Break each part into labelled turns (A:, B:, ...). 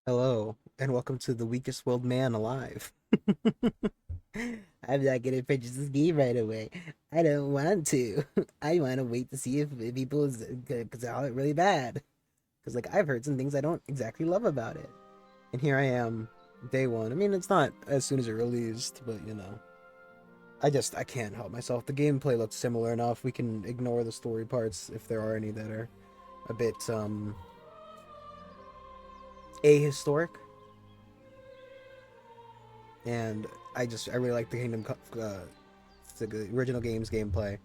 A: Hello, and welcome to the weakest willed man alive. I'm not gonna purchase this game right away. I don't want to. I want to wait to see if people is because all it really bad. Because like I've heard some things I don't exactly love about it, and here I am, day one. I mean, it's not as soon as it released, but I can't help myself. The gameplay looks similar enough. We can ignore the story parts if there are any that are a bit ahistoric. And I really like the the original game's gameplay,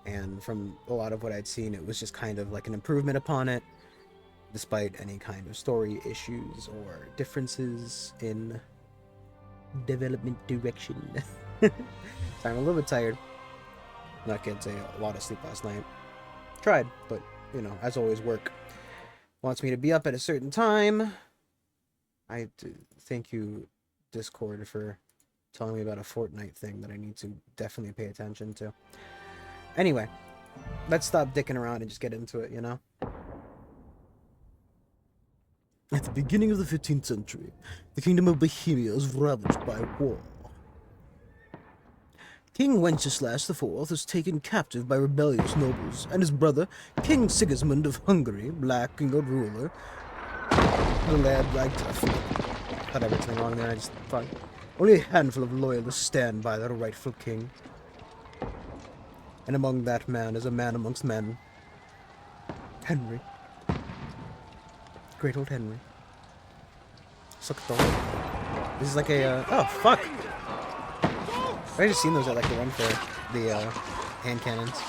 A: and from a lot of what I'd seen, it was just kind of like an improvement upon it, despite any kind of story issues or differences in development direction. So I'm a little bit tired. Not getting a lot of sleep last night. Tried, but as always, work wants me to be up at a certain time. I thank you, Discord, for telling me about a Fortnite thing that I need to definitely pay attention to. Anyway, let's stop dicking around and just get into it. At the beginning of the 15th century, the kingdom of Bohemia was ravaged by war. King Wenceslas IV was taken captive by rebellious nobles, and his brother, King Sigismund of Hungary, black and good ruler, the lad black tough. Got everything wrong there, I just thought. Only a handful of loyalists stand by their rightful king. And among that man is a man amongst men. Henry. Great old Henry. Suck it all. This is like oh, fuck! I just seen those at like the one fair. The, hand cannons.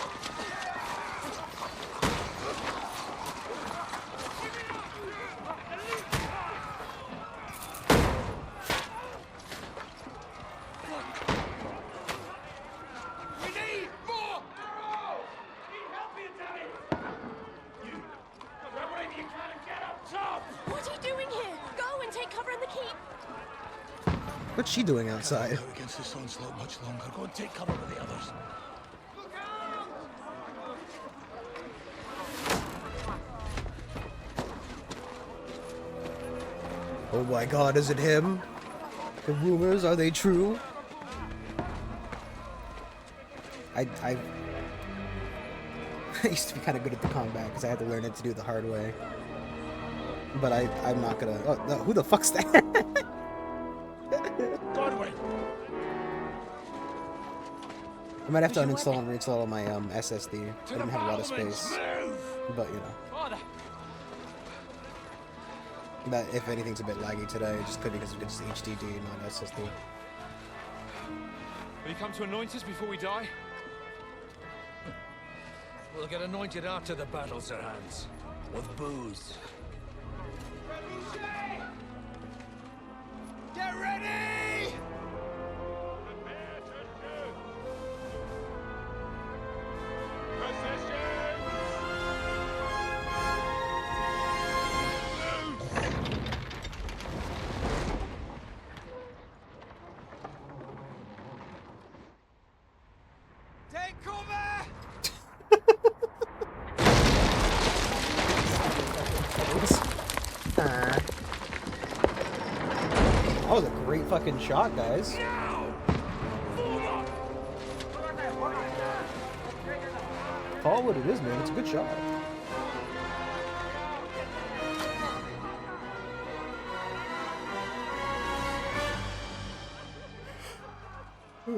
B: What are you doing here? Go and take cover in the keep.
A: What's she doing outside?
C: Out against this onslaught much longer. Go and take cover with the others.
A: Oh my god, is it him? The rumors, are they true? I I used to be kind of good at the combat because I had to learn it to do the hard way. But I'm not gonna. Oh, no, who the fuck's that?
C: Godwin!
A: I might have to uninstall and reinstall my SSD. I didn't have a lot of space, but that if anything's a bit laggy today, just could because it's HDD, not SSD.
D: Will you come to anoint us before we die?
C: We'll get anointed after the battles are hands. With booze. Get ready! Take cover!
A: That was a great fucking shot, guys. Call it what it is, man. It's a good shot.
D: A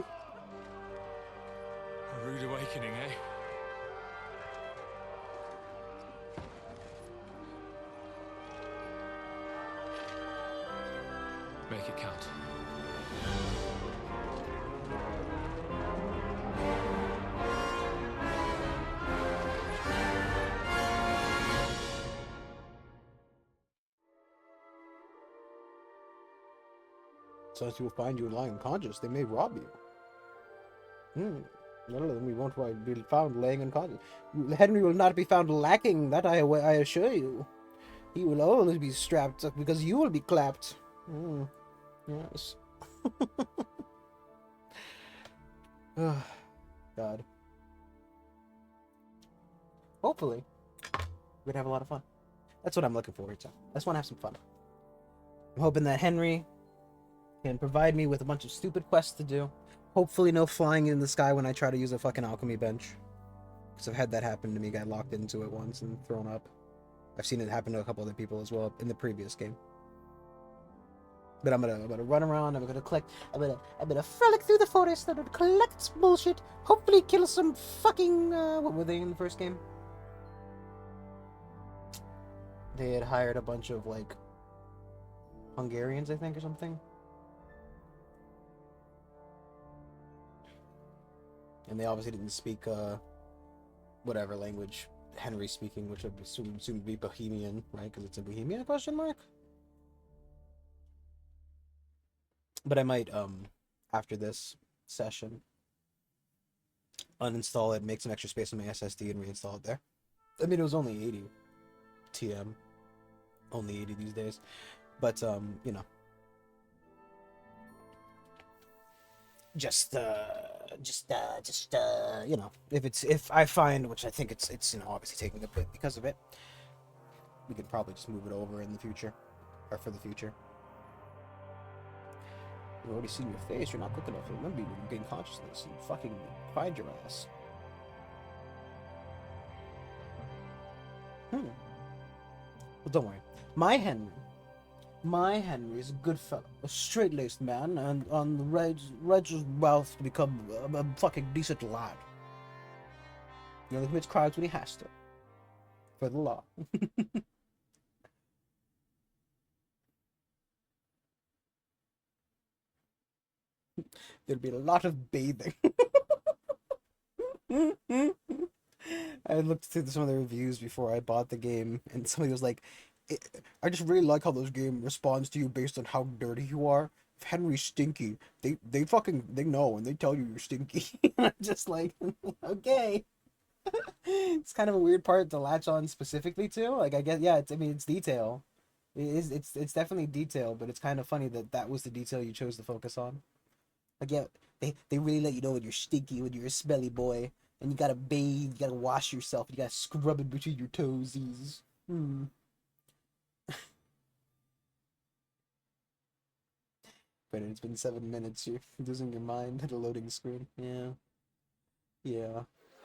D: rude awakening, eh? Make it count.
A: Since you will find you lying unconscious, they may rob you. None of them we won't be found laying unconscious. Henry will not be found lacking, that I assure you. He will always be strapped because you will be clapped. Yes. Oh, God. Hopefully, we're gonna have a lot of fun. That's what I'm looking forward to. I just want to have some fun. I'm hoping that Henry can provide me with a bunch of stupid quests to do. Hopefully no flying in the sky when I try to use a fucking alchemy bench. Because I've had that happen to me, got locked into it once and thrown up. I've seen it happen to a couple other people as well in the previous game. But I'm gonna run around, I'm gonna collect, I'm gonna frolic through the forest, I'm gonna collect bullshit, hopefully kill some fucking, what were they in the first game? They had hired a bunch of, like, Hungarians, I think, or something. And they obviously didn't speak, whatever language Henry's speaking, which I would assume to be Bohemian, right? Because it's a Bohemian question mark? But I might, after this session, uninstall it, make some extra space on my SSD, and reinstall it there. I mean, it was only 80 TM. Only 80 these days. But, you know. Just, you know, if I find, which I think it's, you know, obviously taking a bit because of it, we could probably just move it over in the future, or for the future. You've already seen your face, you're not quick enough to remember you gain consciousness and fucking find your ass. Well, don't worry. My Henry is a good fellow, a straight-laced man, and on the righteous wealth to become a fucking decent lad. He only commits crimes when he has to. For the law. There'd be a lot of bathing. I looked through some of the reviews before I bought the game, and somebody was like, I just really like how this game responds to you based on how dirty you are. If Henry's stinky, they know and they tell you you're stinky. I'm just like, okay. It's kind of a weird part to latch on specifically to. Like, I guess, yeah, it's detail. It's definitely detail, but it's kind of funny that that was the detail you chose to focus on. Like, yeah, they really let you know when you're stinky, when you're a smelly boy, and you gotta bathe, you gotta wash yourself, you gotta scrub it between your toesies. But it's been 7 minutes, you're losing your mind at a loading screen. Yeah. Yeah.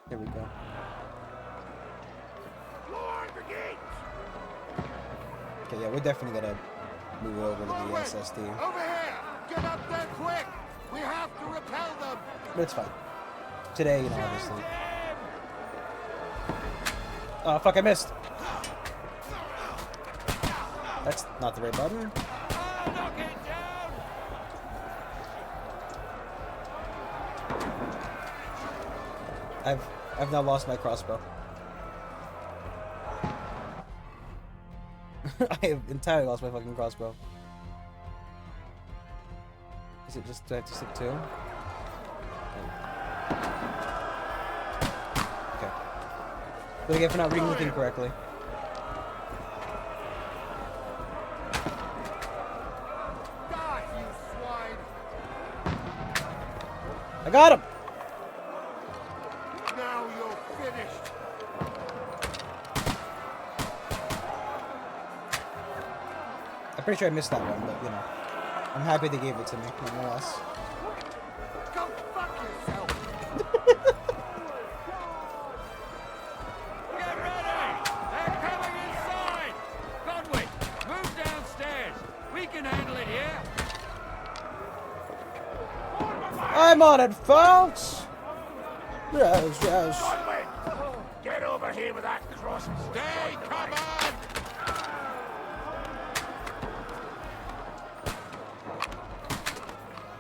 A: There we go. Okay, yeah, we're definitely gonna move over to the SSD.
E: Over here! Get up there quick! We have to repel them!
A: But it's fine. Today, you know, obviously. Oh, fuck, I missed! That's not the right button. I've now lost my crossbow. I have entirely lost my fucking crossbow. Is it just, do I have to stick two? Okay. What do I get for not reading the thing correctly?
E: Die, you swine!
A: I got him!
E: Now you're finished!
A: I'm pretty sure I missed that one, but you know. I'm happy they gave it to me, nonetheless.
E: Go fuck yourself!
C: Get ready! They're coming inside! Godwin, move downstairs. We can handle it here.
A: I'm on it, folks! Yes, yes.
E: Get over here with that cross. Stay covered!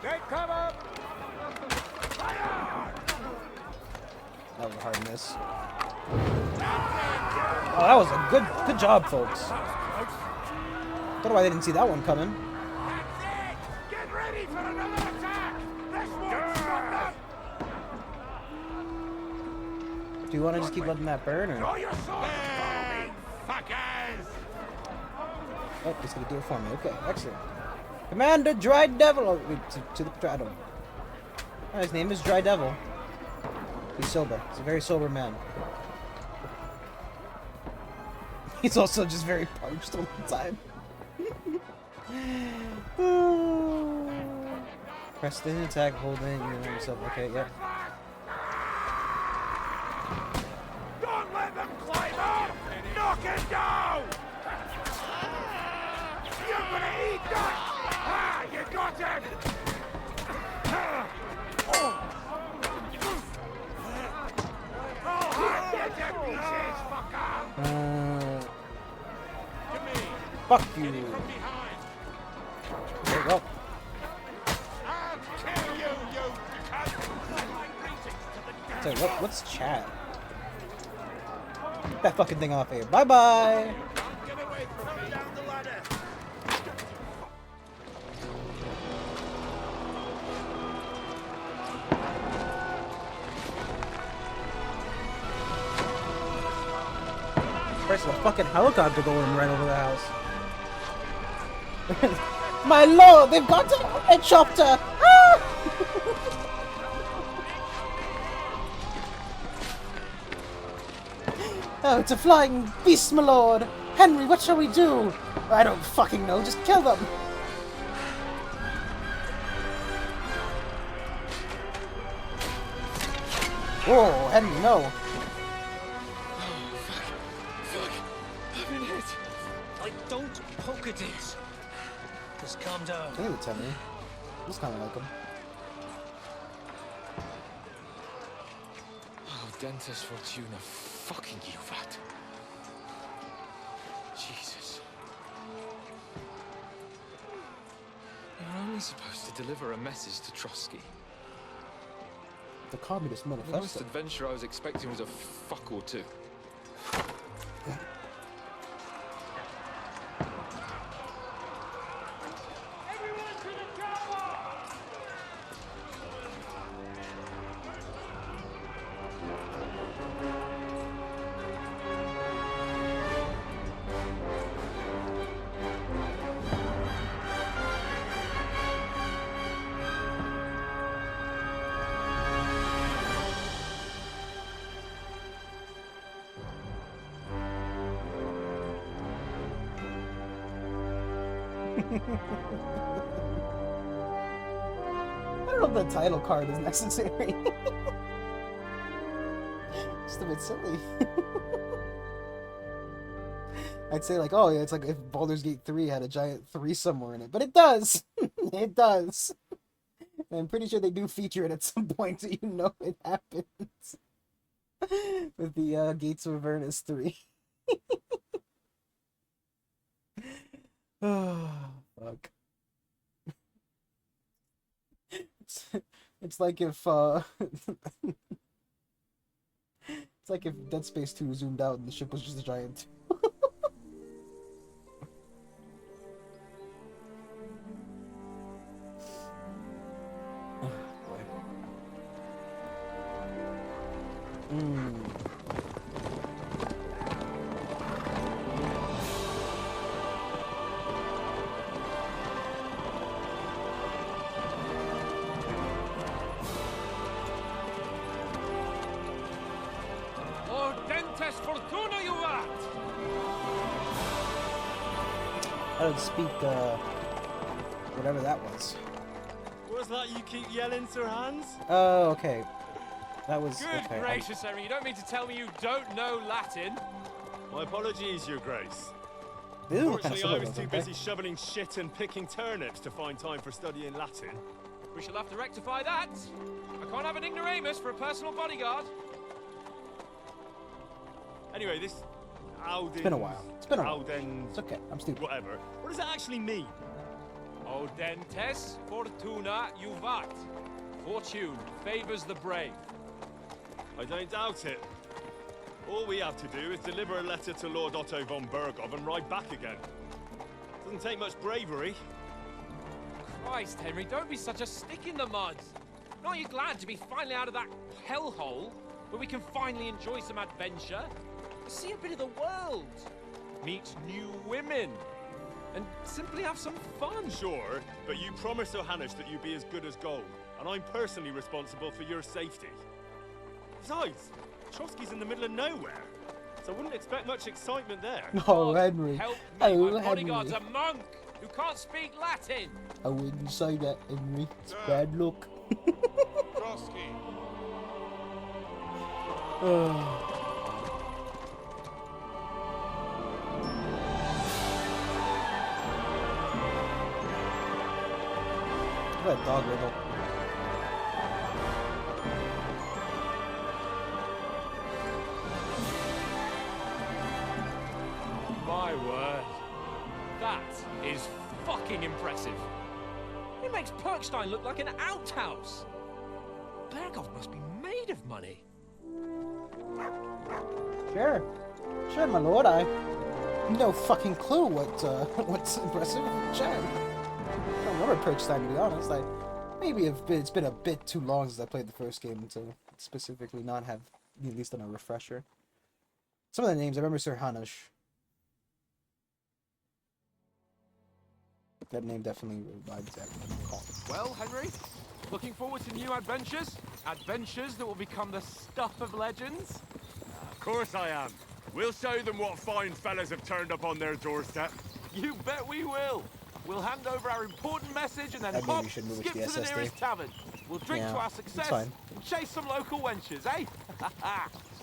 E: Take cover!
A: That was a hard miss. Oh, that was a good job, folks. Don't know why they didn't see that one coming.
E: That's it! Get ready for another attack! This won't stop them!
A: Do you want to just keep letting that burn, or?
E: Draw your sword! Follow me, fuckers!
A: Oh, he's gonna do it for me. Okay, excellent. Commander Dry Devil! Oh, wait, to the... I don't know. Oh, his name is Dry Devil. He's sober. He's a very sober man. He's also just very parched all the time. Press the attack, hold in, you know yourself. Okay, yep.
E: Don't let them climb up! Knock it down! You're gonna eat that! Ah, you got him! Oh, get to pieces, fucker!
A: Fuck you. There you go.
E: I'll kill you, you cunt!
A: So what's chat? Get that fucking thing off here. Bye bye.
E: Get away from me! Down the ladder!
A: There's a fucking helicopter going right over the house. My lord, they've got a helicopter! Ah! Oh, it's a flying beast, my lord! Henry, what shall we do? I don't fucking know, just kill them! Whoa, Henry, no.
D: I've been hit. Don't poke at it. Just calm down.
A: I think it's Henry. Looks kind of like him.
D: Oh, Dentes Fortuna, fucking you, that. Jesus. You're only supposed to deliver a message to Trotsky.
A: The Communist
D: The most
A: Manifesto.
D: adventure I was expecting was a fuck or two.
E: Everyone to the chopper!
A: I don't know if the title card is necessary. Just a bit silly. I'd say like, oh yeah, it's like if Baldur's Gate 3 had a giant 3 somewhere in it, but it does. It does. And I'm pretty sure they do feature it at some point, so you know it happens. With the Gates of Avernus 3. Oh, fuck. It's like if it's like if Dead Space 2 zoomed out and the ship was just a giant.
C: Lord Dentes Fortuna, you art!
A: I don't speak whatever that was.
F: What's that you keep yelling, Sir Hans?
A: Oh, okay. That was
C: Good
A: okay.
C: gracious, Henry, you don't mean to tell me you don't know Latin?
F: My apologies, Your Grace.
A: They do look kinda
F: Unfortunately, I
A: similar,
F: was too
A: don't they?
F: busy shoveling shit and picking turnips to find time for studying Latin.
C: We shall have to rectify that. I can't have an ignoramus for a personal bodyguard.
F: Anyway, this Auden...
A: It's been a while. It's been a while.
F: Auden...
A: It's okay. I'm stupid.
F: Whatever. What does that actually mean?
C: Audentes Fortuna Juvat. Fortune favors the brave.
F: I don't doubt it. All we have to do is deliver a letter to Lord Otto von Bergov and ride back again. Doesn't take much bravery.
C: Christ, Henry, don't be such a stick in the mud. Aren't you glad to be finally out of that hellhole where we can finally enjoy some adventure? See a bit of the world, meet new women, and simply have some fun.
F: Sure, but you promised Johannes that you'd be as good as gold, and I'm personally responsible for your safety. Besides, Trotsky's in the middle of nowhere, so I wouldn't expect much excitement there.
A: Oh, Henry.
C: Help me,
A: Oh,
C: my bodyguard's
A: Henry.
C: a monk. who can't speak Latin.
A: I wouldn't say that, Henry. It's bad luck.
E: Trotsky.
A: Look at that dog wiggle.
C: My word. That is fucking impressive. It makes Perkstein look like an outhouse. Berghoff must be made of money.
A: Sure. Sure, my lord, I no fucking clue what's impressive. Sure. I don't remember Perkstein, to be honest. Maybe it's been a bit too long since I played the first game to specifically not have at least done a refresher. Some of the names, I remember Sir Hanush. That name definitely revives that call.
C: Well, Henry, looking forward to new adventures? Adventures that will become the stuff of legends?
F: Of course I am. We'll show them what fine fellas have turned up on their doorstep.
C: You bet we will. We'll hand over our important message and then
A: Maybe
C: hop,
A: we should move it
C: skip
A: to the
C: to the
A: SSD.
C: nearest tavern. We'll drink
A: Yeah,
C: to our
A: it's
C: success
A: fine.
C: and chase some local wenches, eh?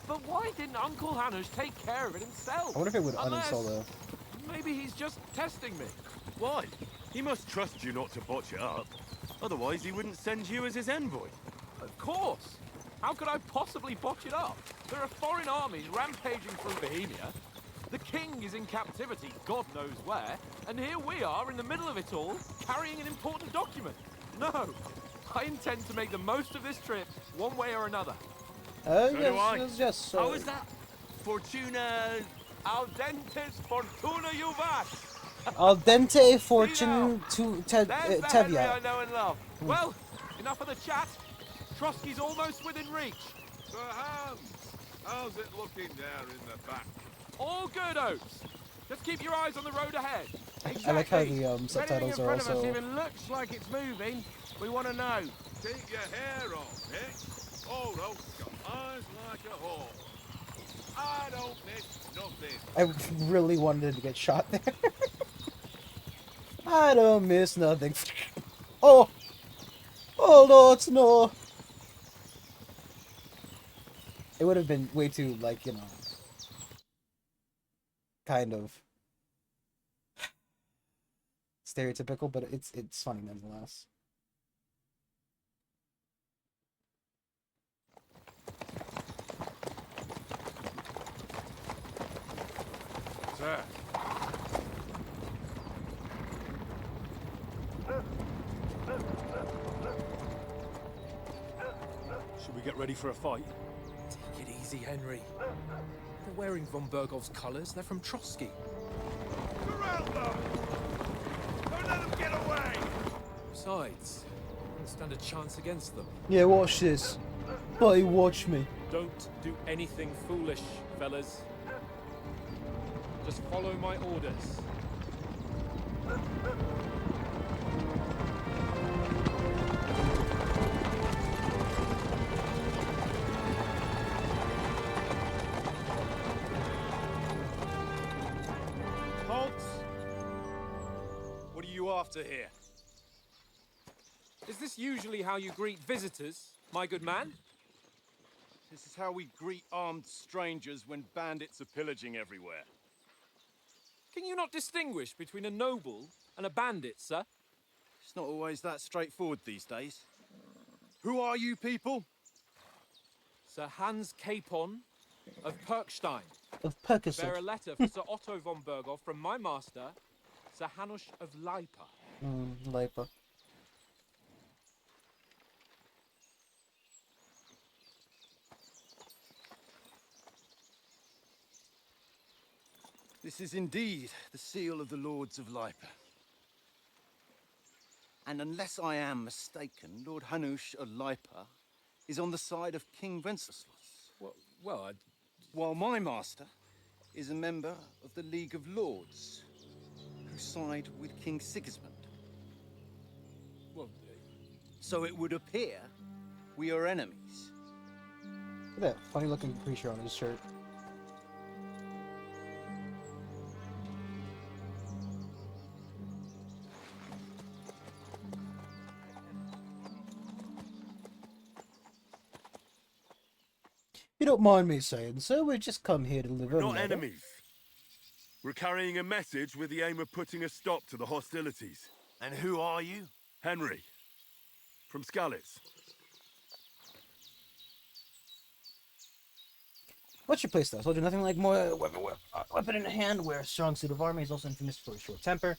C: But why didn't Uncle Hanush take care of it himself?
A: I wonder if it would
C: Unless
A: uninstall the...
C: maybe he's just testing me.
F: Why? He must trust you not to botch it up. Otherwise, he wouldn't send you as his envoy.
C: Of course. How could I possibly botch it up? There are foreign armies rampaging through Bohemia. The king is in captivity, God knows where, and here we are in the middle of it all, carrying an important document. No, I intend to make the most of this trip, one way or another.
F: So do I.
A: yes.
F: How is that? Fortuna...
C: Al dentes fortuna juvat.
A: Al dente fortune to
C: There's the Henry
A: Tevia.
C: I know and love. Well, enough of the chat. Trotsky's almost within reach.
E: Sir Hans, how's it looking there in the back?
C: All good, Oates. Just keep your eyes on the road ahead.
A: I like how the subtitles are also...
C: even looks like it's moving, we want to know.
E: Take your hair off, eh? All roads got eyes like a hawk. I don't miss nothing.
A: I really wanted to get shot there. I don't miss nothing. Oh! Oh, Lord, no! It would have been way too, like, you know... kind of... stereotypical, but it's funny nonetheless.
C: Sir.
F: Should we get ready for a fight?
C: Take it easy, Henry. They're wearing von Bergov's colours. They're from Trotsky.
E: Corral them! Don't let them get away!
C: Besides, I don't stand a chance against them.
A: Yeah, watch this. Buddy, watch me.
C: Don't do anything foolish, fellas. Just follow my orders.
F: Halt! What are you after here?
C: Is this usually how you greet visitors, my good man?
F: This is how we greet armed strangers when bandits are pillaging everywhere.
C: Can you not distinguish between a noble and a bandit, sir?
F: It's not always that straightforward these days. Who are you people?
C: Sir Hans Capon of Perkstein.
A: Of
C: Bear
A: Percocet.
C: a letter for Sir Otto von Berghoff from my master, Sir Hanush of Leipa.
A: Leipa.
F: This is indeed the seal of the Lords of Leipa. And unless I am mistaken, Lord Hanush of Leipa is on the side of King Wenceslas,
C: Well,
F: while my master is a member of the League of Lords, who side with King Sigismund.
C: well,
F: So it would appear we are enemies.
A: Look at that funny looking creature on his shirt. You don't mind me saying so, we just come here to deliver
E: We're
A: a
E: not
A: letter.
E: enemies. We're carrying a message with the aim of putting a stop to the hostilities.
G: And who are you?
E: Henry, from Skalitz.
A: What's your playstyle? Soldier, nothing like more weapon in hand, wear a strong suit of armor. He's also infamous for his short temper.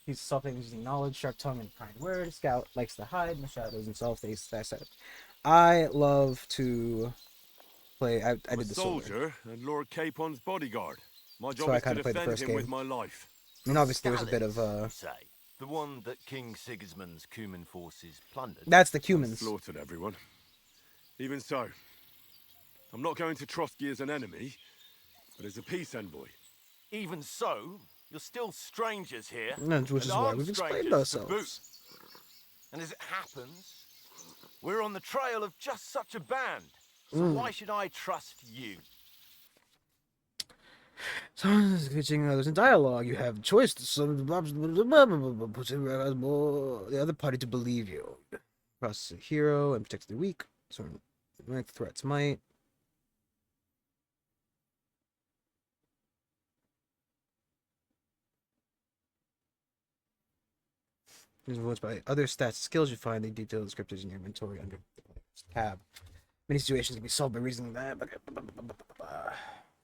A: He's soft using knowledge, sharp tongue, and kind word. Scout likes to hide in the shadows himself. I love to play. I
E: I'm a
A: did the sword.
E: soldier and Lord Capon's bodyguard. My
A: That's
E: job
A: why I
E: is to
A: kinda played the
E: defend
A: first
E: him
A: game.
E: with my life.
A: I mean, obviously, there was a bit
G: Skalitz,
A: of
G: you say? The one that King Sigismund's Cuman forces plundered?
A: That's the Cumans.
E: Slaughtered everyone. Even so, I'm not going to Trotsky as an enemy, but as a peace envoy.
G: Even so, you're still strangers here.
A: No, which is
G: and
A: why
G: armed
A: we've explained
G: strangers to
A: ourselves.
G: boot. And as it happens, we're on the trail of just such a band. So why should I trust you?
A: So, switching others in dialogue, you have choice to the other party to believe you. Process a hero and protect the weak. Sort of rank the threat's might. Influenced by other stats skills you find the detailed descriptors in your inventory under the tab. Many situations can be solved by reasoning that.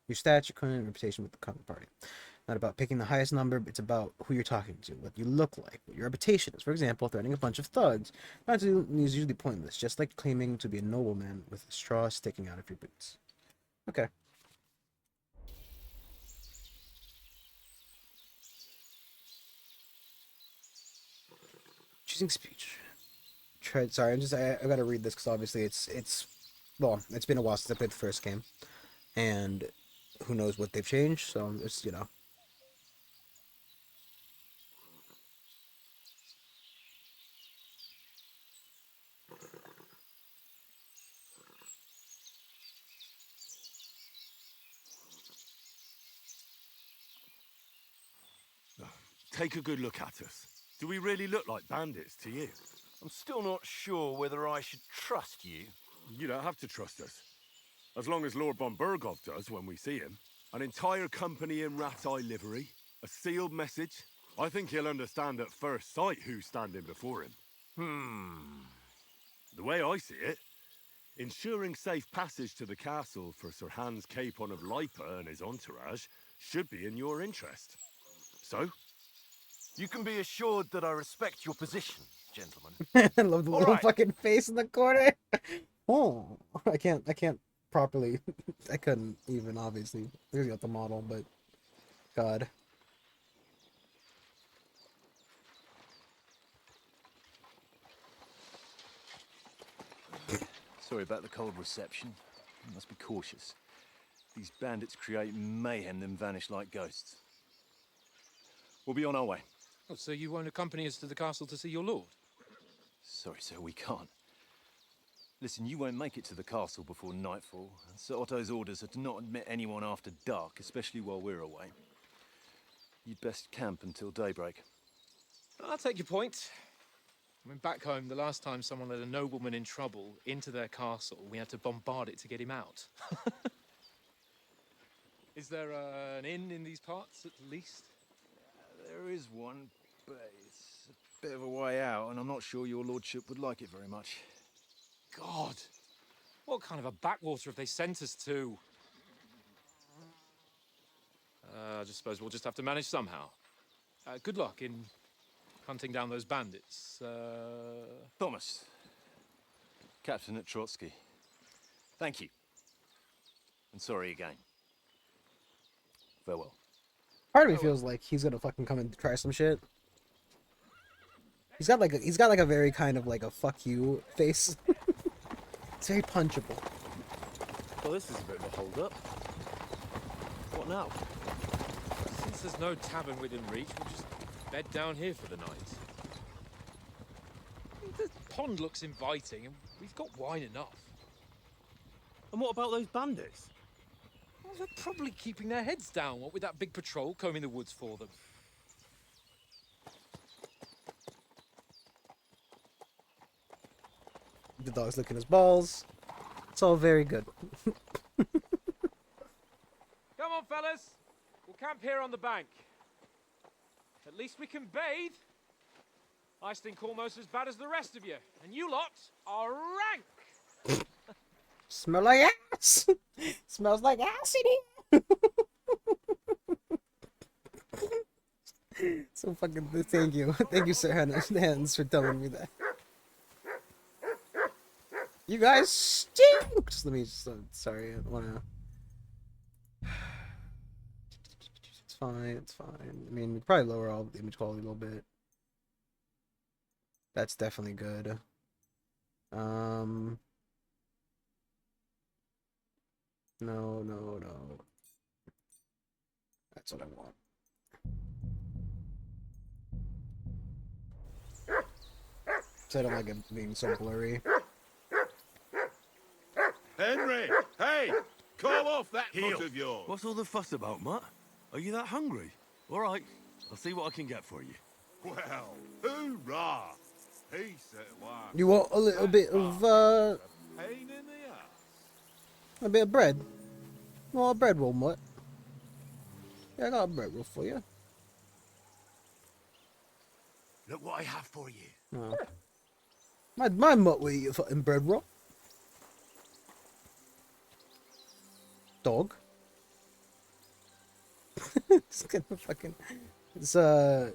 A: Your stats, your current reputation with the common party. Not about picking the highest number, it's about who you're talking to, what you look like, what your reputation is. For example, threatening a bunch of thugs. Not to is usually pointless, just like claiming to be a nobleman with a straw sticking out of your boots. Okay. Choosing speech. Sorry, I gotta read this because obviously it's well, it's been a while since I played the first game, and who knows what they've changed. So it's
E: Take a good look at us. Do we really look like bandits to you?
G: I'm still not sure whether I should trust you.
E: You don't have to trust us. As long as Lord von Burgov does when we see him. An entire company in rat eye livery. A sealed message. I think he'll understand at first sight who's standing before him. The way I see it, ensuring safe passage to the castle for Sir Hans Capon of Lipa and his entourage should be in your interest. So?
G: You can be assured that I respect your position, gentlemen.
A: I love the little
G: Alright.
A: fucking face in the corner. Oh, I can't properly. I couldn't even obviously. I got the model, but God.
H: Sorry about the cold reception. You must be cautious. These bandits create mayhem, then vanish like ghosts. We'll be on our way.
C: Oh, so you won't accompany us to the castle to see your lord?
H: Sorry, sir, we can't. Listen, you won't make it to the castle before nightfall. Sir Otto's orders are to not admit anyone after dark, especially while we're away. You'd best camp until daybreak.
C: I'll take your point. I mean, back home, the last time someone let a nobleman in trouble into their castle, we had to bombard it to get him out. Is there an inn in these parts, at least?
H: There is one, but it's a bit of a way out, and I'm not sure your lordship would like it very much.
C: God! What kind of a backwater have they sent us to? I just suppose we'll just have to manage somehow. Good luck in hunting down those bandits.
H: Thomas, Captain at Trotsky. Thank you. And sorry again. Farewell.
A: Part of me feels like he's gonna fucking come and try some shit. He's got like a very kind of like a fuck you face. It's very punchable.
F: Well, this is a bit of a hold-up. What now?
C: Since there's no tavern within reach, we'll just bed down here for the night. The pond looks inviting, and we've got wine enough.
F: And what about those bandits?
C: Well, they're probably keeping their heads down, what with that big patrol combing the woods for them.
A: The dog's licking his balls. It's all very good.
C: Come on, fellas. We'll camp here on the bank. At least we can bathe. I stink almost as bad as the rest of you, and you lot are rank.
A: Smell like ass. Smells like ass in here. So fucking thank you, Sir Hands, for telling me that. You guys stink. Just let me just sorry, I wanna. It's fine. It's fine. I mean, we probably lower all the image quality a little bit. That's definitely good. No, no, no. That's what I want. So I don't like it being so blurry.
E: Henry! Hey! Call off that
F: Heel.
E: foot of yours!
F: What's all the fuss about, Mutt? Are you that hungry? All right, I'll see what I can get for you.
E: Well, hoorah! Peace at one.
A: You want a little bit of
E: Pain in the ass.
A: a bit of bread? You want a bread roll, mutt? Yeah, I got a bread roll for you.
E: Look what I have for you.
A: No. My mutt will eat a fucking bread roll. Dog. It's gonna fucking. It's okay.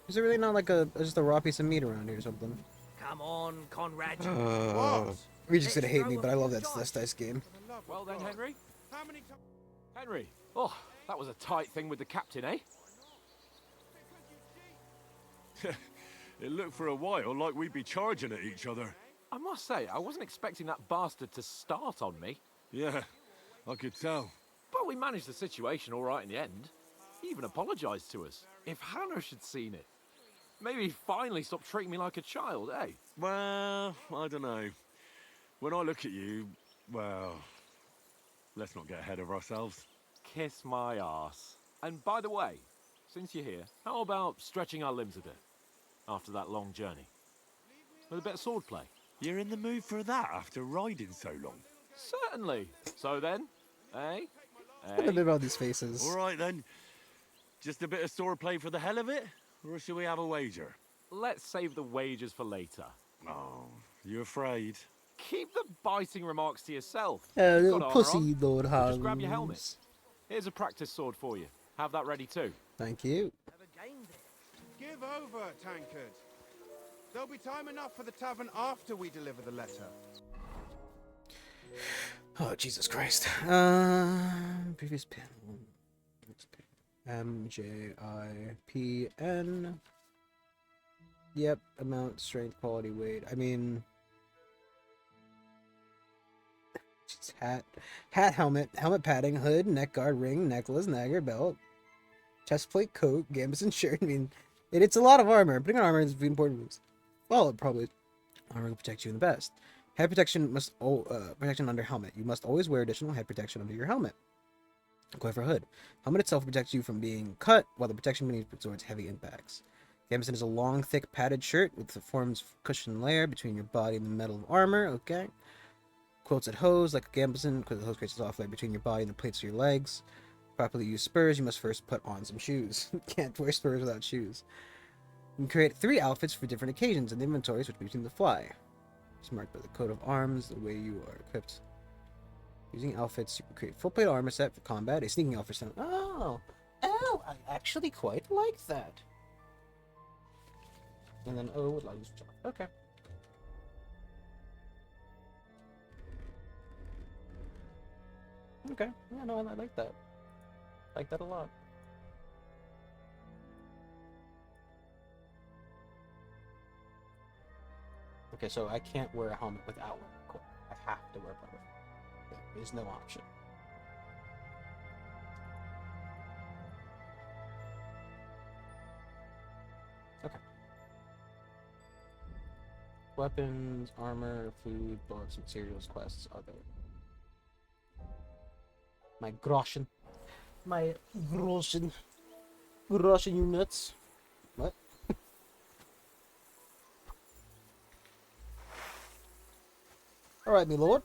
A: Is there really not like just a raw piece of meat around here or something?
D: Come on, Conrad.
E: What?
A: Regis gonna hate me, but I love that dice game.
C: Well then, Henry.
E: How many times?
C: Henry. Oh, that was a tight thing with the captain, eh?
E: It looked for a while like we'd be charging at each other.
C: I must say, I wasn't expecting that bastard to start on me.
E: Yeah, I could tell.
C: But we managed the situation all right in the end. He even apologized to us. If Hannah had seen it, maybe he'd finally stop treating me like a child, eh?
E: Well, I don't know. When I look at you, well, let's not get ahead of ourselves.
C: Kiss my arse. And by the way, since you're here, how about stretching our limbs a bit after that long journey? With a bit of swordplay.
E: You're in the mood for that after riding so long?
C: Certainly. So then, eh?
A: What
C: Eh?
A: about these faces?
E: All right then. Just a bit of swordplay for the hell of it? Or should we have a wager?
C: Let's save the wagers for later.
E: Oh, you afraid?
C: Keep the biting remarks to yourself.
A: Little
C: You've got armor
A: pussy
C: on.
A: Lord
C: So
A: Holmes.
C: just grab your helmet. Here's a practice sword for you. Have that ready too.
A: Thank you.
I: Give over, tankard. There'll be time enough for the tavern after we deliver the letter.
A: Oh, Jesus Christ. Previous pin. MJIPN. Yep, amount, strength, quality, weight. I mean... Just hat, helmet, padding, hood, neck guard, ring, necklace, nagger, belt, chest plate, coat, gambeson shirt. I mean, it's a lot of armor. Putting on armor is important moves. Well, probably armor will protect you in the best. Head protection must protection under helmet. You must always wear additional head protection under your helmet. Go for hood. Helmet itself protects you from being cut, while the protection beneath absorbs heavy impacts. Gambeson is a long, thick, padded shirt with the forms cushion layer between your body and the metal of armor. Okay. Quilted hose, like a gambeson, because the hose creates a soft layer between your body and the plates of your legs. Properly use spurs, you must first put on some shoes. Can't wear spurs without shoes. You can create 3 outfits for different occasions, and the inventory switch between the fly. It's marked by the coat of arms, the way you are equipped. Using outfits, you can create full plate armor set for combat, a sneaking outfit set. Oh, I actually quite like that. And then would like this job. Okay. Okay. Yeah, no, I like that. I like that a lot. Okay, so I can't wear a helmet without one. Cool. I have to wear both. There's no option. Okay. Weapons, armor, food, bullets, materials, quests, other. My groschen. My groschen. Groschen, you nuts. What? Alright, me lord.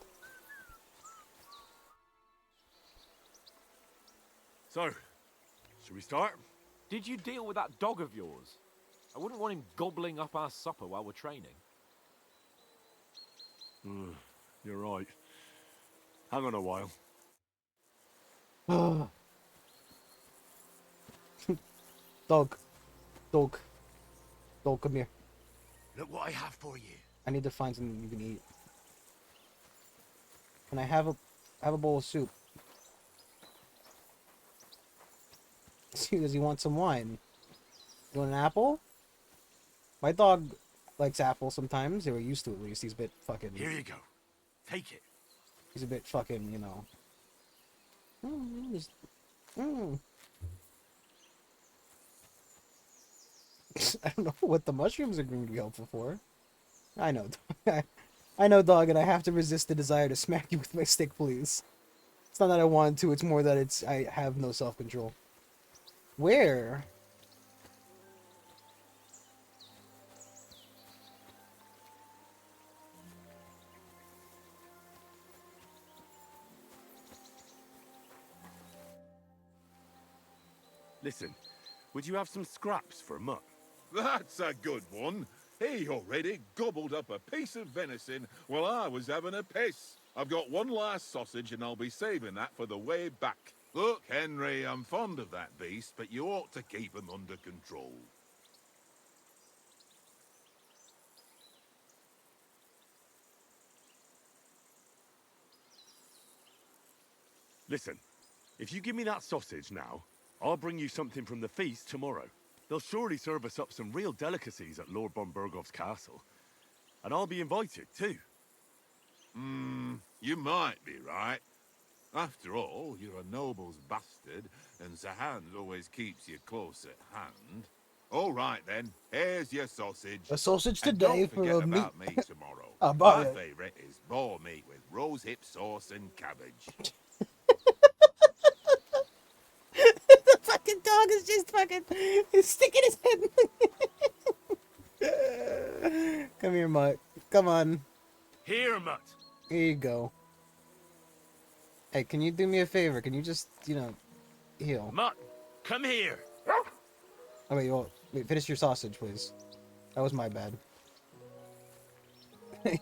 E: So, should we start?
C: Did you deal with that dog of yours? I wouldn't want him gobbling up our supper while we're training.
E: You're right. Hang on a while.
A: Dog. Dog. Dog, come here.
G: Look what I have for you.
A: I need to find something you can eat. Can I have a bowl of soup? Does he want some wine? You want an apple? My dog likes apple sometimes. They were used to it at least. He's a bit fucking...
G: Here you go. Take it.
A: He's a bit fucking, you know... I don't know what the mushrooms are going to be helpful for. I know. I know, dog, and I have to resist the desire to smack you with my stick, please. It's not that I want to, it's more that I have no self-control. Where?
E: Listen, would you have some scraps for Mutt?
J: That's a good one. He already gobbled up a piece of venison while I was having a piss. I've got one last sausage and I'll be saving that for the way back. Look, Henry, I'm fond of that beast, but you ought to keep him under control.
E: Listen, if you give me that sausage now, I'll bring you something from the feast tomorrow. They'll surely serve us up some real delicacies at Lord von Bergov's castle. And I'll be invited, too.
J: You might be right. After all, you're a noble's bastard, and Sir Hans always keeps you close at hand. All right, then. Here's your sausage.
A: A sausage
J: And
A: today
J: don't
A: for
J: forget
A: a meat.
J: about me tomorrow.
A: I'll
J: My
A: buy it.
J: favourite is boar meat with rose hip sauce and cabbage.
A: The fucking dog is just fucking sticking his head. Come here, Mutt. Come on.
G: Here, Mutt.
A: Here you go. Hey, can you do me a favor? Can you just, you know, heal?
G: Mutt, come here.
A: Oh, wait, finish your sausage, please. That was my bad.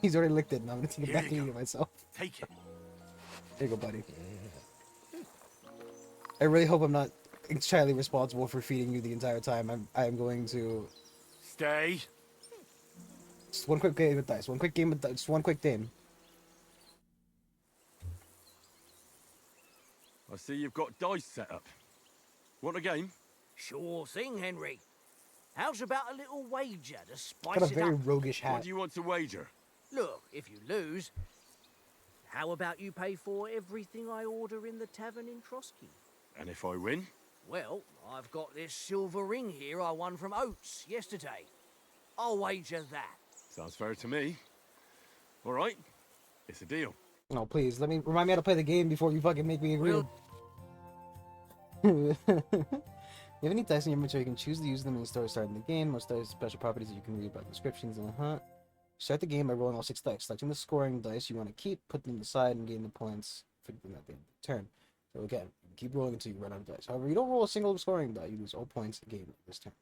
A: He's already licked it, and I'm gonna take it
G: Here
A: back
G: you
A: and eat
G: go.
A: it myself.
G: Take it.
A: There you go, buddy. I really hope I'm not entirely responsible for feeding you the entire time. I'm going to...
G: Stay.
A: Just one quick game with dice. One quick game with dice. Just one quick game.
E: I see you've got dice set up. Want a game?
D: Sure thing, Henry. How's about a little wager to spice
A: Got a
D: it
A: very
D: up?
A: roguish
E: What
A: hat.
E: do you want to wager?
D: Look, if you lose, how about you pay for everything I order in the tavern in Trotsky?
E: And if I win?
D: Well, I've got this silver ring here I won from Oates yesterday. I'll wager that.
E: Sounds fair to me. All right, it's a deal.
A: No, please, remind me how to play the game before you fucking make me agree. You have any dice in your inventory, you can choose to use them in the store starting the game. Most dice special properties that you can read about descriptions and Start the game by rolling all 6 dice. Selecting the scoring dice you want to keep, put them aside, and gain the points for them at the end of the turn. So again, keep rolling until you run out of dice. However, you don't roll a single scoring die, you lose all points a game this turn.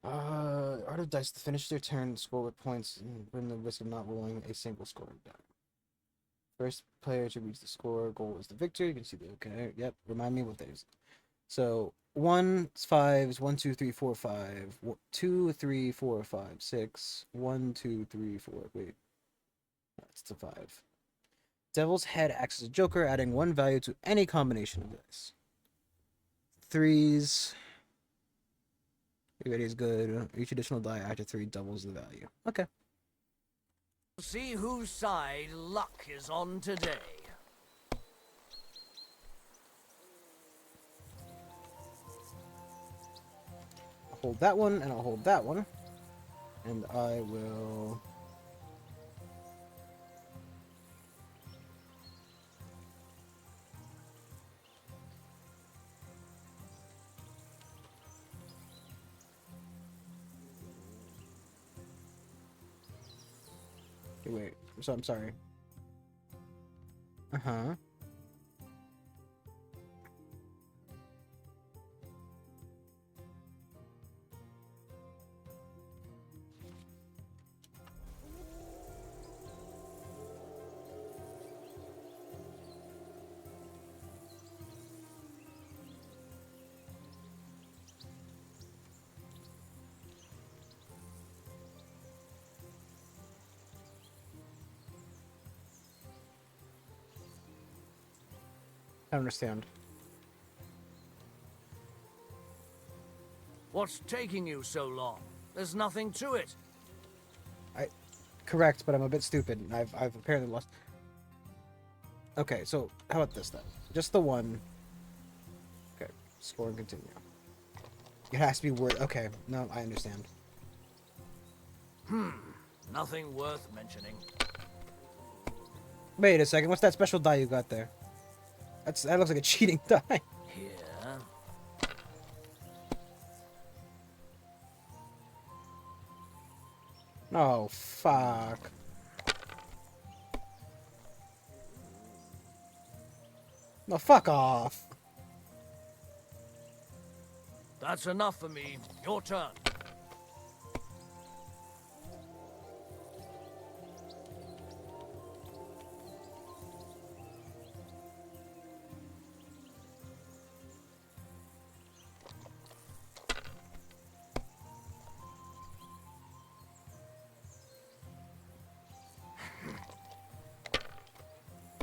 A: Art of dice to finish their turn, score with points, and run the risk of not rolling a single scoring die. First player to reach the score goal is the victor. You can see the okay. Yep. Remind me what that is. So 1 5s 1 2 3 4 5 2 3 4 5 6 1 2 3 4. Wait, that's the 5. Devil's Head acts as a joker, adding 1 value to any combination of dice. 3s. Everybody is good. Each additional die after 3 doubles the value. Okay.
D: See whose side luck is on today.
A: hold that one, and I'll hold that one. And I will... Okay, wait. So I'm sorry. Uh-huh. I understand.
D: What's taking you so long? There's nothing to it.
A: Correct, but I'm a bit stupid. I've apparently lost... Okay, so how about this then? Just the one. Okay, score and continue. It has to be worth... Okay, no, I understand.
D: Nothing worth mentioning.
A: Wait a second, what's that special die you got there? That looks like a cheating die.
D: Here.
A: Oh, fuck. No, fuck off.
D: That's enough for me. Your turn.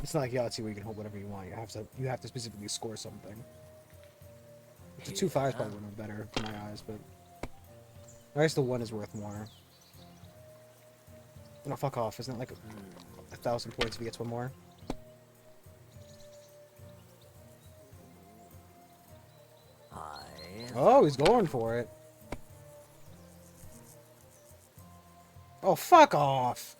A: It's not like Yahtzee where you can hold whatever you want. You have to specifically score something. The 2 5s probably would have been better in my eyes, but I guess the 1 is worth more. No, fuck off. Isn't it like 1,000 points if he gets one more? Oh, he's going for it. Oh, fuck off.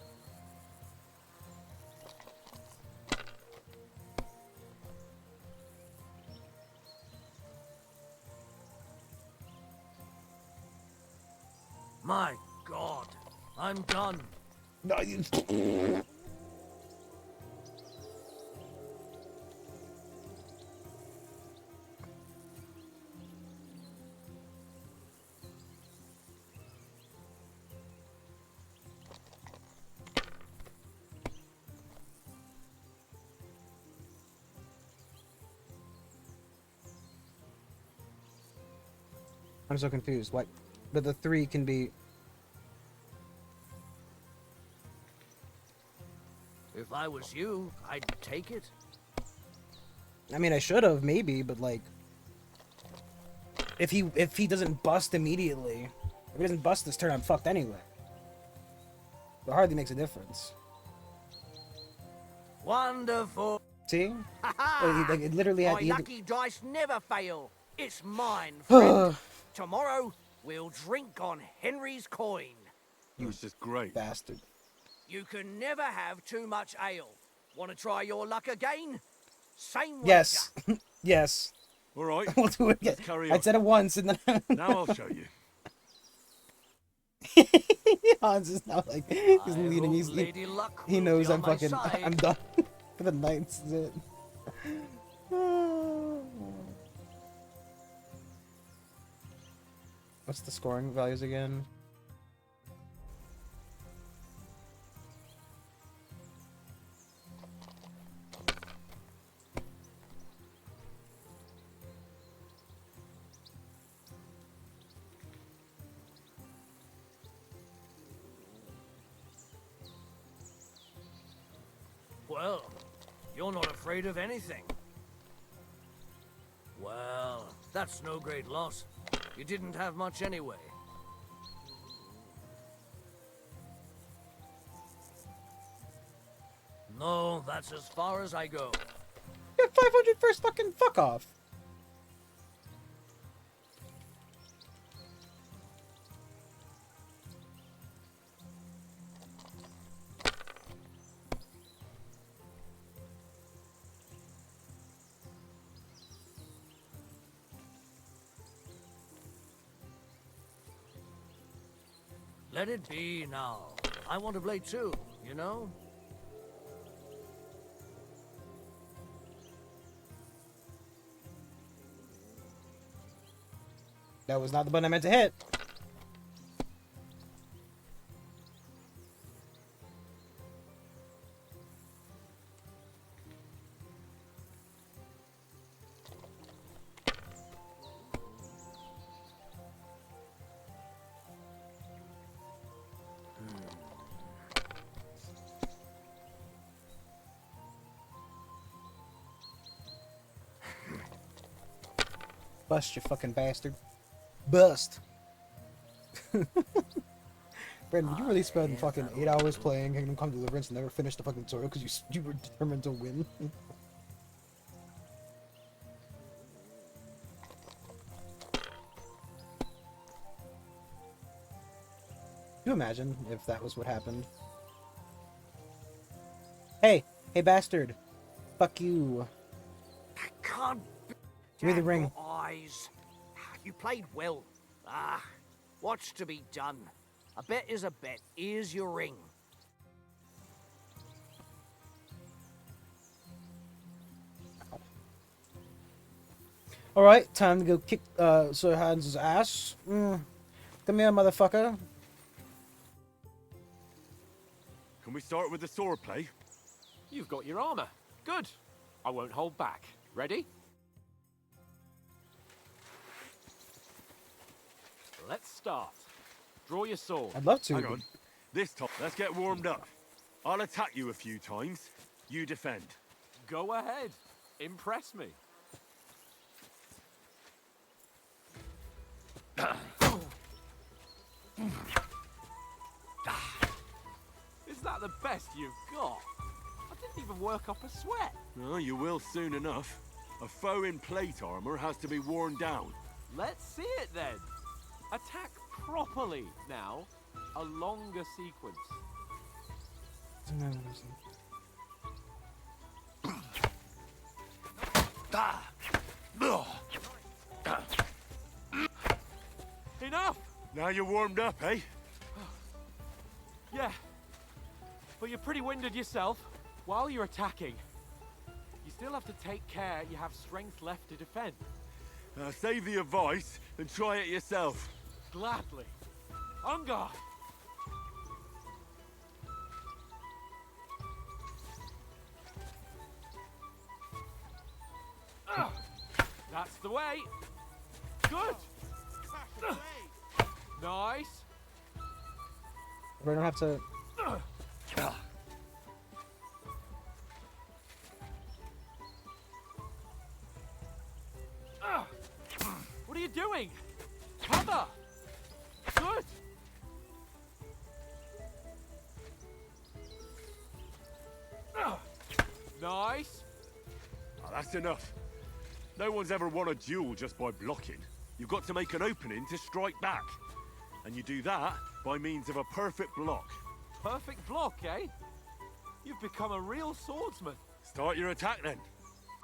D: My God, I'm done.
A: No, you... I'm so confused. What? But the 3 can be...
D: If I was you, I'd take it.
A: I mean, I should have, maybe, but like... If he doesn't bust immediately... If he doesn't bust this turn, I'm fucked anyway. It hardly makes a difference.
D: Wonderful.
A: See? Like, it literally had...
D: My lucky dice never fail. It's mine, friend. Tomorrow, we'll drink on Henry's coin.
E: You was just great.
A: Bastard.
D: You can never have too much ale. Want to try your luck again? Same wager.
A: Yes. Yes.
E: All right.
A: We'll do it again.
E: Let's carry
A: I
E: on.
A: said it once and then...
E: Now I'll show you.
A: Hans is now like... He's leading. He knows I'm fucking... I'm done. For the night, this is it. What's the scoring values again?
D: Well, you're not afraid of anything. Well, that's no great loss. You didn't have much anyway. No, that's as far as I go.
A: Yeah, 500 first fucking fuck off.
D: Let it be now. I want to play too, you know?
A: That was not the button I meant to hit. Bust, you fucking bastard. Bust. Brandon, did you really spend fucking 8 hours playing Kingdom Come Deliverance and never finished the fucking tutorial because you were determined to win? Can you imagine if that was what happened? Hey! Hey, bastard! Fuck you.
D: I can't.
A: Give me the ring.
D: Your eyes. You played well. What's to be done? A bet is a bet. Here's your ring.
A: Alright, time to go kick Sir Hans' ass. Come here, motherfucker.
E: Can we start with the sword play?
C: You've got your armor. Good. I won't hold back. Ready? Let's start. Draw your sword.
A: I'd love to.
E: Hang on. This time, let's get warmed up. I'll attack you a few times. You defend.
C: Go ahead. Impress me. Is that the best you've got? I didn't even work up a sweat.
E: Oh, you will soon enough. A foe in plate armor has to be worn down.
C: Let's see it then. Attack properly now. A longer sequence. Enough!
E: Now you're warmed up, eh?
C: Yeah. But you're pretty winded yourself. While you're attacking, you still have to take care you have strength left to defend.
E: Save the advice and try it yourself.
C: Gladly. On guard. That's the way. Good. Nice.
A: We don't have to.
C: What are you doing? Cover. Good. Nice.
E: Oh, that's enough. No one's ever won a duel just by blocking. You've got to make an opening to strike back. And you do that by means of a perfect block.
C: Perfect block, eh? You've become a real swordsman.
E: Start your attack then.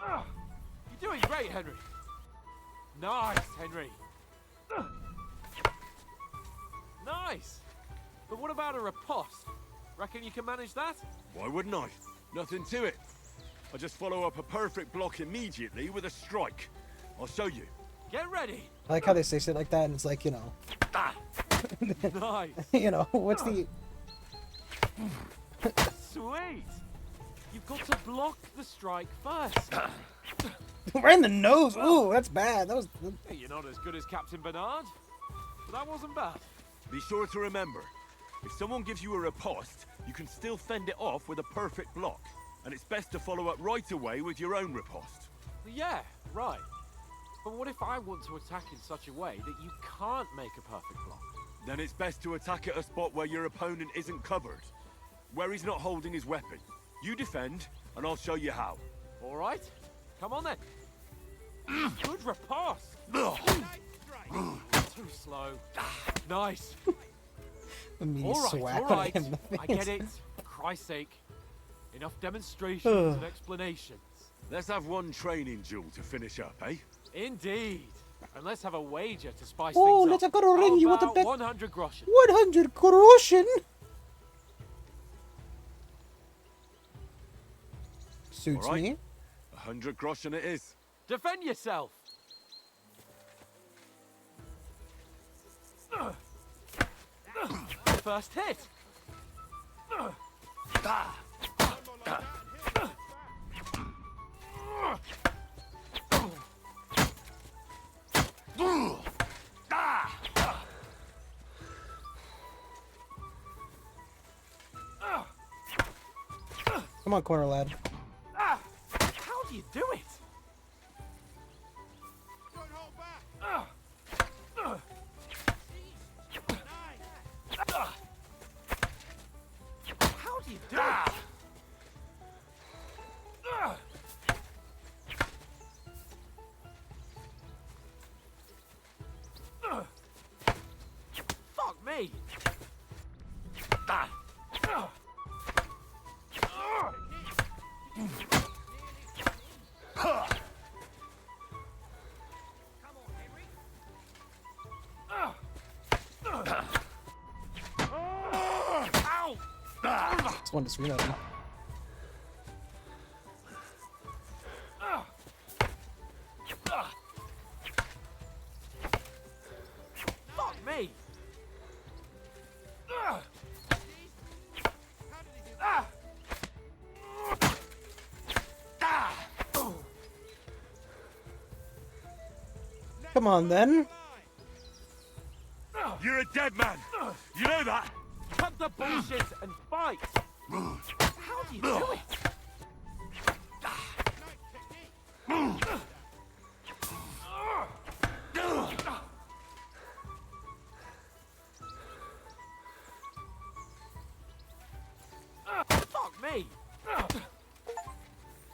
C: You're doing great, Henry. Nice, Henry. Nice. But what about a riposte? Reckon you can manage that?
E: Why wouldn't I? Nothing to it. I just follow up a perfect block immediately with a strike. I'll show you.
C: Get ready.
A: I like how they say shit like that, and it's like, you know.
C: Nice.
A: You know, what's the.
C: Sweet. You've got to block the strike first.
A: Right in the nose! Ooh, that's bad. That was.
C: Hey, you're not as good as Captain Bernard. But that wasn't bad.
E: Be sure to remember, if someone gives you a riposte, you can still fend it off with a perfect block. And it's best to follow up right away with your own riposte.
C: Yeah, right. But what if I want to attack in such a way that you can't make a perfect block?
E: Then it's best to attack at a spot where your opponent isn't covered. Where he's not holding his weapon. You defend, and I'll show you how.
C: All right. Come on then. Good riposte. Too slow. Nice.
A: Immediate
C: All
A: swat
C: right.
A: on him in the
C: I
A: face.
C: get it. For Christ's sake. Enough demonstrations and explanations.
E: Let's have one training duel to finish up, eh?
C: Indeed. And let's have a wager to spice
A: Oh,
C: things up.
A: let's go to ring
C: How
A: you with a
C: about
A: bet.
C: 100 groschen.
A: 100 groschen. Suits
E: All right.
A: me.
E: 100 groschen it is.
C: Defend yourself. First hit.
A: Come on, corner lad.
C: How do you do it?
I: Don't hold back.
C: How do you do it? Fuck me. Ow!
A: Just wanted to scream at him.
C: Fuck me.
A: Come on, then.
E: You're a dead man. You know that?
C: Cut the bullshit and fight. How do you do it? Fuck me.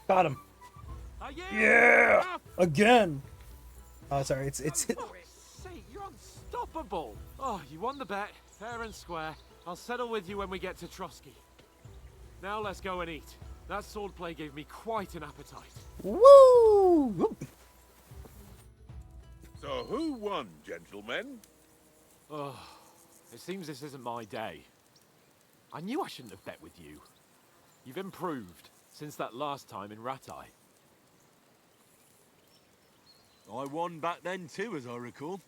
A: Got him.
C: Are you?
A: Yeah. Again. Oh, sorry. It's.
C: For fuck's sake, you're unstoppable. Oh, you won the bet, fair and square. I'll settle with you when we get to Trotsky. Now let's go and eat. That swordplay gave me quite an appetite.
A: Woo! Whoop.
J: So who won, gentlemen?
C: Oh, it seems this isn't my day. I knew I shouldn't have bet with you. You've improved since that last time in Ratai.
E: I won back then too, as I recall.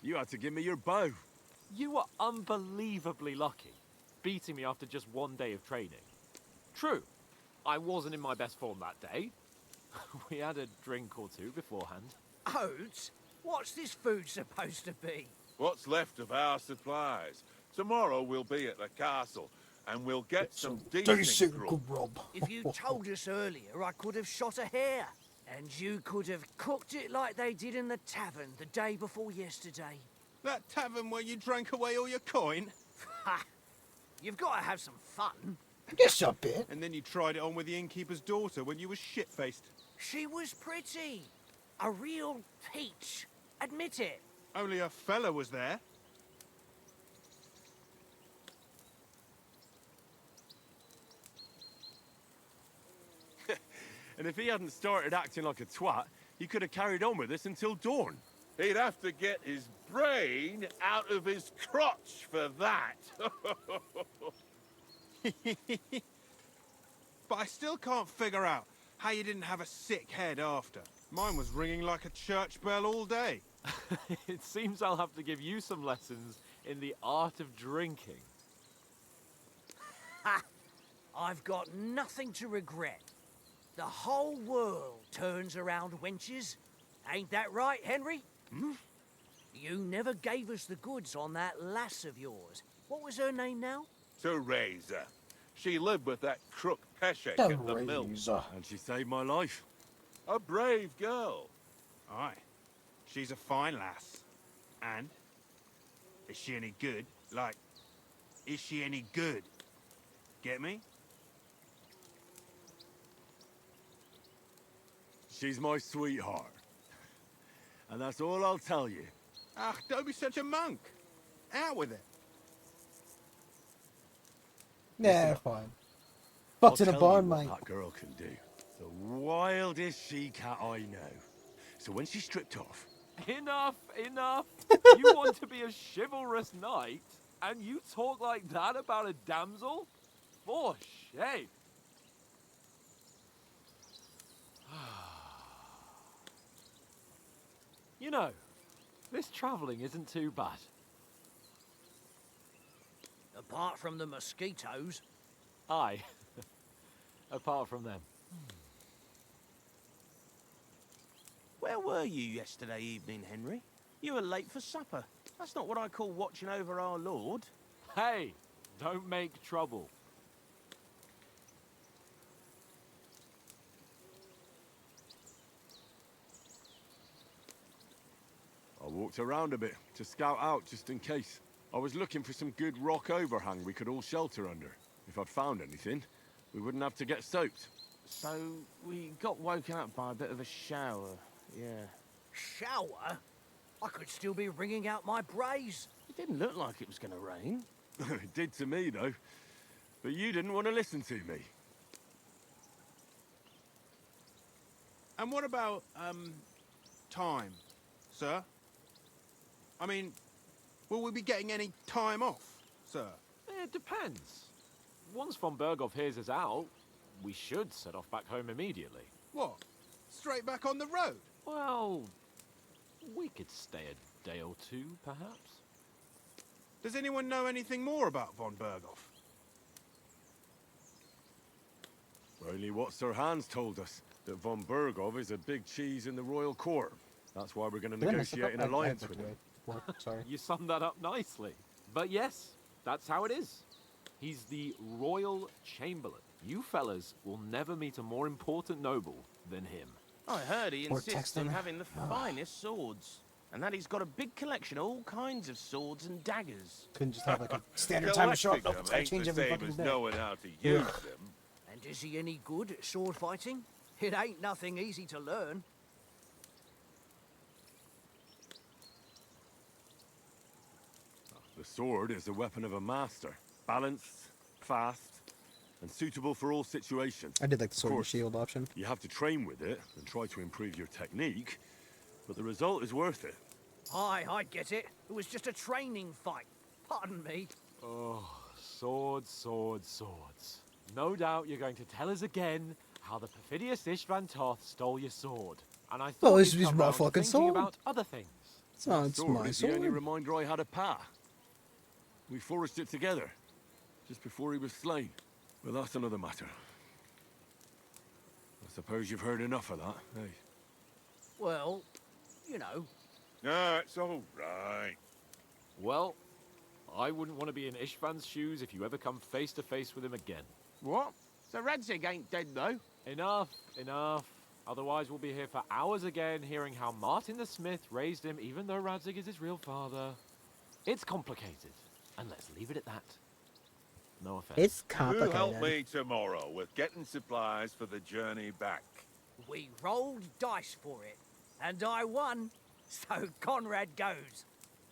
E: You had to give me your bow.
C: You were unbelievably lucky, beating me after just one day of training. True, I wasn't in my best form that day. We had a drink or two beforehand.
D: Oats? What's this food supposed to be?
J: What's left of our supplies? Tomorrow we'll be at the castle, and we'll get some decent grub.
D: If you told us earlier, I could have shot a hare. And you could have cooked it like they did in the tavern the day before yesterday.
I: That tavern where you drank away all your coin?
D: Ha! You've got to have some fun.
A: Yes, a bit.
I: And then you tried it on with the innkeeper's daughter when you were shit-faced.
D: She was pretty. A real peach. Admit it.
I: Only a fella was there.
E: And if he hadn't started acting like a twat, he could have carried on with us until dawn.
J: He'd have to get his brain out of his crotch for that.
I: But I still can't figure out how you didn't have a sick head after. Mine was ringing like a church bell all day.
C: It seems I'll have to give you some lessons in the art of drinking.
D: Ha! I've got nothing to regret. The whole world turns around wenches. Ain't that right, Henry?
J: Hmm?
D: You never gave us the goods on that lass of yours. What was her name now?
J: Teresa. She lived with that crook Peshek at the mill.
E: And she saved my life.
J: A brave girl.
I: Aye. She's a fine lass. And? Is she any good? Like, is she any good? Get me?
E: She's my sweetheart. And that's all I'll tell you.
I: Ah, don't be such a monk. Out with it.
A: Yeah, fine.
E: I'll
A: Butts in a
E: tell
A: barn,
E: you what
A: mate.
E: that girl can do. The wildest she-cat I know. So when she's stripped off,
C: Enough, enough. You want to be a chivalrous knight, and you talk like that about a damsel? For shame. You know, this travelling isn't too bad.
D: Apart from the mosquitoes.
C: Aye. Apart from them.
G: Where were you yesterday evening, Henry? You were late for supper. That's not what I call watching over our Lord.
C: Hey, don't make trouble.
E: I walked around a bit to scout out just in case. I was looking for some good rock overhang we could all shelter under. If I'd found anything, we wouldn't have to get soaked.
G: So, we got woken up by a bit of a shower, yeah.
D: Shower? I could still be wringing out my brace.
G: It didn't look like it was going to rain.
E: It did to me, though. But you didn't want to listen to me.
I: And what about, time, sir? I mean, will we be getting any time off, sir?
C: It depends. Once von Berghoff hears us out, we should set off back home immediately.
I: What? Straight back on the road?
C: Well, we could stay a day or two, perhaps.
I: Does anyone know anything more about von Berghoff?
E: Only what Sir Hans told us, that von Berghoff is a big cheese in the royal court. That's why we're going to
A: Did I mess
E: negotiate an
A: up?
E: alliance
A: I
E: with him.
A: Sorry.
C: You summed that up nicely. But yes, that's how it is. He's the Royal Chamberlain. You fellas will never meet a more important noble than him.
G: I heard he
A: Or
G: insists
A: text
G: on
A: him.
G: having the finest swords. And that he's got a big collection of all kinds of swords and daggers.
A: Couldn't just have like a standard time to show up.
J: Collecting
A: No,
J: them
A: it's gotta
J: ain't
A: change
J: the
A: every
J: same
A: fucking
J: as
A: day.
J: knowing how to use them.
D: And is he any good at sword fighting? It ain't nothing easy to learn.
E: The sword is the weapon of a master. Balanced, fast, and suitable for all situations.
A: I did like the
E: Of
A: sword and
E: course,
A: shield option.
E: You have to train with it and try to improve your technique, but the result is worth it.
D: Aye, I get it. It was just a training fight. Pardon me.
C: Oh, swords, swords, swords. No doubt you're going to tell us again how the perfidious Istvan Toth stole your sword. And I thought
A: Well, it's
C: you'd
A: his
C: come
A: raw
C: round to
A: fucking
C: thinking
A: sword.
C: about other things.
A: It's
E: Sword
A: my
E: is the only
A: sword.
E: reminder I had of Pa. We forged it together, just before he was slain. But that's another matter. I suppose you've heard enough of that, eh?
D: Well, you know.
J: No, it's all right.
C: Well, I wouldn't want to be in Istvan's shoes if you ever come face to face with him again.
I: What? So Radzig ain't dead, though?
C: Enough, enough. Otherwise we'll be here for hours again hearing how Martin the Smith raised him even though Radzig is his real father. It's complicated, and let's leave it at that. No offense.
A: It's
J: You help
A: complicated.
J: me tomorrow with getting supplies for the journey back.
D: We rolled dice for it. And I won. So Conrad goes.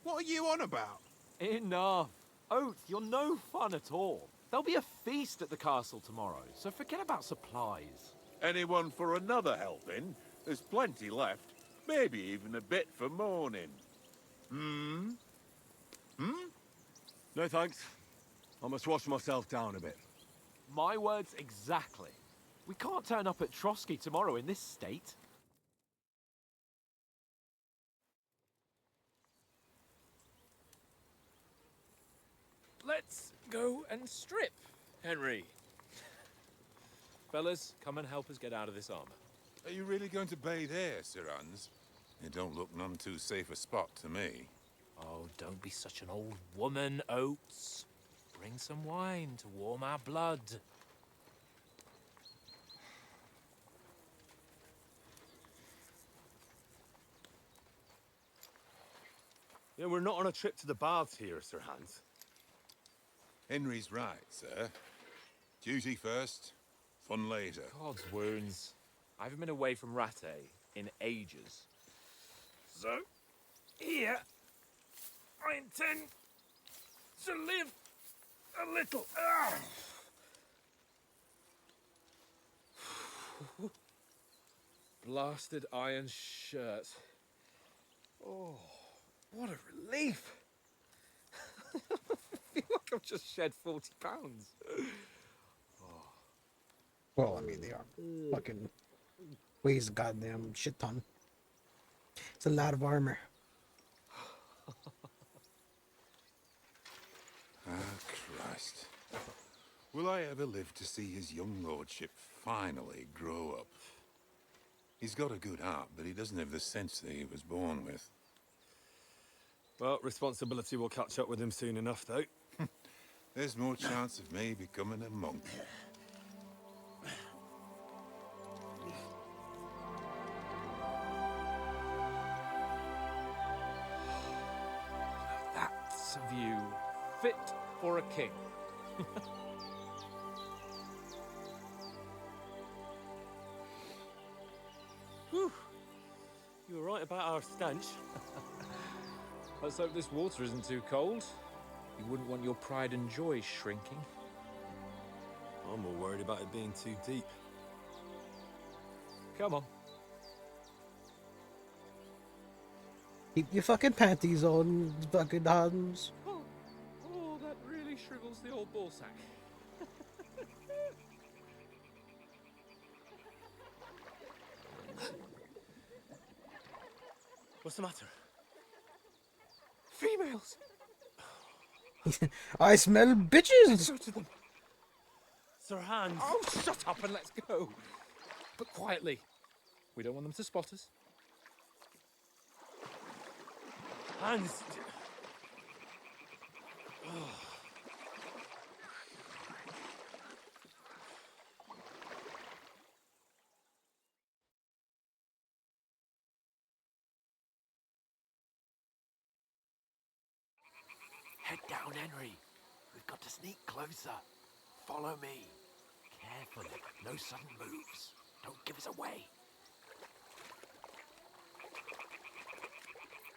I: What are you on about?
C: Enough. Oath, you're no fun at all. There'll be a feast at the castle tomorrow, so forget about supplies.
J: Anyone for another helping? There's plenty left. Maybe even a bit for morning. Hmm?
E: No thanks. I must wash myself down a bit.
C: My words exactly. We can't turn up at Trotsky tomorrow in this state. Let's go and strip, Henry. Fellas, come and help us get out of this armor.
K: Are you really going to bathe here, Sir Hans? It don't look none too safe a spot to me.
C: Oh, don't be such an old woman, Oates. Bring some wine to warm our blood.
F: Yeah, we're not on a trip to the baths here, Sir Hans.
K: Henry's right, sir. Duty first, fun later.
C: God's wounds. I haven't been away from Rattay in ages. So, here, I intend to live a little. Blasted iron shirt. Oh, what a relief. I feel like I've just shed 40 pounds.
A: Well, I mean, they are fucking weighs a goddamn shit ton. It's a lot of armor.
K: Christ. Will I ever live to see his young lordship finally grow up? He's got a good heart, but he doesn't have the sense that he was born with.
F: Well, responsibility will catch up with him soon enough, though.
K: There's more chance of me becoming a monk.
C: That's a view fit for a king.
F: Whew. You were right about our stench.
C: Let's hope this water isn't too cold. You wouldn't want your pride and joy shrinking.
F: I'm more worried about it being too deep.
C: Come on.
A: Keep your fucking panties on, fucking Hans.
C: Oh, that really shrivels the old ball sack.
F: What's the matter?
C: Females!
A: I smell bitches!
C: Go to them.
F: Sir Hans.
C: Oh, shut up and let's go. But quietly. We don't want them to spot us.
F: Hans.
D: Head down, Henry. We've got to sneak closer. Follow me. Carefully. No sudden moves. Don't give us away.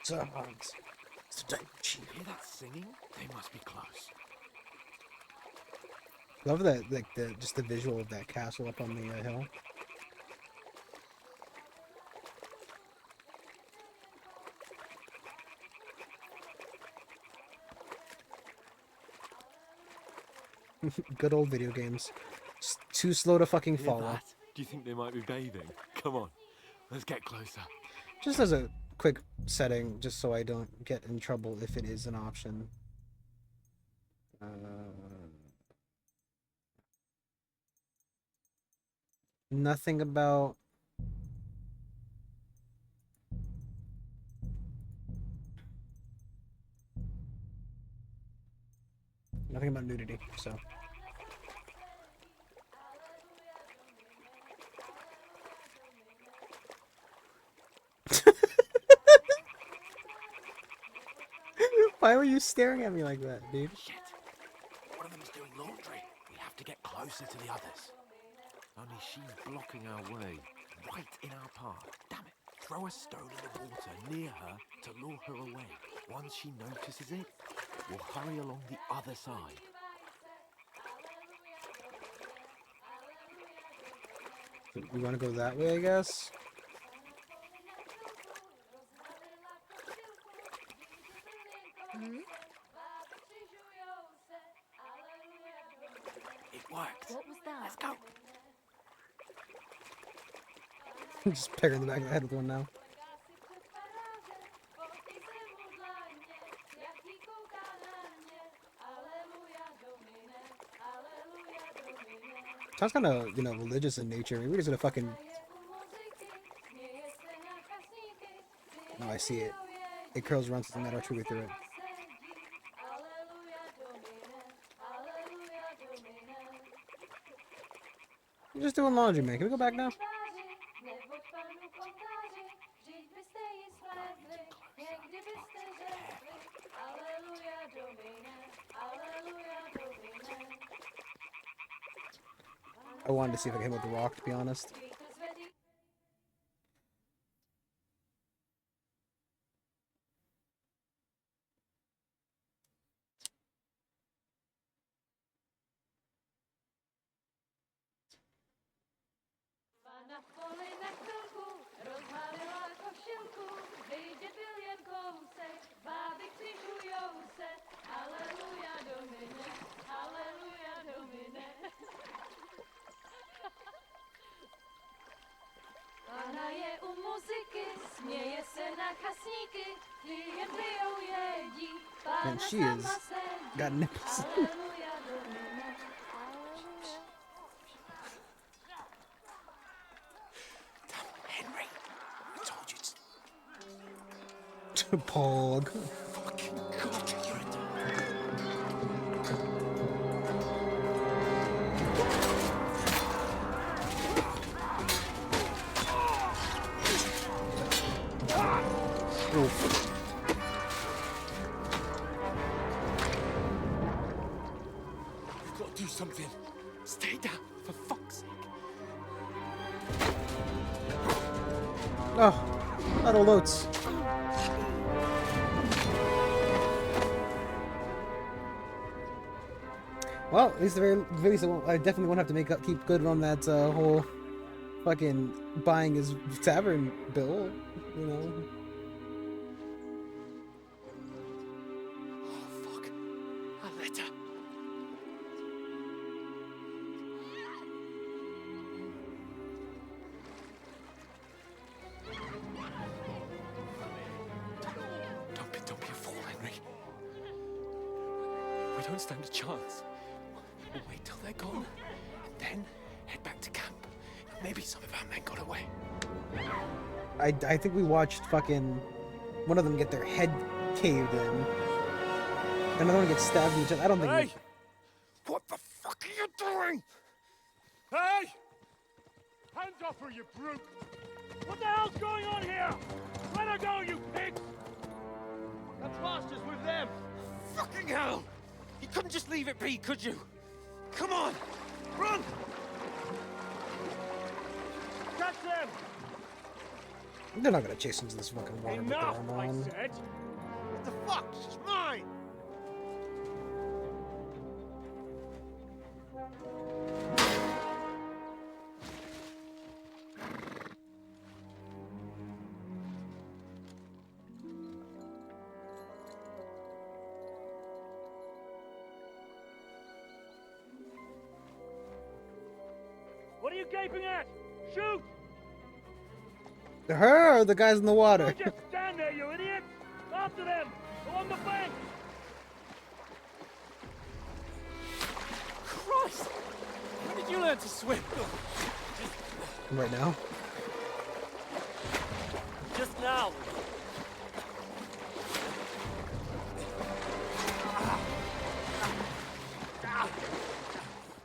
A: Sir Hans. It's the type cheap.
D: Hear that singing? They must be close.
A: Love that, like just the visual of that castle up on the hill. Good old video games. Just too slow to fucking
F: Hear
A: follow.
F: that? Do you think they might be bathing? Come on. Let's get closer.
A: Just as a quick setting, just so I don't get in trouble if it is an option. Nothing about... Nothing about nudity, so... Why were you staring at me like that, dude?
D: Shit. One of them's doing laundry. We have to get closer to the others. Only she's blocking our way. Right in our path. Damn it. Throw a stone in the water near her to lure her away. Once she notices it, we'll hurry along the other side.
A: We want to go that way, I guess?
D: It worked.
B: What was that?
D: Let's go.
A: Just peck her in the back of the head with one now. Sounds kind of, religious in nature. Maybe we're just gonna fucking... No, I see it. It curls around something that truly through it. We're just doing laundry, man. Can we go back now? I wanted to see if I could hit with the rock, to be honest. And she is got nipples.
G: Henry, I told you to...
A: Pog.
G: Fucking God, you're a...
A: Oof.
G: You've got to do something. Stay down, for fuck's sake.
A: Oh, little notes. Well, at least the very least I definitely won't have to keep good on that whole fucking buying his tavern bill, you know.
G: Oh, fuck. A letter. Don't be a fool, Henry. We don't stand a chance. We'll wait till they're gone, and then head back to camp. Maybe some of our men got away.
A: I think we watched fucking one of them get their head caved in. Another one gets stabbed in the chest. I don't think.
G: Hey! What the fuck are you doing?
F: Hey! Hands off her, you brute! What the hell's going on here? Let her go, you pigs! That's Foster's with them!
G: Fucking hell! You couldn't just leave it be, could you? Come on! Run!
F: Catch them!
A: They're not gonna chase into this fucking water with their
F: Enough,
A: arm
F: I
A: on.
F: said!
G: What the fuck? She's mine!
F: What are you gaping at? Shoot!
A: Her or the guys in the water?
F: Don't just stand there, you idiot! After them! Along the bank!
G: Christ! When did you learn to swim?
A: Right now.
F: Just now!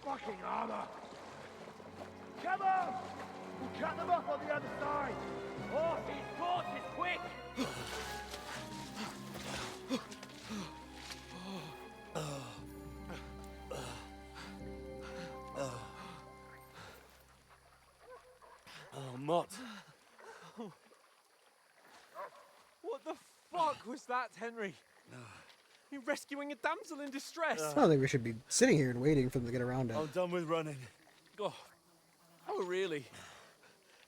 F: Fucking armor! Come on! We'll cut them off on the other side! Oh, these torches, quick!
G: Oh, Mott.
C: What the fuck was that, Henry? You rescuing a damsel in distress?
A: I don't think we should be sitting here and waiting for them to get around it.
G: I'm done with running.
C: Oh, really?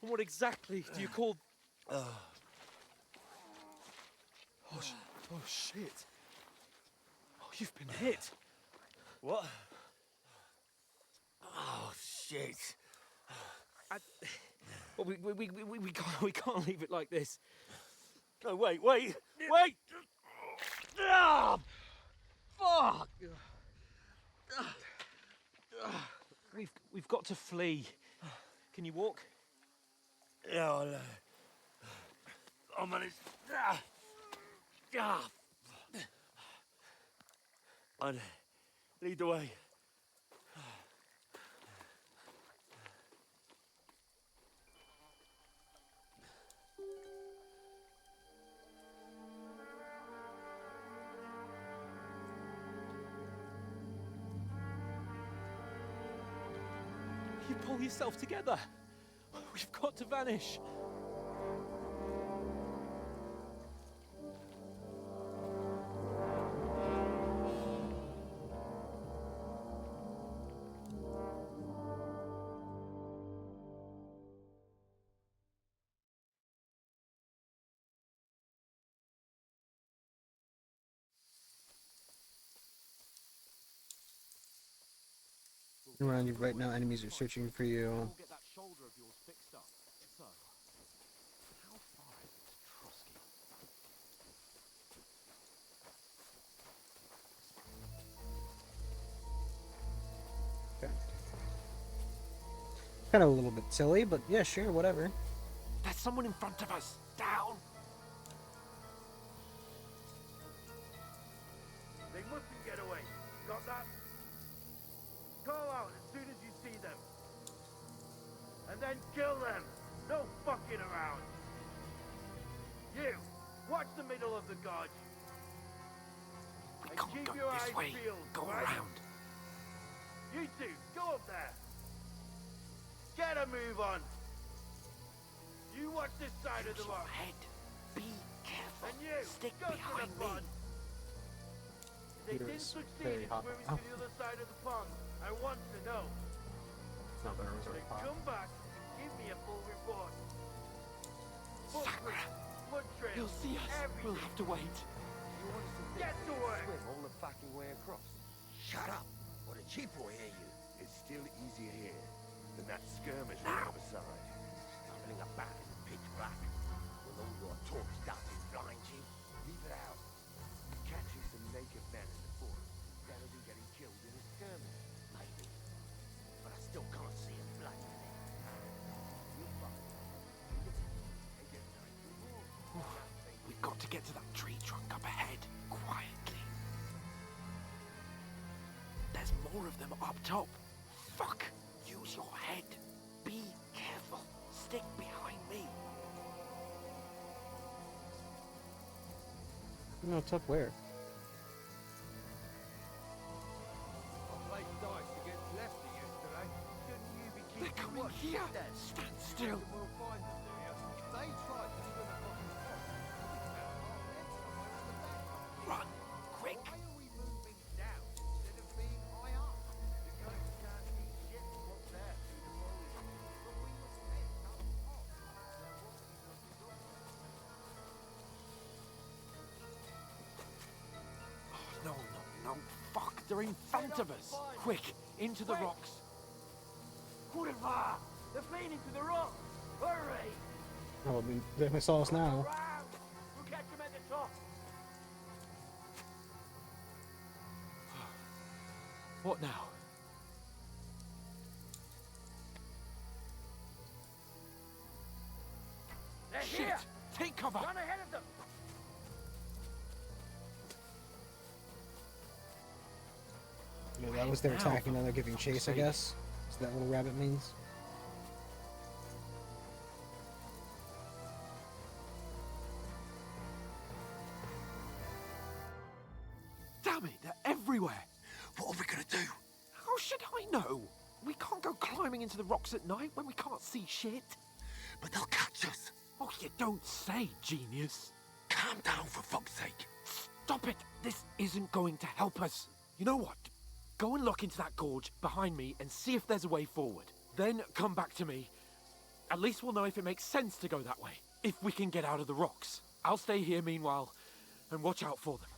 C: And what exactly do you call... Oh, shit. Oh, you've been hit.
G: What? Oh, shit.
C: Well, we can't leave it like this.
G: No, wait! Ah, fuck!
C: We've got to flee. Can you walk?
G: Yeah, I'll manage. I'd lead the way.
C: You pull yourself together. We've got to vanish.
A: Around you right now, enemies are searching for you.
C: Get that shoulder of yours fixed up. So, how far is Trusky?
A: Kind of a little bit silly, but yeah, sure, whatever.
D: There's someone in front of us. Down.
F: They mustn't get away. Got that? Call out as soon as you see them. And then kill them. No fucking around. You, watch the middle of the gorge.
D: We
F: And
D: can't
F: keep
D: go
F: your
D: this
F: eyes
D: way.
F: peeled,
D: Go
F: right?
D: around.
F: You two, go up there. Get a move on. You watch this side of the
D: Use your
F: rock.
D: head. Be careful.
F: And you,
D: Stick
F: go to
D: behind
F: the
D: me.
F: pond. If they
A: Peter
F: didn't
A: is
F: succeed
A: very
F: in
A: hot.
F: swimming
A: Oh.
F: to the other side of the pond, I want to know.
A: It's not that it was
F: Then
A: already hot.
F: come back and give me a full report.
D: Sakura.
F: Blood trail.
D: He'll see us.
F: Everything.
D: We'll have to wait.
G: You honestly think
F: Get to
G: we can
F: work.
G: swim all the fucking way across?
L: Shut up, or the chief will hear you. It's still easier here than that skirmish on the other side. Stumbling about in the pitch black, with all your talk starting blind you. Leave it out. Catching some naked men in the forest, better than getting killed in a skirmish. Maybe. But I still can't see a blood in it. You'll find it. They get nice reward.
D: We've got to get to that tree trunk up ahead, quietly. There's more of them up top. Fuck! Use your head. Be careful. Stick behind me.
A: No, it's up where?
F: I played dice against Leicester yesterday. Shouldn't you be
D: They're
F: keeping
D: coming
F: watch?
D: here.
F: Then?
D: Stand still.
F: We'll find them, do you? If they try to swim across the pond, we found our heads somewhere in the back.
D: Run, quick.
F: Why are we moving down instead of being high up? Because you can't see shit from up there through the foliage. But we were meant up top. There won't be nothing up there.
D: No, no, no. Fuck, they're in front of us. Quick, into the rocks.
F: Kurva! They're fleeing into the rock! Hurry!
A: Oh, I mean, they saw us now.
F: Around! We'll catch them at the top!
D: What now?
F: They're
D: Shit!
F: here!
D: Take cover!
F: Run ahead of them!
A: Yeah, that was their
D: Now,
A: attacking, now they're giving chase, I
D: sake.
A: guess. Is that what a rabbit means?
D: Damn it, they're everywhere.
L: What are we gonna do?
D: How should I know? We can't go climbing into the rocks at night when we can't see shit.
L: But they'll catch us.
D: Oh, you don't say, genius.
L: Calm down, for fuck's sake.
D: Stop it! This isn't going to help us. You know what? Go and look into that gorge behind me and see if there's a way forward. Then come back to me. At least we'll know if it makes sense to go that way. If we can get out of the rocks. I'll stay here meanwhile and watch out for them.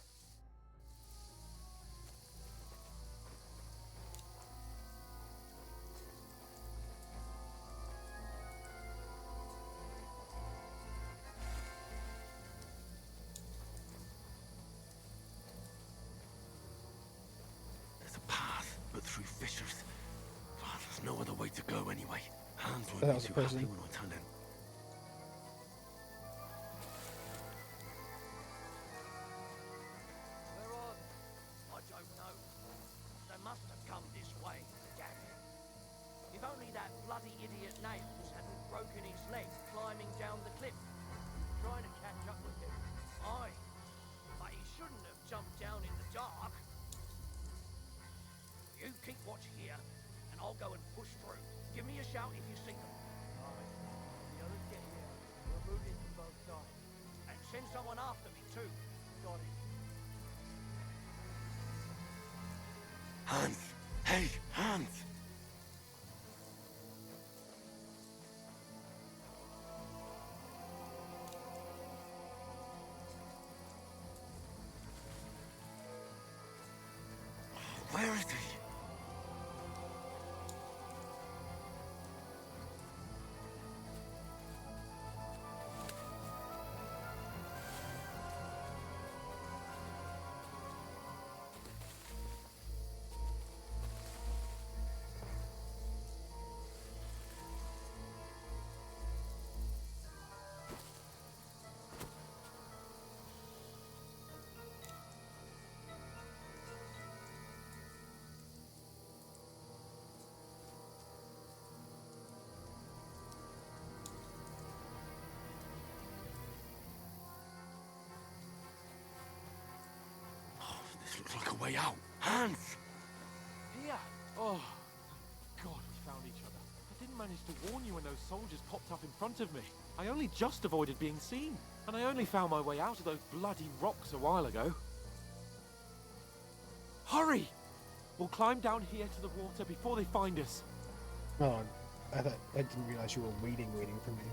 L: There's a path, but through fissures. Oh, there's no other way to go anyway. Hands won't
A: That
L: be
A: was a
L: too happy
A: person.
L: when I turn in.
F: Where are they? I don't know. They must have come this way, damn it. If only that bloody idiot Nails hadn't broken his leg climbing down the cliff. Trying to catch up with him. Aye. But he shouldn't have jumped down in the dark. You keep watch here, and I'll go and push through. Give me a shout if you see them. Aye. The others get here. We'll move in from both sides. And send someone after me, too. Got it.
L: Hans! Hey, Hans! Where is he? way out. Hans!
C: Here! Oh, God, we found each other. I didn't manage to warn you when those soldiers popped up in front of me. I only just avoided being seen. And I only found my way out of those bloody rocks a while ago. Hurry! We'll climb down here to the water before they find us.
A: Oh, I didn't realize you were waiting for me.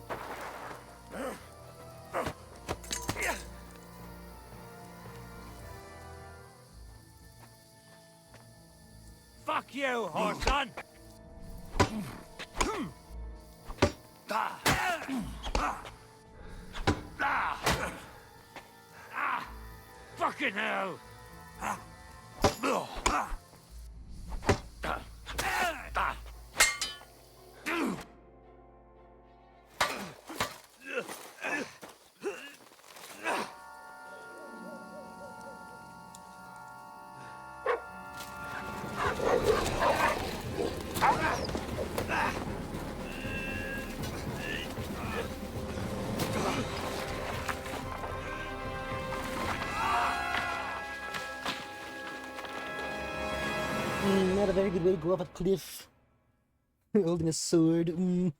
F: Fuck you, Horson! Fucking hell!
A: Not a very good way to go off a cliff. Holding a sword.
H: You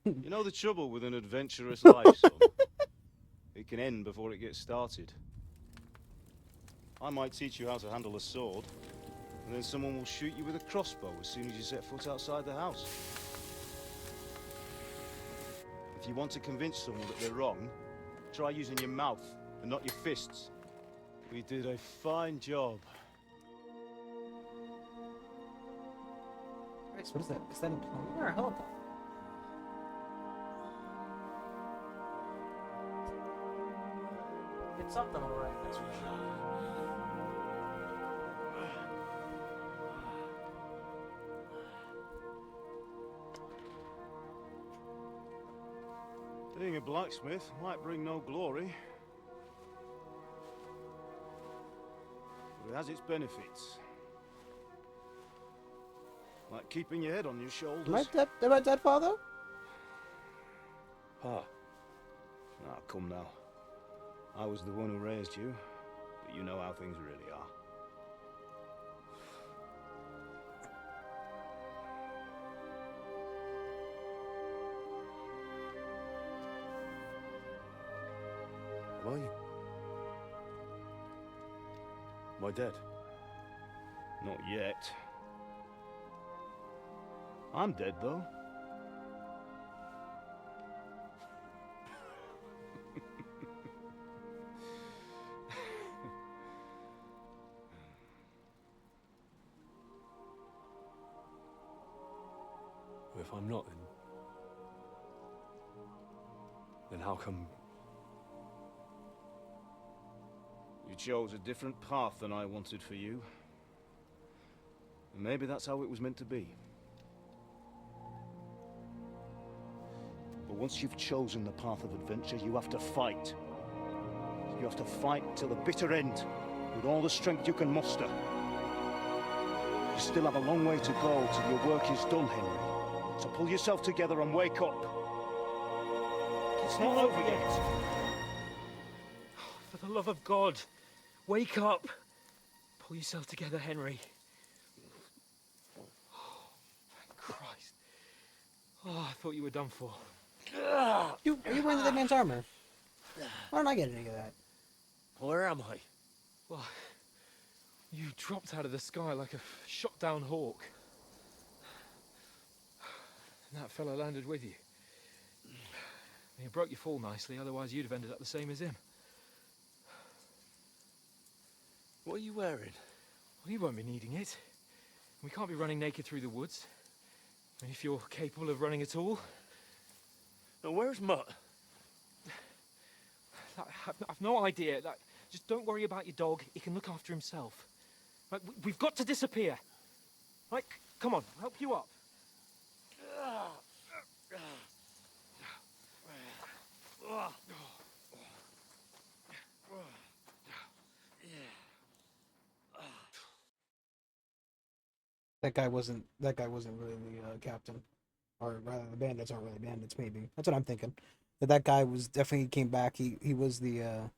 H: know the trouble with an adventurous life, son? It can end before it gets started. I might teach you how to handle a sword, and then someone will shoot you with a crossbow as soon as you set foot outside the house. If you want to convince someone that they're wrong, try using your mouth and not your fists. We did a fine job.
A: Christ, what is that? Is that a plane or a helicopter? It's something alright, that's for sure.
H: Being a blacksmith might bring no glory, but it has its benefits. Like keeping your head on your shoulders.
A: Am I dead, father?
H: Pa. Ah, come now. I was the one who raised you, but you know how things really are. Am I dead? Not yet. I'm dead, though.
M: If I'm not, then how come?
H: You chose a different path than I wanted for you. And maybe that's how it was meant to be. But once you've chosen the path of adventure, you have to fight. You have to fight till the bitter end, with all the strength you can muster. You still have a long way to go till your work is done, Henry. So pull yourself together and wake up. It's not over yet.
C: For the love of God, wake up. Pull yourself together, Henry. Oh, thank Christ. Oh, I thought you were done for.
A: Are you wearing the man's armor? Why don't I get any of that?
F: Where am I?
C: Well, you dropped out of the sky like a shot-down hawk. And that fella landed with you. And you broke your fall nicely, otherwise you'd have ended up the same as him.
F: What are you wearing?
C: Well, you won't be needing it. We can't be running naked through the woods. And if you're capable of running at all.
F: Now, where's Mutt?
C: I've no idea. Just don't worry about your dog. He can look after himself. Right, we've got to disappear. Right, come on, I'll help you up.
A: That guy wasn't really the captain, or rather, the bandits aren't really bandits. Maybe that's what I'm thinking. That guy was definitely came back. He was the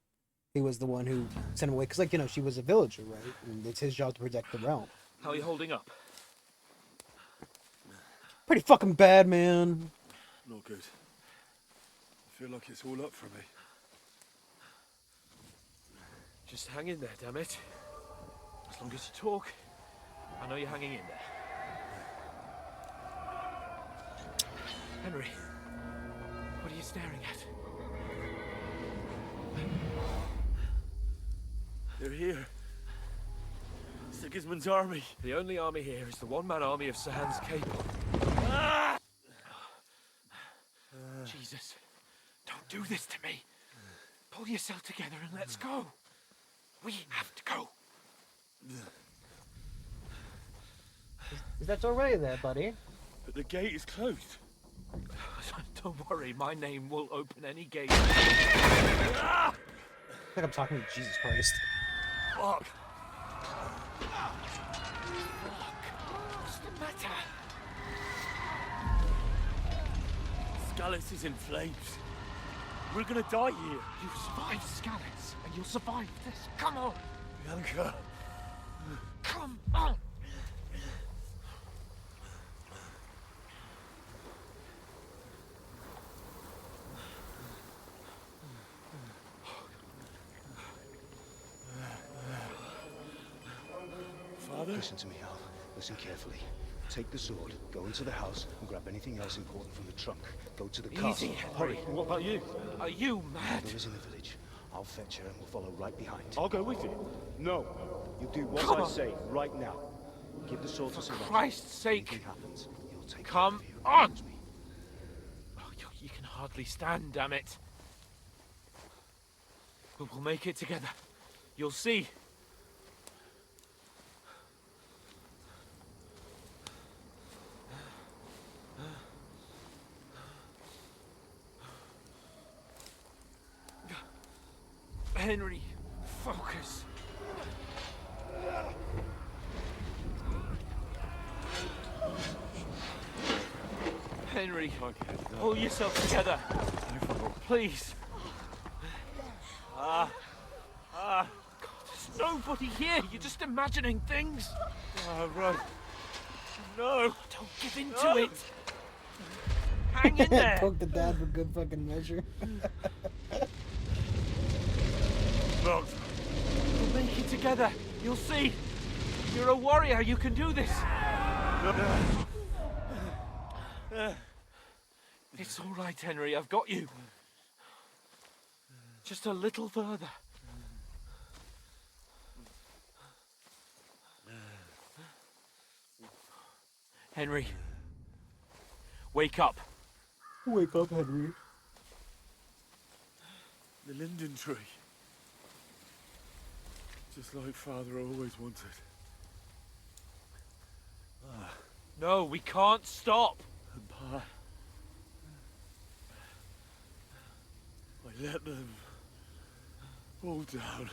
A: he was the one who sent him away. Because, like, you know, she was a villager, right? And it's his job to protect the realm.
C: How are you holding up?
A: Pretty fucking bad, man.
M: Not good. I feel like it's all up for me.
C: Just hang in there, damn it. As long as you talk, I know you're hanging in there. Henry, what are you staring at?
M: They're here. Sigismund's army.
C: The only army here is the one-man army of Sahan's Cable. Jesus, don't do this to me. Pull yourself together and let's go. We have to go.
A: Is that already there, buddy?
M: But the gate is closed.
C: Don't worry, my name will open any gate.
A: I think I'm talking to Jesus Christ.
M: Fuck.
C: What's the matter?
M: Scallis is in flames. We're gonna die here.
C: You survived Scallis, and you'll survive this. Come on!
M: Bianca.
C: Come on!
M: Father?
N: Listen to me, Al. Listen carefully. Take the sword, go into the house, and grab anything else important from the trunk. Go to the castle.
C: Easy,
N: Hurry.
M: What about you?
C: Are you mad?
N: Mother is in the village. I'll fetch her and we'll follow right behind.
M: I'll go with you.
N: No. You do what
C: Come
N: I
C: on.
N: say right now. Give the sword to
C: For
N: Sir
C: Christ's sake!
N: Anything happens, you'll take
C: Come
N: care of you.
C: on!
N: Promise me.
C: Oh, you can hardly stand, damn it. But we'll make it together. You'll see. Henry, focus. Henry, pull yourself together. Please. God, there's nobody here. You're just imagining things.
M: Run.
C: No, don't give in to it. Hang in there.
A: Poke the dad for good fucking measure.
M: Look.
C: We'll make it together. You'll see. You're a warrior. You can do this. It's all right, Henry. I've got you. Just a little further. Henry, wake up.
A: Wake up, Henry.
M: The linden tree. Just like Father always wanted.
C: No, we can't stop.
M: And Pa. I let them all down.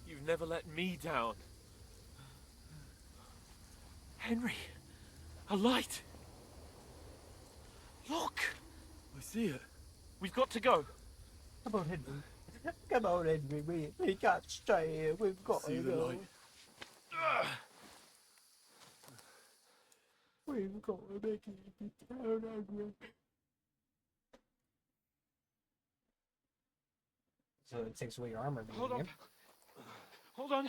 C: You've never let me down. Henry, a light. Look.
M: I see it.
C: We've got to go.
A: Come on, Henry. Come on, Henry. We can't stay here. We've got
M: See
A: to
M: the
A: go.
M: light.
A: We've got to make it down, Henry. So it takes away your armor.
C: Hold on. Hold on.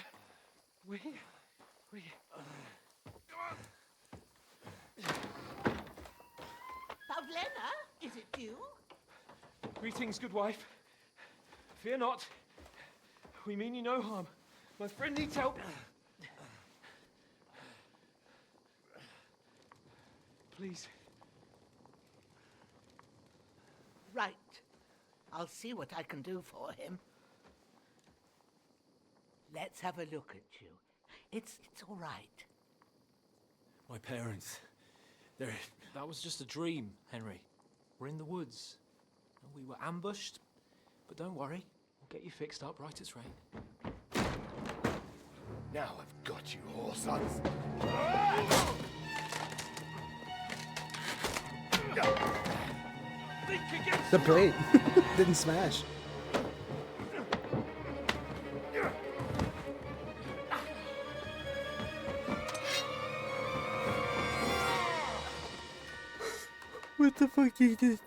C: We.
B: Pavlena, is it you?
C: Greetings, good wife. Fear not. We mean you no harm. My friend needs help. Please.
O: Right. I'll see what I can do for him. Let's have a look at you. It's all right.
M: My parents. They're...
C: That was just a dream, Henry. We're in the woods. We were ambushed, but don't worry. We'll get you fixed up right as rain.
L: Now I've got you, whore sons.
C: Think against
A: The plate didn't smash. What the fuck is this?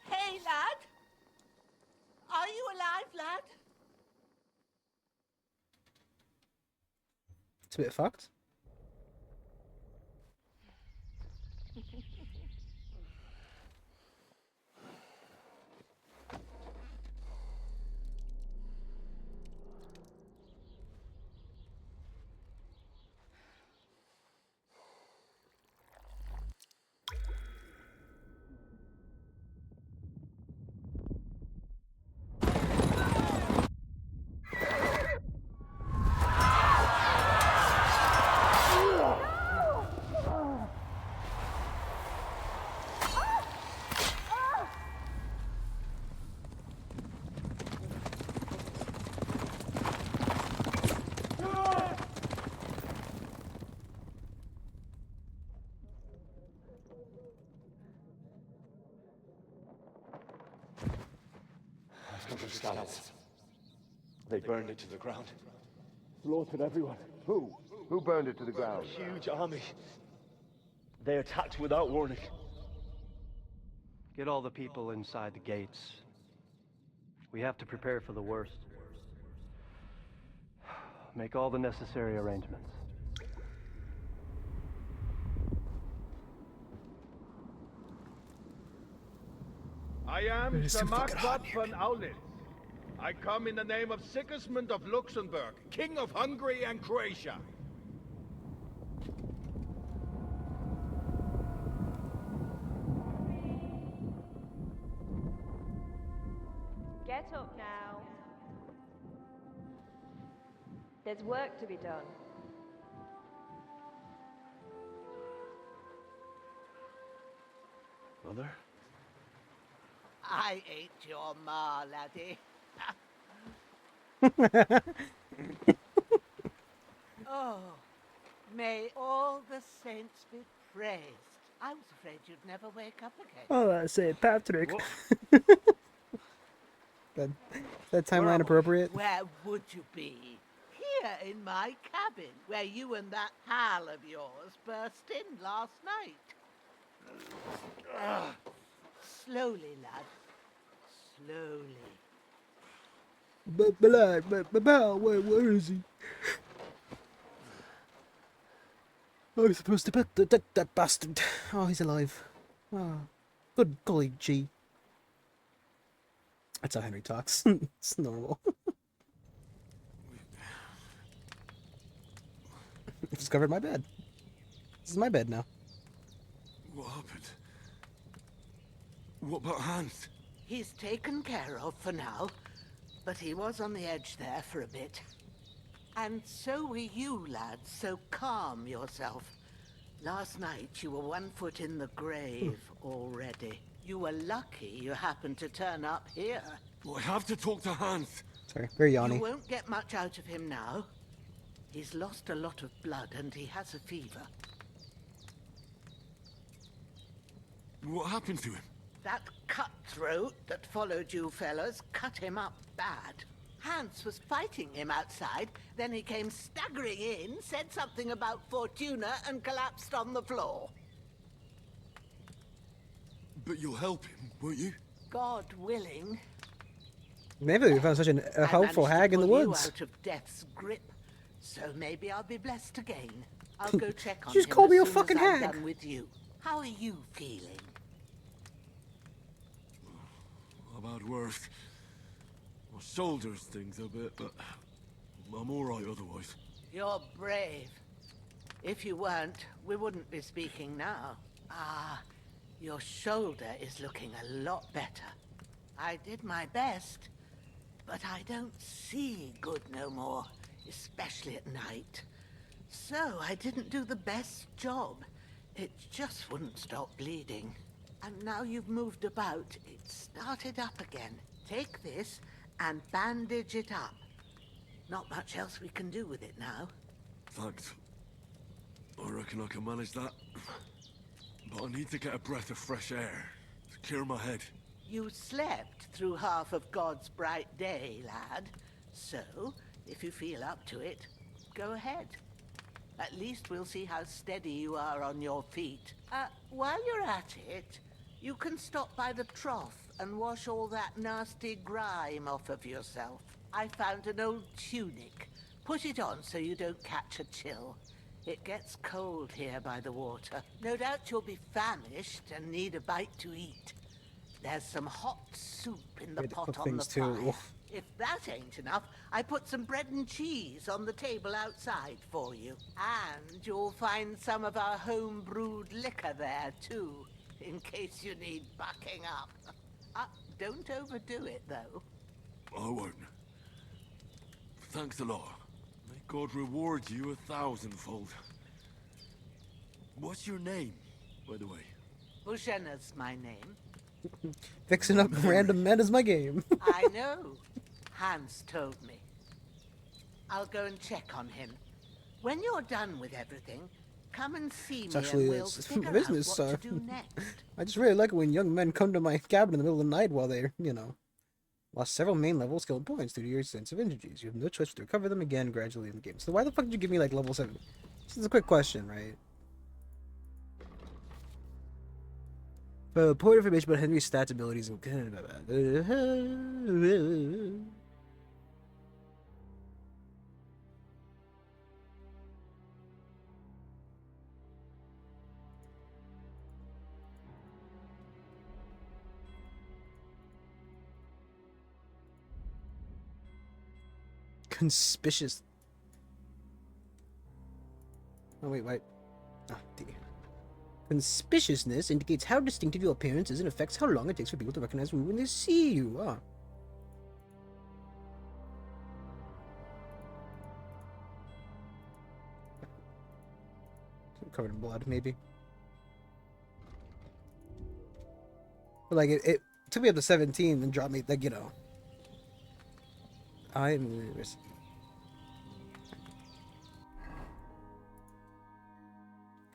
O: Hey, lad! Are you alive, lad?
A: It's a bit fucked.
N: Scouts. They burned it to the ground.
L: Slaughtered everyone. Who? Who burned it to the ground?
N: A huge army. They attacked without warning.
P: Get all the people inside the gates. We have to prepare for the worst. Make all the necessary arrangements.
Q: I am
A: It is
Q: Sir
A: too fucking hot
Q: Markvat van Aulitz. I come in the name of Sigismund of Luxembourg, King of Hungary and Croatia.
R: Get up now. There's work to be done.
N: Mother?
O: I ain't your ma, laddie. Oh, may all the saints be praised. I was afraid you'd never wake up again.
A: Oh, that's St. Patrick. that timeline appropriate?
O: Where would you be? Here in my cabin, where you and that pal of yours burst in last night. Slowly, lad. Slowly.
A: Where is he? I was supposed to pet that bastard. Oh, he's alive. Oh, good golly gee. That's how Henry talks. It's normal. I've discovered my bed. This is my bed now.
E: What happened? What about Hans?
O: He's taken care of for now, but he was on the edge there for a bit. And so were you, lad, so calm yourself. Last night you were 1 foot in the grave already. You were lucky you happened to turn up here.
E: Well, I have to talk to Hans.
A: Sorry, very yawny.
O: You won't get much out of him now. He's lost a lot of blood and he has a fever.
E: What happened to him?
O: That cutthroat that followed you fellas cut him up bad. Hans was fighting him outside, then he came staggering in, said something about Fortuna and collapsed on the floor.
E: But you'll help him, won't you?
O: God willing.
A: Maybe we found such a helpful hag in the
O: I managed to pull
A: woods.
O: you out of death's grip, so maybe I'll be blessed again. I'll go check on
A: Just
O: him
A: call me
O: as
A: a
O: soon
A: fucking
O: as I'm
A: hag.
O: done with you. How are you feeling?
E: I've had worse. My shoulders stings a bit, but I'm alright otherwise.
O: You're brave. If you weren't, we wouldn't be speaking now. Ah, your shoulder is looking a lot better. I did my best, but I don't see good no more, especially at night. So I didn't do the best job. It just wouldn't stop bleeding. And now you've moved about, it started up again. Take this and bandage it up. Not much else we can do with it now.
E: Thanks. I reckon I can manage that. But I need to get a breath of fresh air to clear my head.
O: You slept through half of God's bright day, lad. So, if you feel up to it, go ahead. At least we'll see how steady you are on your feet. While you're at it, you can stop by the trough and wash all that nasty grime off of yourself. I found an old tunic. Put it on so you don't catch a chill. It gets cold here by the water. No doubt you'll be famished and need a bite to eat. There's some hot soup in the
A: Way to
O: pot
A: cook
O: on the
A: things, too.
O: fire.
A: Oof.
O: If that ain't enough, I put some bread and cheese on the table outside for you. And you'll find some of our home-brewed liquor there, too, in case you need bucking up. Don't overdo it, though.
E: I won't. Thanks a lot. May God reward you 1,000-fold. What's your name, by the way?
O: Bushena's my name.
A: Fixing up random men is my game.
O: I know. Hans told me. I'll go and check on him. When you're done with everything, come and see
A: It's
O: me
A: actually
O: and we'll
A: it's
O: figure
A: my business,
O: out
A: so
O: what to do next.
A: I just really like it when young men come to my cabin in the middle of the night while they're, lost several main level skill points due to your extensive injuries. You have no choice but to recover them again gradually in the game. So why the fuck did you give me like level 7? This is a quick question, right? Point information about Henry's stats, abilities, and conspicuous. Oh wait, wait. Oh, dear. Conspicuousness indicates how distinctive your appearance is and affects how long it takes for people to recognize you when they see you. Ah. Covered in blood, maybe. But like it took me up to 17 and dropped me like, I'm nervous.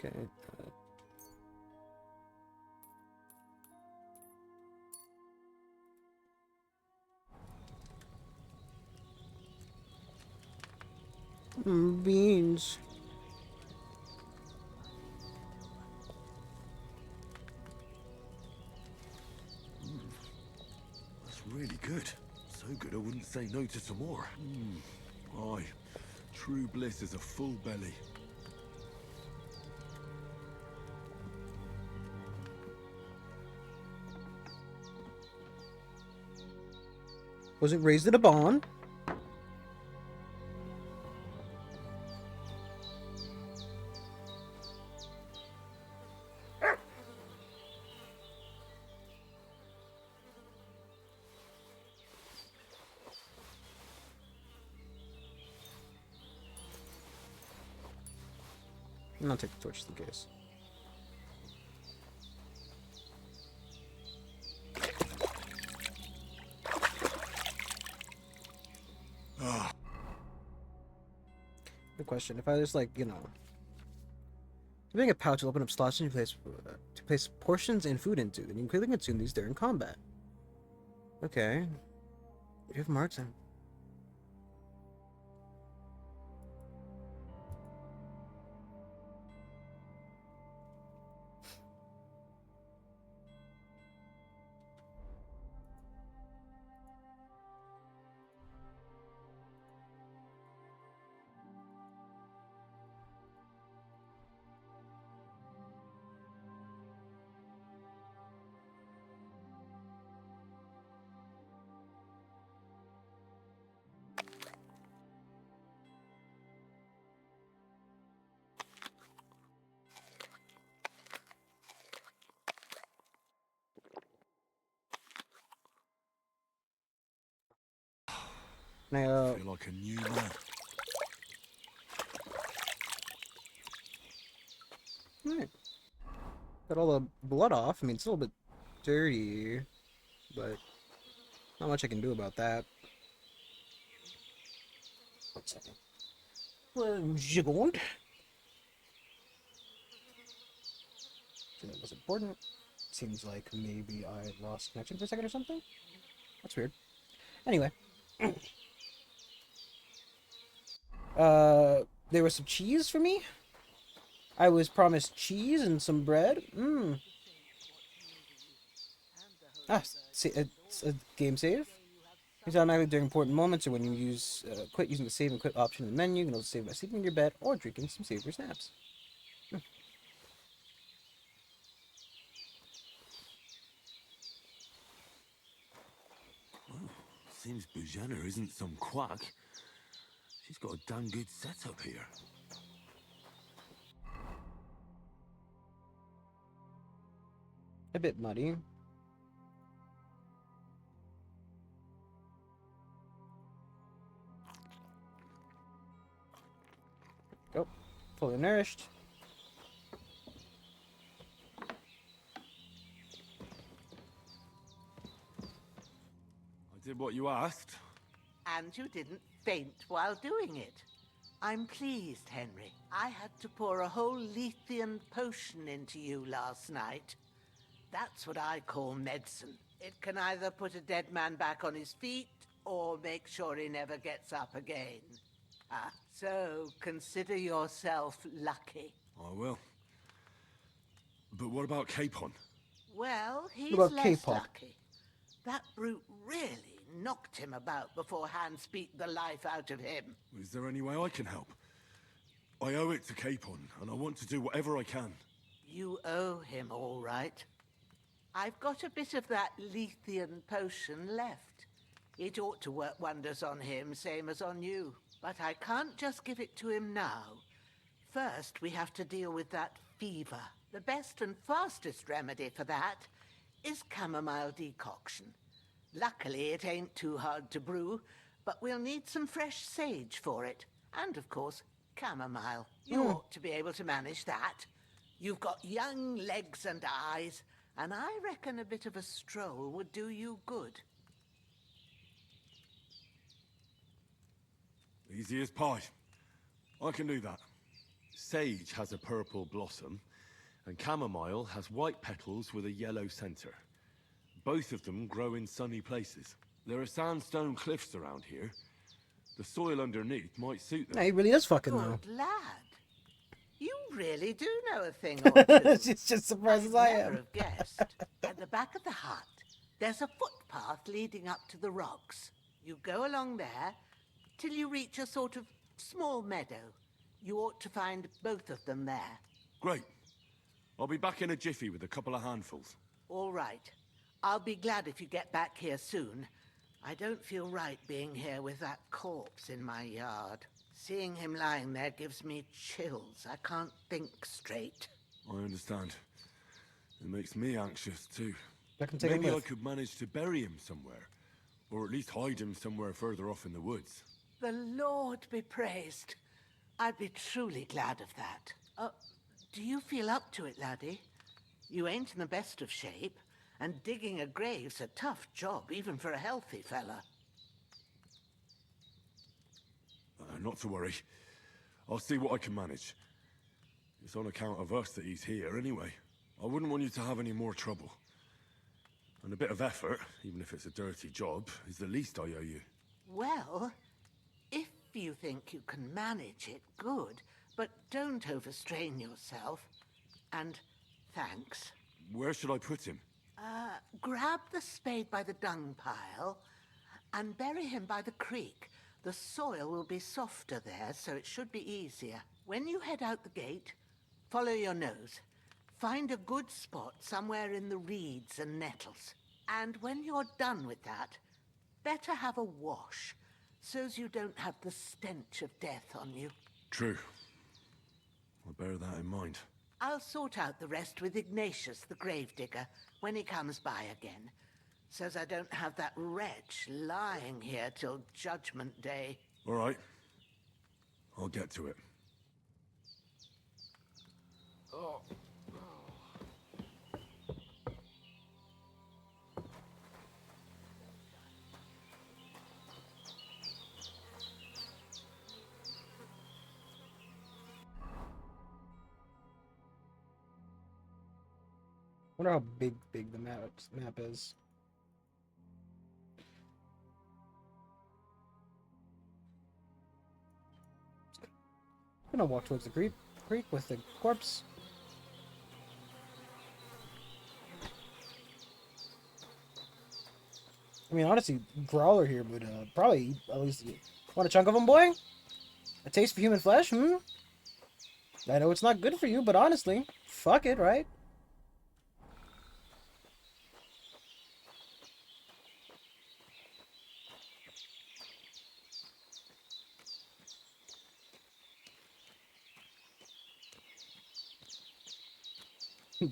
A: Okay. Beans.
E: That's really good. So good I wouldn't say no to some more. Aye. True bliss is a full belly.
A: Wasn't raised in a barn. I'll take the torch just in case. Good question. If I just having a pouch will open up slots in place to place portions and food into, and you can quickly consume these during combat. Okay. You have marks on.
E: I feel like a new man.
A: Alright. Got all the blood off. I mean, it's a little bit dirty, but not much I can do about that. 1 second. 1 second. That was important. Seems like maybe I lost connection for a second or something. That's weird. Anyway. There was some cheese for me. I was promised cheese and some bread. It's a game save. It's automatically during important moments or when you use quit using the save and quit option in the menu. You can also save by sleeping in your bed or drinking some savory snaps.
E: Seems Bujana isn't some quack. She's got a damn good setup here.
A: A bit muddy. Go. Fully nourished.
E: I did what you asked.
O: And you didn't faint while doing it. I'm pleased, Henry. I had to pour a whole Lethean potion into you last night. That's what I call medicine. It can either put a dead man back on his feet or make sure he never gets up again. So consider yourself lucky.
E: I will. But what about Capon?
O: Well, he's
A: What about
O: less
A: K-pop?
O: lucky. That brute really knocked him about before hands beat the life out of him.
E: Is there any way I can help? I owe it to Capon, and I want to do whatever I can.
O: You owe him, all right. I've got a bit of that Lethean potion left. It ought to work wonders on him, same as on you. But I can't just give it to him now. First, we have to deal with that fever. The best and fastest remedy for that is chamomile decoction. Luckily, it ain't too hard to brew, but we'll need some fresh sage for it. And, of course, chamomile. You ought to be able to manage that. You've got young legs and eyes, and I reckon a bit of a stroll would do you good.
E: Easy as pie. I can do that. Sage has a purple blossom, and chamomile has white petals with a yellow center. Both of them grow in sunny places. There are sandstone cliffs around here. The soil underneath might suit them.
A: Yeah, he really does fucking know.
O: Good lad. You really do know a thing or two.
A: She's just surprised as I
O: Never
A: am.
O: have guessed. At the back of the hut, there's a footpath leading up to the rocks. You go along there till you reach a sort of small meadow. You ought to find both of them there.
E: Great. I'll be back in a jiffy with a couple of handfuls.
O: All right. I'll be glad if you get back here soon. I don't feel right being here with that corpse in my yard. Seeing him lying there gives me chills. I can't think straight.
E: I understand. It makes me anxious too.
A: I can take him
E: Maybe I
A: with.
E: could manage to bury him somewhere. Or at least hide him somewhere further off in the woods.
O: The Lord be praised. I'd be truly glad of that. Do you feel up to it, laddie? You ain't in the best of shape, and digging a grave's a tough job, even for a healthy fella.
E: Not to worry. I'll see what I can manage. It's on account of us that he's here anyway. I wouldn't want you to have any more trouble. And a bit of effort, even if it's a dirty job, is the least I owe you.
O: Well, if you think you can manage it, good. But don't overstrain yourself. And thanks.
E: Where should I put him?
O: Grab the spade by the dung pile and bury him by the creek. The soil will be softer there, so it should be easier. When you head out the gate, follow your nose. Find a good spot somewhere in the reeds and nettles. And when you're done with that, better have a wash, so's you don't have the stench of death on you.
E: True. I'll bear that in mind.
O: I'll sort out the rest with Ignatius, the gravedigger, when he comes by again, so's I don't have that wretch lying here till Judgment Day.
E: All right. I'll get to it.
O: Oh.
A: Wonder how big the map is. I'm gonna walk towards the creek with the corpse. I mean, honestly, Growler here would probably at least want a chunk of him, boy. A taste for human flesh, hmm? I know it's not good for you, but honestly, fuck it, right?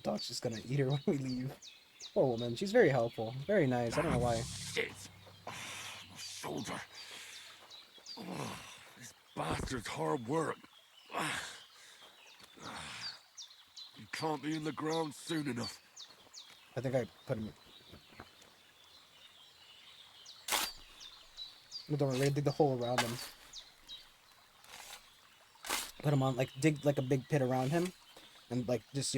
A: Doc's just gonna eat her when we leave. Poor woman, she's very helpful, very nice. I don't know why.
E: Shit! My shoulder. This bastard's hard work. You can't be in the ground soon enough.
A: I think I put him. Don't worry, dig the hole around him. Put him on, like, dig like a big pit around him, and like just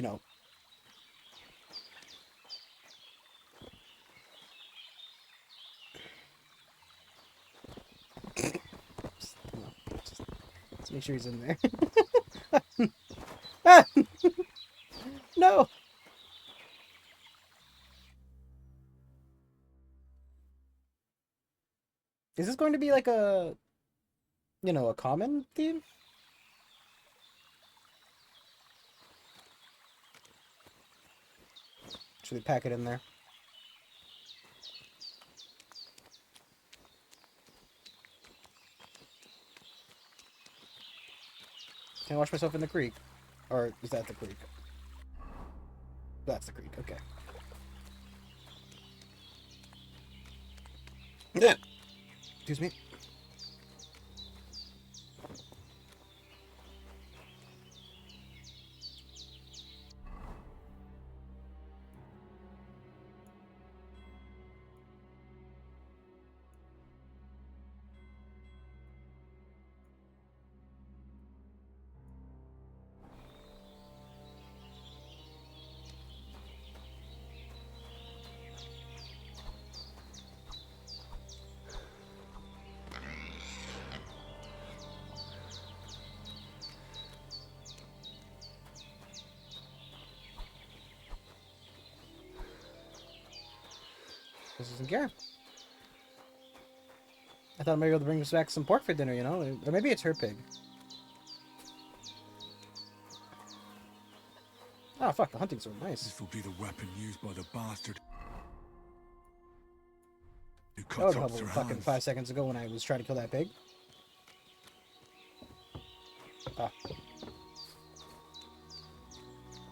A: Let's make sure he's in there. Ah! No! Is this going to be like a, a common theme? Should we pack it in there? Can I wash myself in the creek? Or is that the creek? That's the creek, okay. Yeah. Excuse me. This isn't care. I thought I might be able to bring us back some pork for dinner, Or maybe it's her pig. Oh, fuck, the hunting sword, nice.
E: This will be the weapon used by the bastard who
A: That would
E: cuts
A: help
E: up Sir
A: fucking
E: Hans.
A: 5 seconds ago when I was trying to kill that pig. Ah.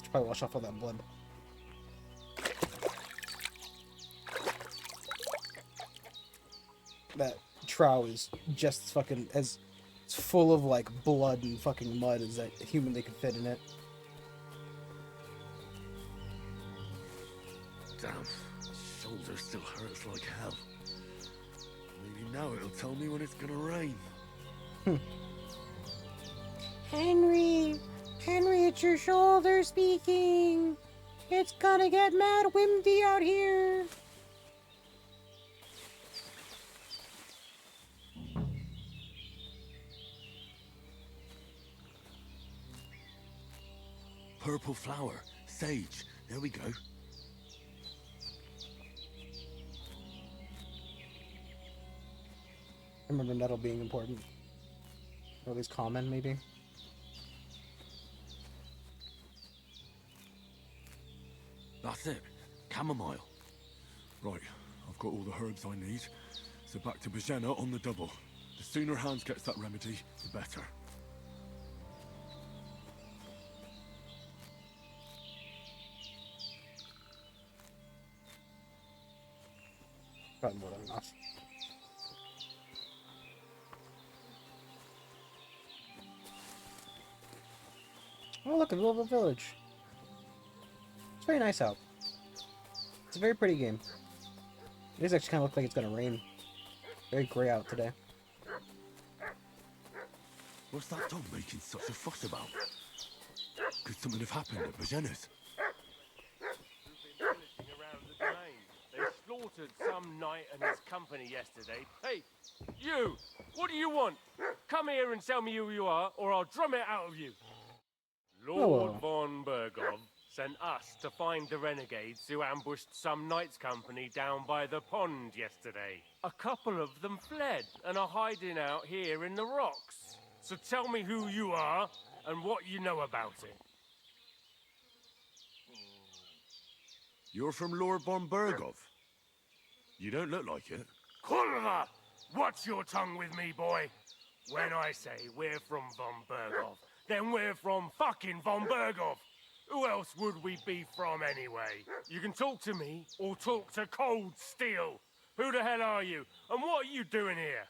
A: Should probably wash off all that blood. That trough is just fucking as it's full of like blood and fucking mud as that humanly could fit in it.
E: Damn, my shoulder still hurts like hell. Maybe now it'll tell me when it's gonna rain.
A: Henry, it's your shoulder speaking. It's gonna get mad windy out here.
E: Purple flower, sage. There we go.
A: I remember nettle being important. Or at least common, maybe.
E: That's it. Chamomile. Right, I've got all the herbs I need. So back to Bajena on the double. The sooner Hans gets that remedy, the better.
A: Probably more than enough. Oh look, a little village. It's very nice out. It's a very pretty game. It does actually kind of look like it's gonna rain. Very grey out today.
E: What's that dog making such a fuss about? Could something have happened at Bajena's?
Q: They slaughtered slaughtered some knight and his company yesterday. Hey, you! What do you want? Come here and tell me who you are, or I'll drum it out of you. Lord von Bergov sent us to find the renegades who ambushed some knight's company down by the pond yesterday. A couple of them fled and are hiding out here in the rocks. So tell me who you are and what you know about it.
E: You're from Lord von Bergov? You don't look like it.
Q: Kulva! Watch your tongue with me, boy. When I say we're from von Bergov, then we're from fucking von Bergov. Who else would we be from anyway? You can talk to me or talk to Cold Steel. Who the hell are you? And what are you doing here?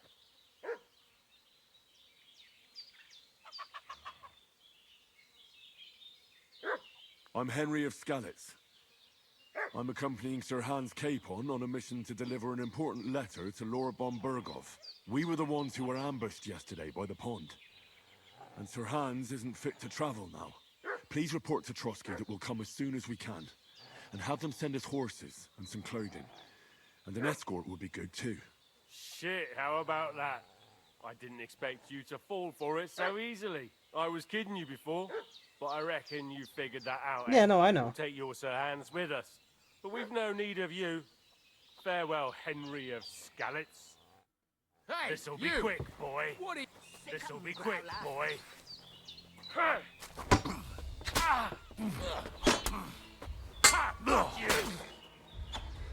E: I'm Henry of Skalitz. I'm accompanying Sir Hans Capon on a mission to deliver an important letter to Lord von Bergov. We were the ones who were ambushed yesterday by the pond. And Sir Hans isn't fit to travel now. Please report to Trotsky that we'll come as soon as we can. And have them send us horses and some clothing. And an escort would be good too.
Q: Shit, how about that? I didn't expect you to fall for it so easily. I was kidding you before, but I reckon you figured that out.
A: Yeah, no, I know.
Q: We'll take your Sir Hans with us. But we've no need of you. Farewell, Henry of Skalitz.
C: Hey,
Q: This'll be
C: you!
Q: quick, boy.
C: What are you...
Q: This'll be quick, boy. You!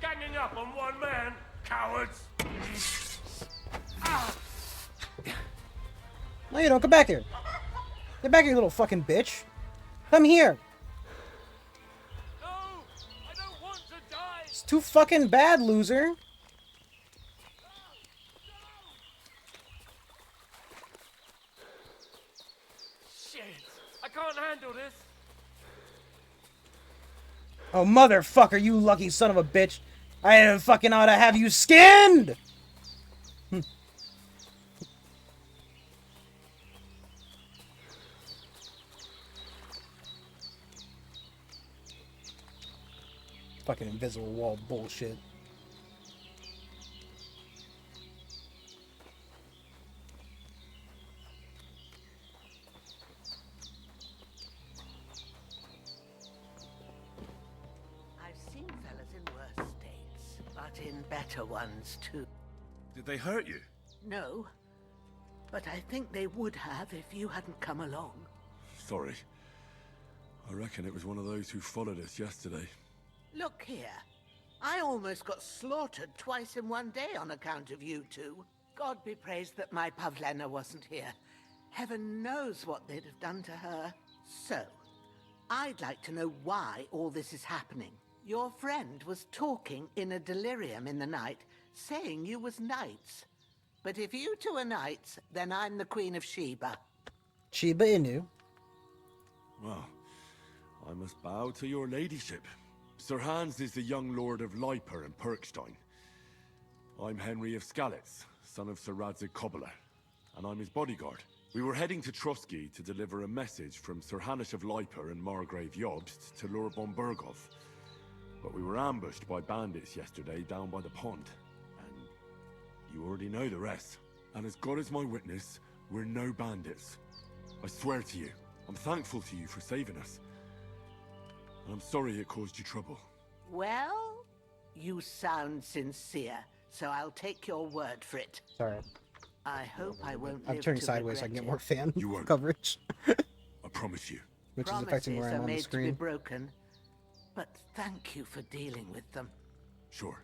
Q: Ganging up on one man, cowards!
A: No, you don't. Come back here. Get back here, you little fucking bitch. Come here.
Q: No! I don't want to die!
A: It's too fucking bad, loser.
Q: Shit! I can't handle this!
A: Oh, motherfucker, you lucky son of a bitch. I fucking ought to have you skinned! Fucking invisible wall bullshit.
O: I've seen fellas in worse states, but in better ones too.
E: Did they hurt you?
O: No, but I think they would have if you hadn't come along.
E: Sorry. I reckon it was one of those who followed us yesterday.
O: Look here. I almost got slaughtered twice in one day on account of you two. God be praised that my Pavlena wasn't here. Heaven knows what they'd have done to her. So, I'd like to know why all this is happening. Your friend was talking in a delirium in the night, saying you was knights. But if you two are knights, then I'm the Queen of Sheba.
A: Sheba Inu.
E: Well, I must bow to your ladyship. Sir Hans is the young lord of Leiper and Perkstein. I'm Henry of Skalitz, son of Sir Radzig Kobyla, and I'm his bodyguard. We were heading to Trotsky to deliver a message from Sir Hanish of Leiper and Margrave Jobst to Lord von Bergov. But we were ambushed by bandits yesterday down by the pond. And you already know the rest. And as God is my witness, we're no bandits. I swear to you, I'm thankful to you for saving us. And I'm sorry it caused you trouble.
O: Well, you sound sincere, so I'll take your word for it.
A: Sorry.
O: I hope I won't
A: I'm
O: live
A: turning
O: to
A: sideways so I
O: regret
A: can get
O: it.
A: more fan
E: You won't.
A: coverage.
E: I promise you.
A: Which is affecting where
O: Promises
A: I'm
O: are
A: on the
O: made to be
A: screen.
O: broken, but thank you for dealing with them.
E: Sure.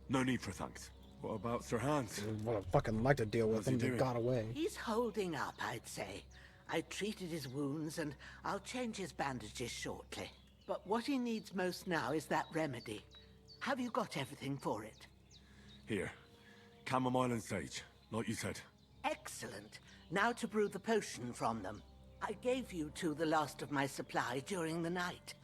E: No need for thanks. What about Sir Hans?
A: I would fucking like to deal with
E: How's he
A: him, but
E: doing?
A: got away.
O: He's holding up, I'd say. I treated his wounds, and I'll change his bandages shortly. But what he needs most now is that remedy. Have you got everything for it?
E: Here. Chamomile and sage, like you said.
O: Excellent. Now to brew the potion from them. I gave you two the last of my supply during the night.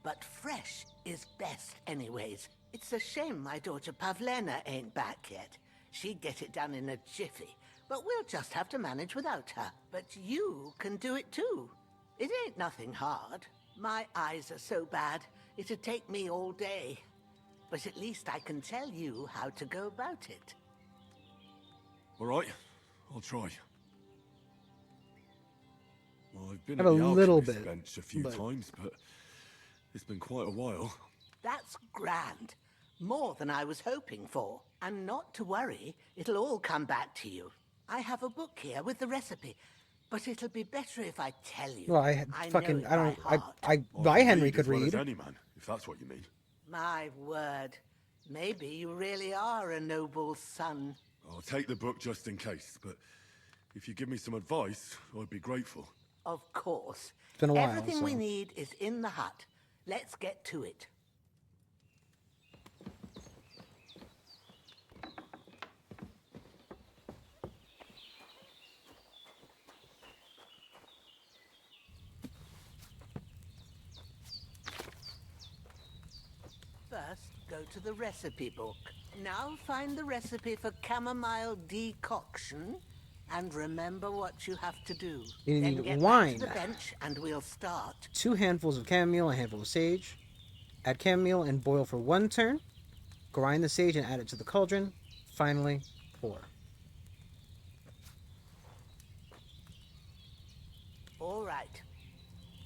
O: But fresh is best anyways. It's a shame my daughter Pavlena ain't back yet. She'd get it done in a jiffy. But we'll just have to manage without her. But you can do it too. It ain't nothing hard. My eyes are so bad, it'd take me all day. but at least I can tell you how to go about it.
E: All right, I'll try. Well, I've been
A: I
E: at
A: have
E: the
A: a little
E: alchemist's
A: bit,
E: bench a few
A: but-
E: times, but it's been quite a while.
O: That's grand. More than I was hoping for. And not to worry, it'll all come back to you. I have a book here with the recipe, but it'll be better if I tell you.
A: Well,
O: know it by heart.
A: I Henry
E: read
A: could
E: as well
A: read.
E: as any man, if that's what you mean.
O: My word. Maybe you really are a noble son.
E: I'll take the book just in case, but if you give me some advice, I'd be grateful.
O: Of course.
A: It's been a while,
O: Everything we
A: so-
O: need is in the hut. Let's get to it. First, go to the recipe book. Now find the recipe for chamomile decoction, and remember what you have to do.
A: You
O: Then
A: need
O: get
A: wine.
O: back to the bench, and we'll start.
A: 2 handfuls of chamomile, a handful of sage. Add chamomile and boil for 1 turn. Grind the sage and add it to the cauldron. Finally, pour.
O: All right.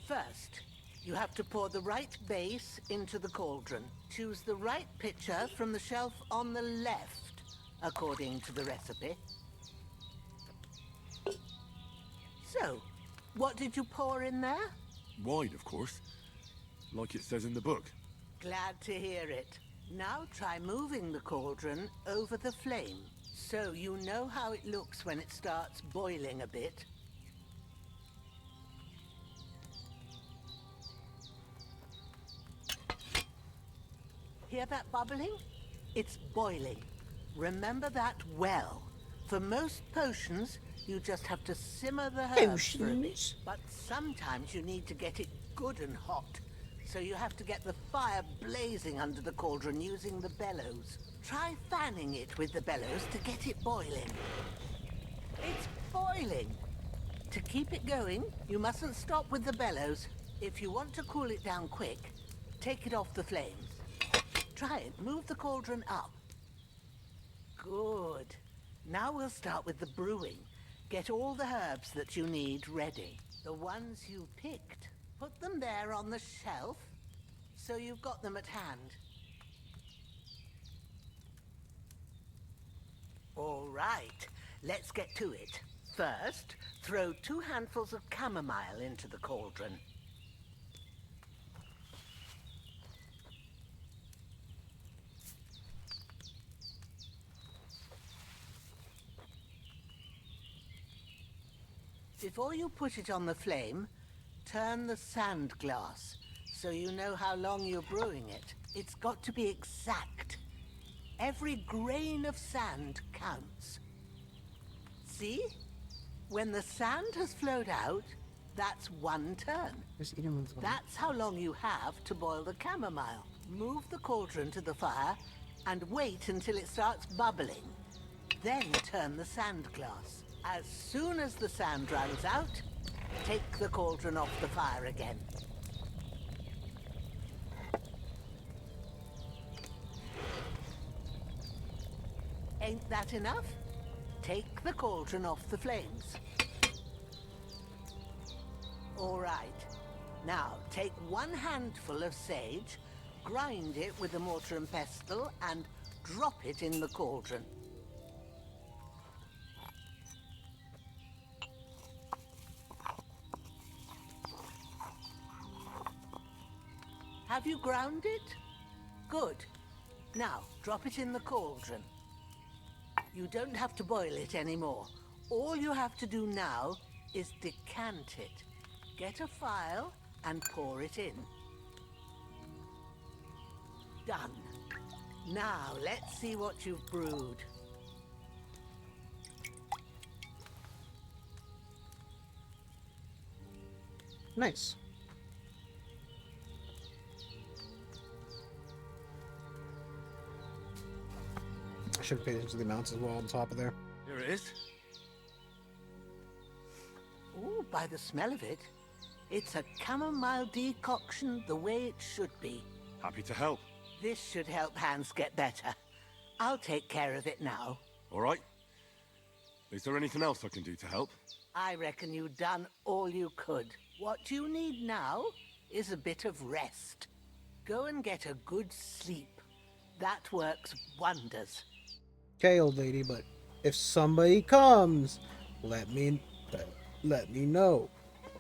O: First, you have to pour the right base into the cauldron. Choose the right pitcher from the shelf on the left, according to the recipe. So, what did you pour in there?
E: Wine, of course. Like it says in the book.
O: Glad to hear it. Now try moving the cauldron over the flame, so you know how it looks when it starts boiling a bit. Hear that bubbling? It's boiling. Remember that well. For most potions, you just have to simmer the herbs for a bit. But sometimes you need to get it good and hot. So you have to get the fire blazing under the cauldron using the bellows. Try fanning it with the bellows to get it boiling. It's boiling! To keep it going, you mustn't stop with the bellows. If you want to cool it down quick, take it off the flames. Try it. Move the cauldron up. Good. Now we'll start with the brewing. Get all the herbs that you need ready. The ones you picked. Put them there on the shelf, so you've got them at hand. All right, let's get to it. First, throw 2 handfuls of chamomile into the cauldron. Before you put it on the flame, turn the sand glass so you know how long you're brewing it. It's got to be exact. Every grain of sand counts. See? When the sand has flowed out, that's 1 turn. That's how long you have to boil the chamomile. Move the cauldron to the fire and wait until it starts bubbling. Then turn the sand glass. As soon as the sand runs out, take the cauldron off the fire again. Ain't that enough? Take the cauldron off the flames. All right. Now, take 1 handful of sage, grind it with a mortar and pestle, and drop it in the cauldron. Have you ground it? Good. Now, drop it in the cauldron. You don't have to boil it anymore. All you have to do now is decant it. Get a phial and pour it in. Done. Now, let's see what you've brewed.
A: Nice. I should pay attention to the amounts as well on top of there.
E: Here it is.
O: Ooh, by the smell of it, it's a chamomile decoction the way it should be.
E: Happy to help.
O: This should help Hans get better. I'll take care of it now.
E: All right. Is there anything else I can do to help?
O: I reckon you've done all you could. What you need now is a bit of rest. Go and get a good sleep. That works wonders.
A: Okay, old lady, but if somebody comes, let me know,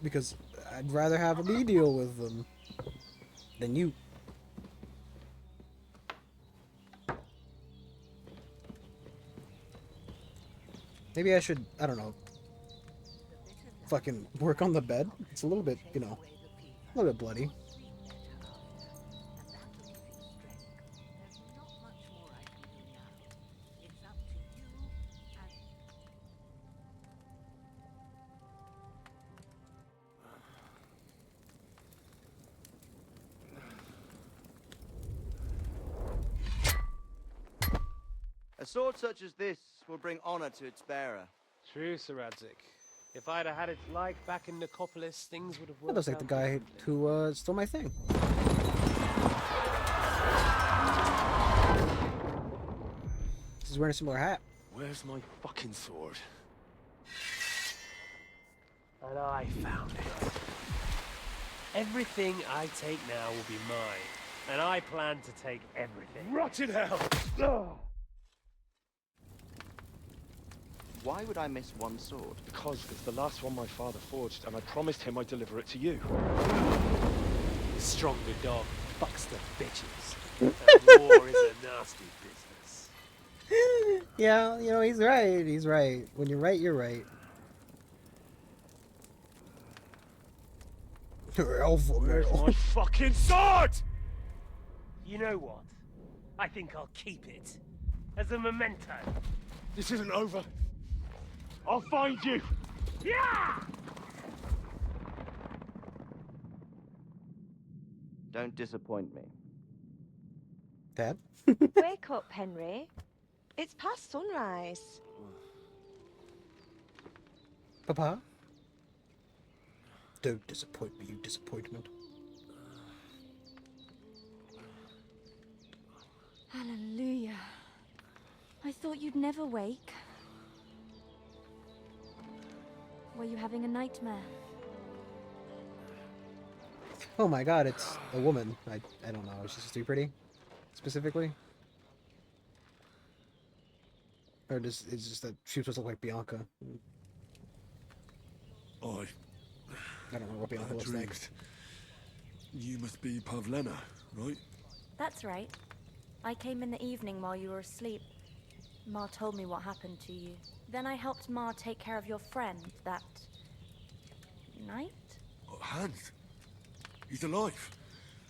A: because I'd rather have me deal with them than you. Maybe I should, I don't know, fucking work on the bed. It's a little bit, you know, a little bit bloody.
S: A sword such as this will bring honor to its bearer.
Q: True, Sir Radzik. If I'd have had its like back in Nicopolis, things would have worked
A: That looks like the guy who stole my thing. He's wearing a similar hat.
D: Where's my fucking sword?
Q: And I found it. Everything I take now will be mine. And I plan to take everything.
D: Rotted hell!
S: Why would I miss one sword?
D: Because it's the last one my father forged, and I promised him I'd deliver it to you.
Q: The stronger dog fucks the bitches. And war is a nasty business.
A: Yeah, you know, he's right. He's right. When you're right, you're right. Alpha
Q: Where's
A: male.
Q: my fucking sword? You know what? I think I'll keep it. As a memento.
D: This isn't over. I'll find you!
Q: Yeah!
S: Don't disappoint me.
A: Dad?
R: Wake up, Henry. It's past sunrise.
A: Papa? Don't disappoint me, you disappointment.
T: Hallelujah. I thought you'd never wake. Were you having a nightmare?
A: Oh my god, it's a woman. I don't know, is she just too pretty? Specifically? Or it's just that she was supposed to look like Bianca. I don't know what Bianca looks like.
E: You must be Pavlena, right?
T: That's right. I came in the evening while you were asleep. Ma told me what happened to you. Then I helped Ma take care of your friend that night?
E: Oh, Hans? He's alive.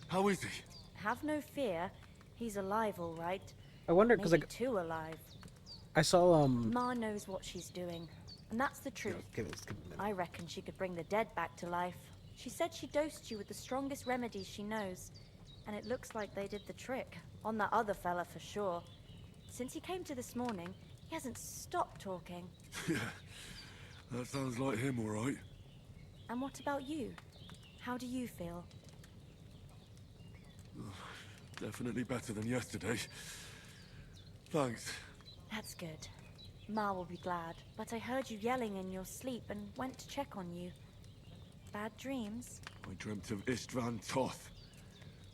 E: How is he?
T: Have no fear. He's alive, all right.
A: I wonder, because
T: Maybe too alive.
A: I saw,
T: Ma knows what she's doing. And that's the truth.
A: give it a minute.
T: I reckon she could bring the dead back to life. She said she dosed you with the strongest remedies she knows. And it looks like they did the trick. On that other fella for sure. Since he came to this morning, he hasn't stopped talking.
E: Yeah, that sounds like him, all right.
T: And what about you? How do you feel?
E: Definitely better than yesterday. Thanks.
T: That's good. Ma will be glad. But I heard you yelling in your sleep and went to check on you. Bad dreams?
E: I dreamt of Istvan Toth,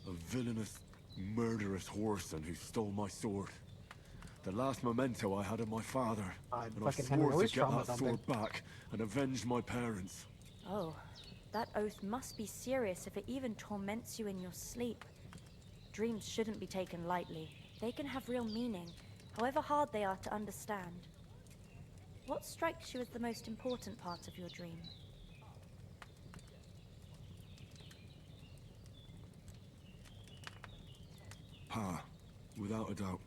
E: a villainous, murderous whoreson who stole my sword. The last memento I had of my father, and I
A: fucking Henry
E: swore to
A: always
E: get
A: trauma
E: that sword back and avenge my parents.
T: Oh, that oath must be serious if it even torments you in your sleep. Dreams shouldn't be taken lightly. They can have real meaning, however hard they are to understand. What strikes you as the most important part of your dream?
E: Pa, without a doubt.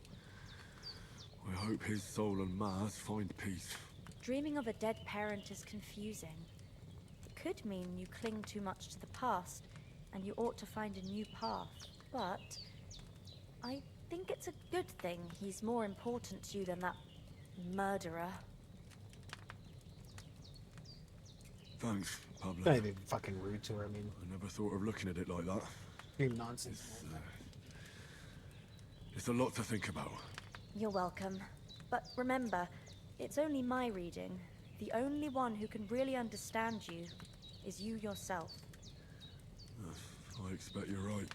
E: I hope his soul and Ma's find peace.
T: Dreaming of a dead parent is confusing. It could mean you cling too much to the past, and you ought to find a new path. But I think it's a good thing he's more important to you than that murderer.
E: Thanks, Pablo.
A: Not even fucking rude to her, I mean.
E: I never thought of looking at it like that.
A: You're nonsense.
E: It's a lot to think about.
T: You're welcome. But remember, it's only my reading. The only one who can really understand you is you yourself.
E: I expect you're right.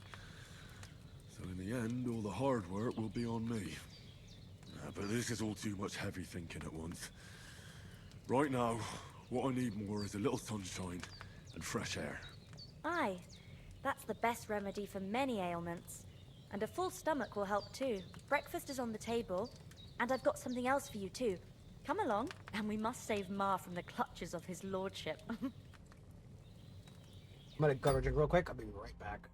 E: So in the end, all the hard work will be on me. But this is all too much heavy thinking at once. Right now, what I need more is a little sunshine and fresh air.
T: Aye, that's the best remedy for many ailments. And a full stomach will help too. Breakfast is on the table, and I've got something else for you too. Come along, and we must save Ma from the clutches of his lordship.
A: I'm gonna grab a drink real quick. I'll be right back.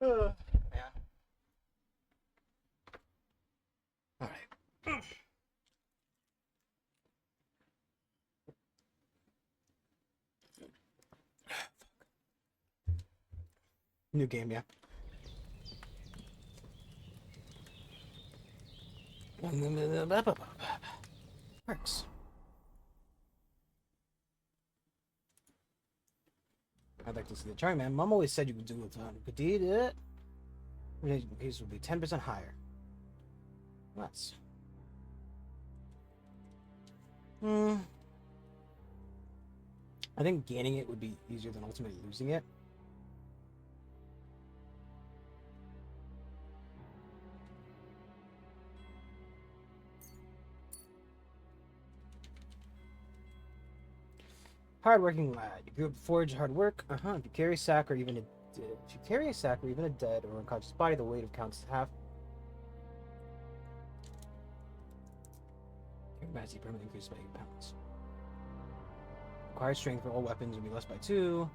A: Yeah. All right. New game, yeah. Works. I'd like to see the chart, man. Mom always said you could do it. Could do it. These would be 10% higher. Nuts. I think gaining it would be easier than ultimately losing it. Hardworking lad. You grew up forged hard work. If you carry a sack or even a dead or unconscious body, the weight of counts half. Your capacity permanently increases by 8 pounds. Required strength for all weapons will be less by 2.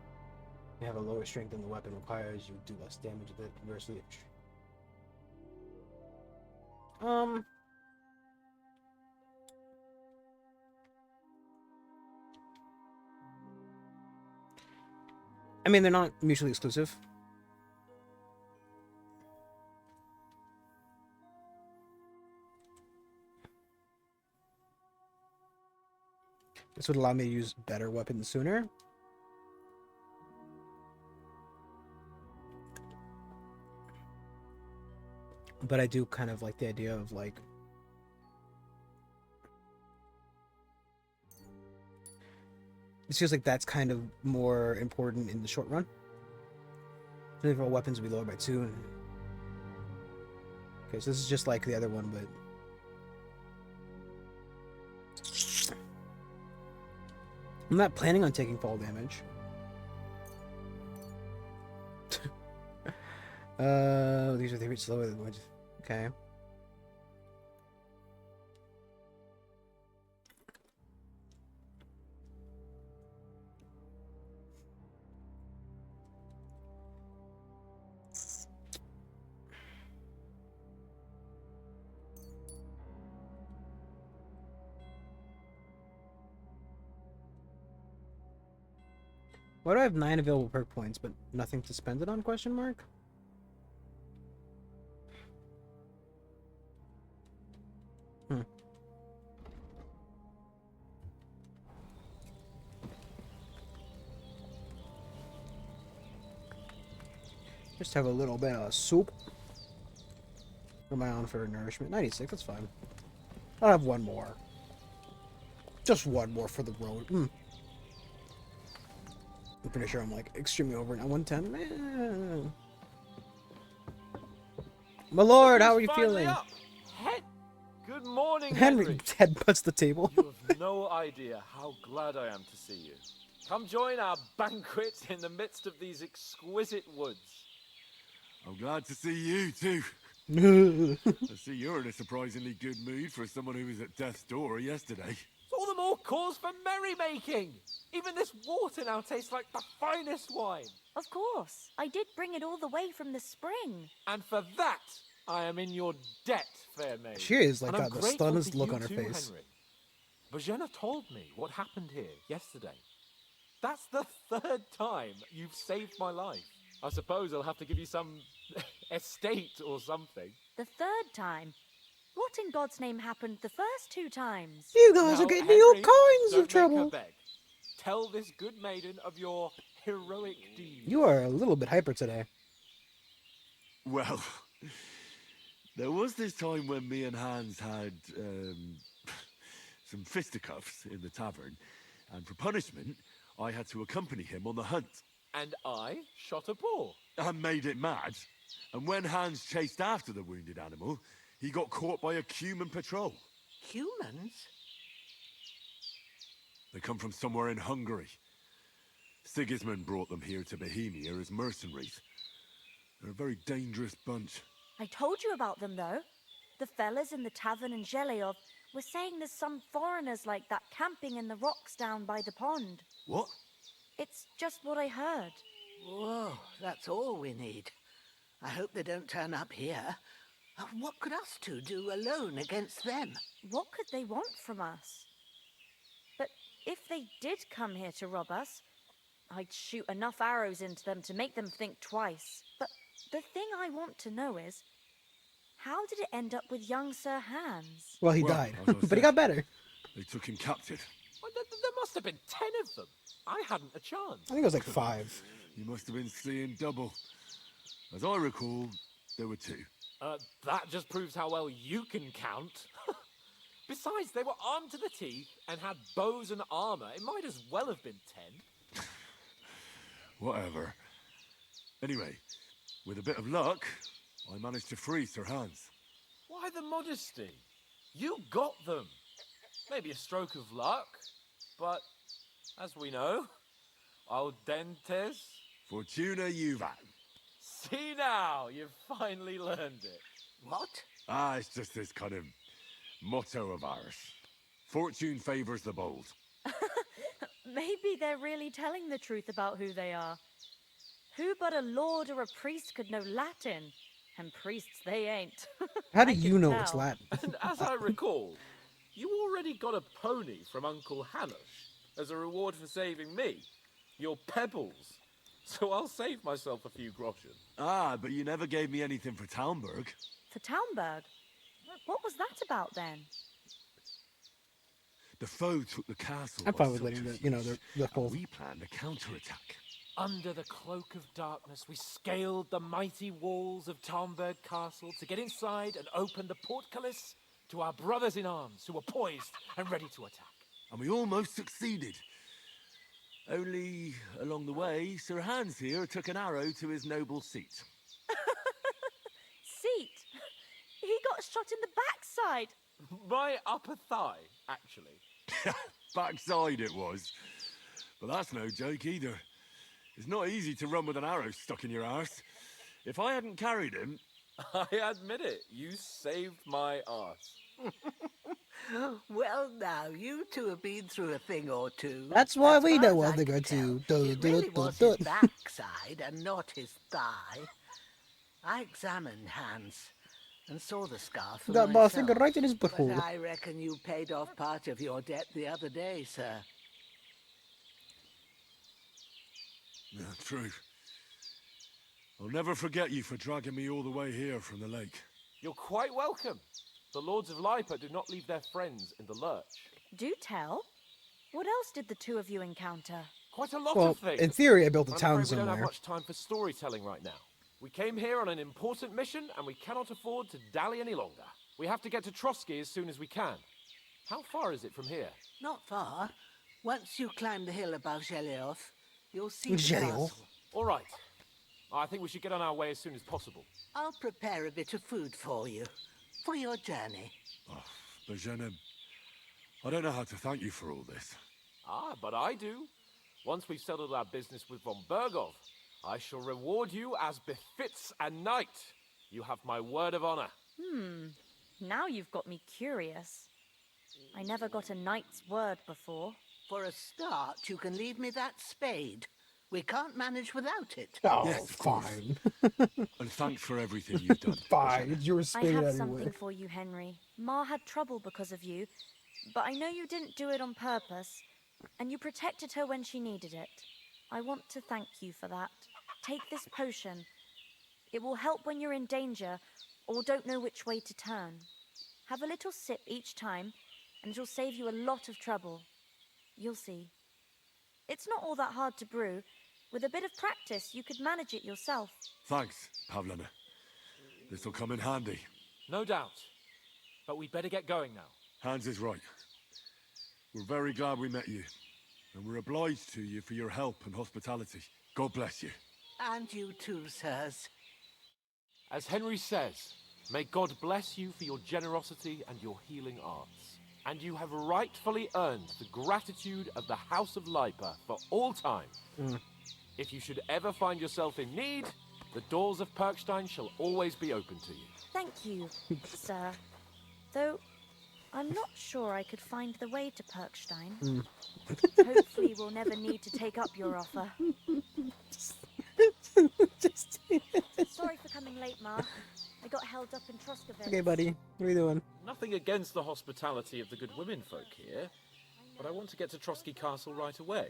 A: You have a lower strength than the weapon requires, you do less damage with it conversely. I mean, they're not mutually exclusive. This would allow me to use better weapons sooner. But I do kind of like the idea of like it feels like that's kind of more important in the short run. All weapons will be lower by 2. Okay, so this is just like the other one, but I'm not planning on taking fall damage. These are the rates lower than what? Okay. Why do I have 9 available perk points, but nothing to spend it on? Question mark. Just have a little bit of soup. What am I on for nourishment? 96, that's fine. I'll have one more. Just one more for the road. I'm pretty sure I'm like extremely over now. 110. My lord, how are you feeling?
C: Good morning,
A: Henry headbutts the table.
C: You have no idea how glad I am to see you. Come join our banquet in the midst of these exquisite woods.
E: I'm glad to see you too. I see you're in a surprisingly good mood for someone who was at death's door yesterday.
C: It's all the more cause for merrymaking. Even this water now tastes like the finest wine.
T: Of course. I did bring it all the way from the spring.
C: And for that, I am in your debt, fair maid.
A: She is like
C: and I'm
A: that, the
C: grateful
A: stunnest
C: to
A: look
C: you
A: on her
C: too,
A: face.
C: Henry. Bajena told me what happened here yesterday. That's the third time you've saved my life. I suppose I'll have to give you some estate or something.
T: The third time? What in God's name happened the first 2 times?
A: You guys are getting all kinds of
C: Don't make her
A: trouble.
C: beg. Tell this good maiden of your heroic deeds.
A: You are a little bit hyper today.
E: Well, there was this time when me and Hans had some fisticuffs in the tavern, and for punishment, I had to accompany him on the hunt.
C: And I shot a boar.
E: And made it mad. And when Hans chased after the wounded animal, he got caught by a human patrol.
O: Humans?
E: They come from somewhere in Hungary. Sigismund brought them here to Bohemia as mercenaries. They're a very dangerous bunch.
T: I told you about them, though. The fellas in the tavern in Zheleov were saying there's some foreigners like that camping in the rocks down by the pond.
E: What?
T: It's just what I heard.
O: Whoa, that's all we need. I hope they don't turn up here. What could us two do alone against them?
T: What could they want from us? But if they did come here to rob us, I'd shoot enough arrows into them to make them think twice. But the thing I want to know is, how did it end up with young Sir Hans?
A: Well, he died, but he got better.
E: They took him captive.
C: Well, there must have been 10 of them. I hadn't a chance.
A: I think it was like 5.
E: You must have been seeing double. As I recall, there were 2.
C: That just proves how well you can count. Besides, they were armed to the teeth and had bows and armor. It might as well have been 10.
E: Whatever. Anyway, with a bit of luck, I managed to free Sir Hans.
C: Why the modesty? You got them. Maybe a stroke of luck, but as we know, al dentes.
E: Fortuna juvat.
C: See now, you've finally learned it.
O: What?
E: It's just this kind of motto of ours. Fortune favors the bold.
T: Maybe they're really telling the truth about who they are. Who but a lord or a priest could know Latin? And priests they ain't.
A: How do you know it's
T: tell.
A: Latin?
C: And as I recall, you already got a pony from Uncle Hanush as a reward for saving me. Your pebbles. So I'll save myself a few groschen.
E: But you never gave me anything for Talmberg.
T: For Talmberg? What was that about then?
E: The foe took the castle.
A: I'm
E: by
A: fine with letting the, you know, the whole.
E: We planned a counterattack.
C: Under the cloak of darkness, we scaled the mighty walls of Talmberg Castle to get inside and open the portcullis to our brothers in arms who were poised and ready to attack.
E: And we almost succeeded. Only, along the way, Sir Hans here took an arrow to his noble seat.
T: Seat? He got shot in the backside.
C: My upper thigh, actually.
E: Backside it was. But that's no joke either. It's not easy to run with an arrow stuck in your arse. If I hadn't carried him...
C: I admit it, you saved my arse.
O: Well, now, you two have been through a thing or two.
A: That's why
O: As
A: we
O: far
A: know
O: as
A: what
O: I
A: they're
O: can
A: going to
O: tell,
A: do.
O: It really was his backside and not his thigh. I examined Hans and saw the scar for
A: Got my
O: myself.
A: finger right in his
O: But
A: butthole.
O: I reckon you paid off part of your debt the other day, sir.
E: Yeah, true. I'll never forget you for dragging me all the way here from the lake.
C: You're quite welcome. The Lords of Lipa do not leave their friends in the lurch.
T: Do tell. What else did the two of you encounter?
C: Quite a lot
A: Well,
C: of things.
A: in theory, I built a
C: I'm
A: town
C: afraid we don't have
A: somewhere.
C: much time for storytelling right now. We came here on an important mission, and we cannot afford to dally any longer. We have to get to Trotsky as soon as we can. How far is it from here?
O: Not far. Once you climb the hill above Gelioth, you'll see the
A: Gelioth?
O: castle.
C: All right. I think we should get on our way as soon as possible.
O: I'll prepare a bit of food for you, for your journey.
E: Oh, Bajena, I don't know how to thank you for all this.
C: Ah, but I do. Once we've settled our business with von Bergov, I shall reward you as befits a knight. You have my word of honor.
T: Now you've got me curious. I never got a knight's word before.
O: For a start, you can leave me that spade. We can't manage without it.
A: Oh,
E: Yes, of course.
A: fine.
E: And thanks for everything you've done.
A: Fine, it's your
T: I
A: spade
T: have
A: anyway.
T: something for you, Henry. Ma had trouble because of you, but I know you didn't do it on purpose, and you protected her when she needed it. I want to thank you for that. Take this potion. It will help when you're in danger or don't know which way to turn. Have a little sip each time, and it'll save you a lot of trouble. You'll see. It's not all that hard to brew. With a bit of practice, you could manage it yourself.
E: Thanks, Pavlena. This'll come in handy.
C: No doubt. But we'd better get going now.
E: Hans is right. We're very glad we met you. And we're obliged to you for your help and hospitality. God bless you.
O: And you too, sirs.
C: As Henry says, may God bless you for your generosity and your healing arts. And you have rightfully earned the gratitude of the House of Lipa for all time. If you should ever find yourself in need, the doors of Perkstein shall always be open to you.
T: Thank you, sir. Though, I'm not sure I could find the way to Perkstein. Hopefully we'll never need to take up your offer. Sorry for coming late, Ma. I got held up in Troskaville.
A: Okay, buddy. What are you doing?
C: Nothing against the hospitality of the good women folk here, but I want to get to Trotsky Castle right away.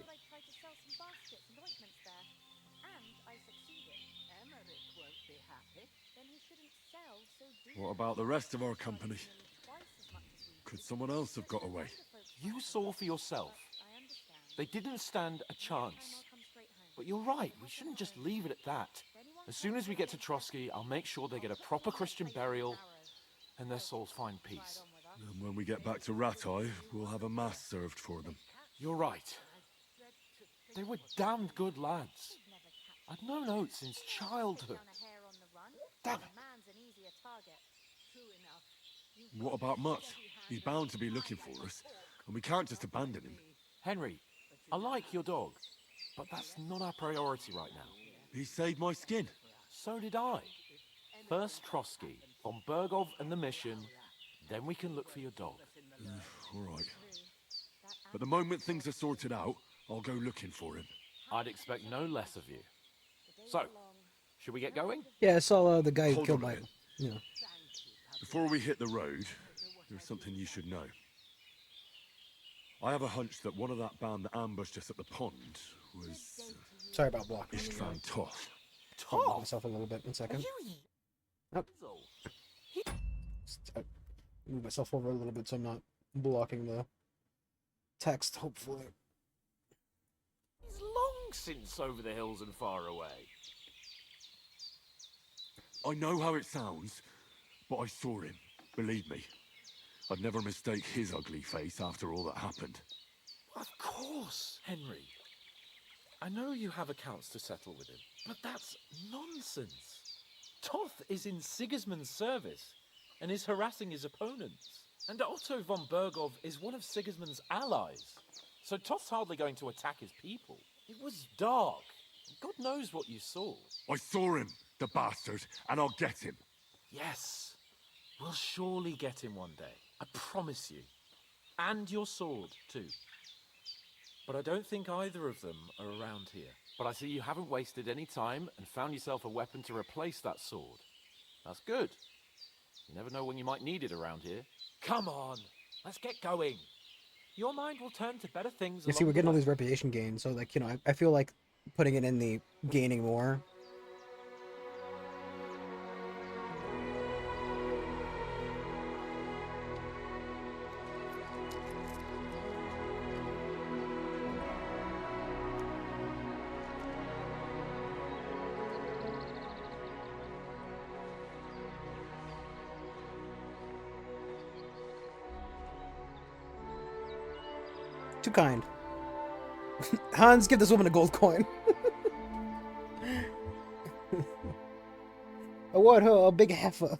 E: What about the rest of our company? Could someone else have got away?
C: You saw for yourself. They didn't stand a chance. But you're right, we shouldn't just leave it at that. As soon as we get to Trotsky, I'll make sure they get a proper Christian burial and their souls find peace.
E: And when we get back to Ratai, we'll have a mass served for them.
C: You're right. They were damned good lads. I'd known Oates since childhood. Damn it.
E: What about Mutt? He's bound to be looking for us, and we can't just abandon him.
C: Henry, I like your dog, but that's not our priority right now.
E: He saved my skin.
C: So did I. First Trotsky, von Bergov and the mission, then we can look for your dog.
E: All right. But the moment things are sorted out, I'll go looking for him.
C: I'd expect no less of you. So, should we get going?
A: Yeah, I saw the guy who
E: Hold
A: killed
E: on a
A: my...
E: minute.
A: You know.
E: Before we hit the road, there's something you should know. I have a hunch that one of that band that ambushed us at the pond was...
A: Sorry about blocking.
E: Istvan Toth.
A: I'll move myself a little bit in a second. Oh. Move myself over a little bit so I'm not blocking the text, hopefully.
C: He's long since over the hills and far away.
E: I know how it sounds, but I saw him. Believe me. I'd never mistake his ugly face after all that happened.
C: Of course, Henry. I know you have accounts to settle with him, but that's nonsense. Toth is in Sigismund's service and is harassing his opponents. And Otto von Bergov is one of Sigismund's allies. So Toth's hardly going to attack his people. It was dark. God knows what you saw.
E: I saw him, the bastard, and I'll get him.
C: Yes. We'll surely get him one day. I promise you. And your sword, too. But I don't think either of them are around here. But I see you haven't wasted any time and found yourself a weapon to replace that sword. That's good. You never know when you might need it around here. Come on, let's get going. Your mind will turn to better things.
A: You see, we're getting all these reputation gains, so like, you know, I feel like putting it in the gaining more. Too kind. Hans, give this woman a gold coin. Award her a big heifer.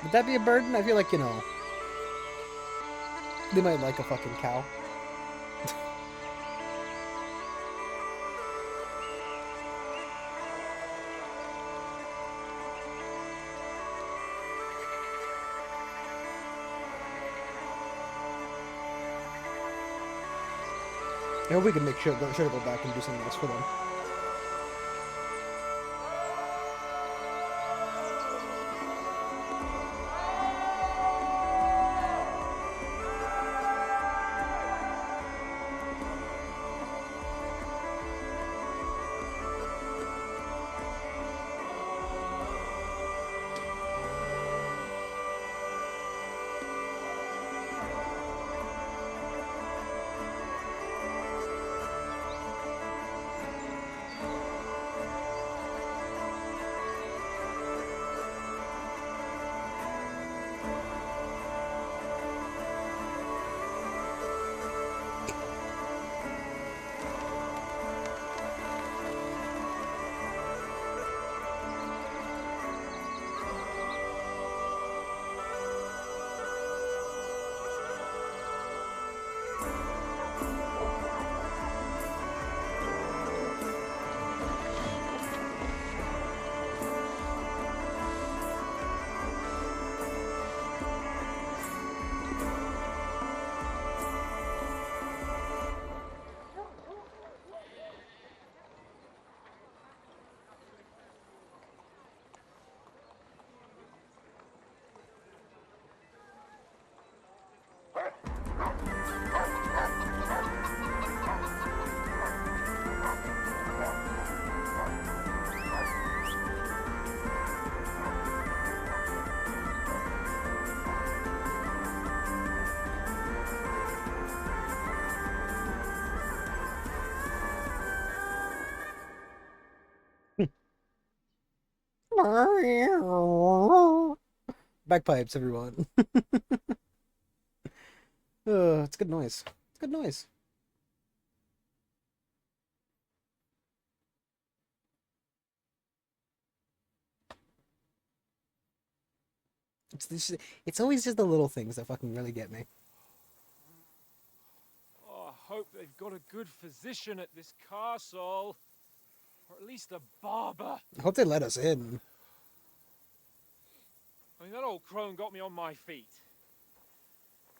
A: Would that be a burden? I feel like, you know, they might like a fucking cow. I hope we can make sure to go back and do something else for them. Bagpipes, everyone. It's good noise. It's good noise. It's always just the little things that fucking really get me.
C: Oh, I hope they've got a good physician at this castle. Or at least a barber.
A: I hope they let us in.
C: I mean, that old crone got me on my feet.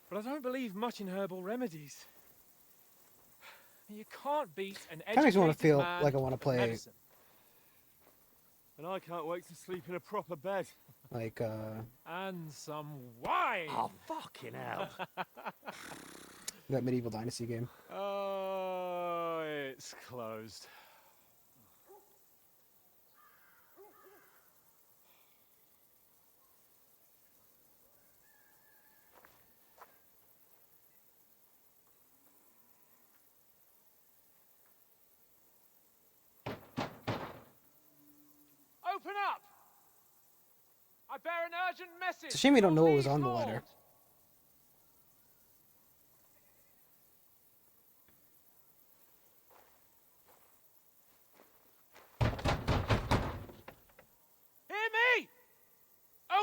C: But I don't believe much in herbal remedies. You can't beat an
A: Kind of just want to
C: educated
A: feel
C: man
A: like I want to
C: with
A: play,
C: medicine.
D: And I can't wait to sleep in a proper bed.
A: like,
C: And some wine!
D: Oh, fucking hell.
A: that medieval dynasty game.
C: Oh, it's closed. Open up! I bear an urgent message.
A: It's a shame we don't know what was
C: Please
A: on the
C: hold.
A: letter.
C: Hear me!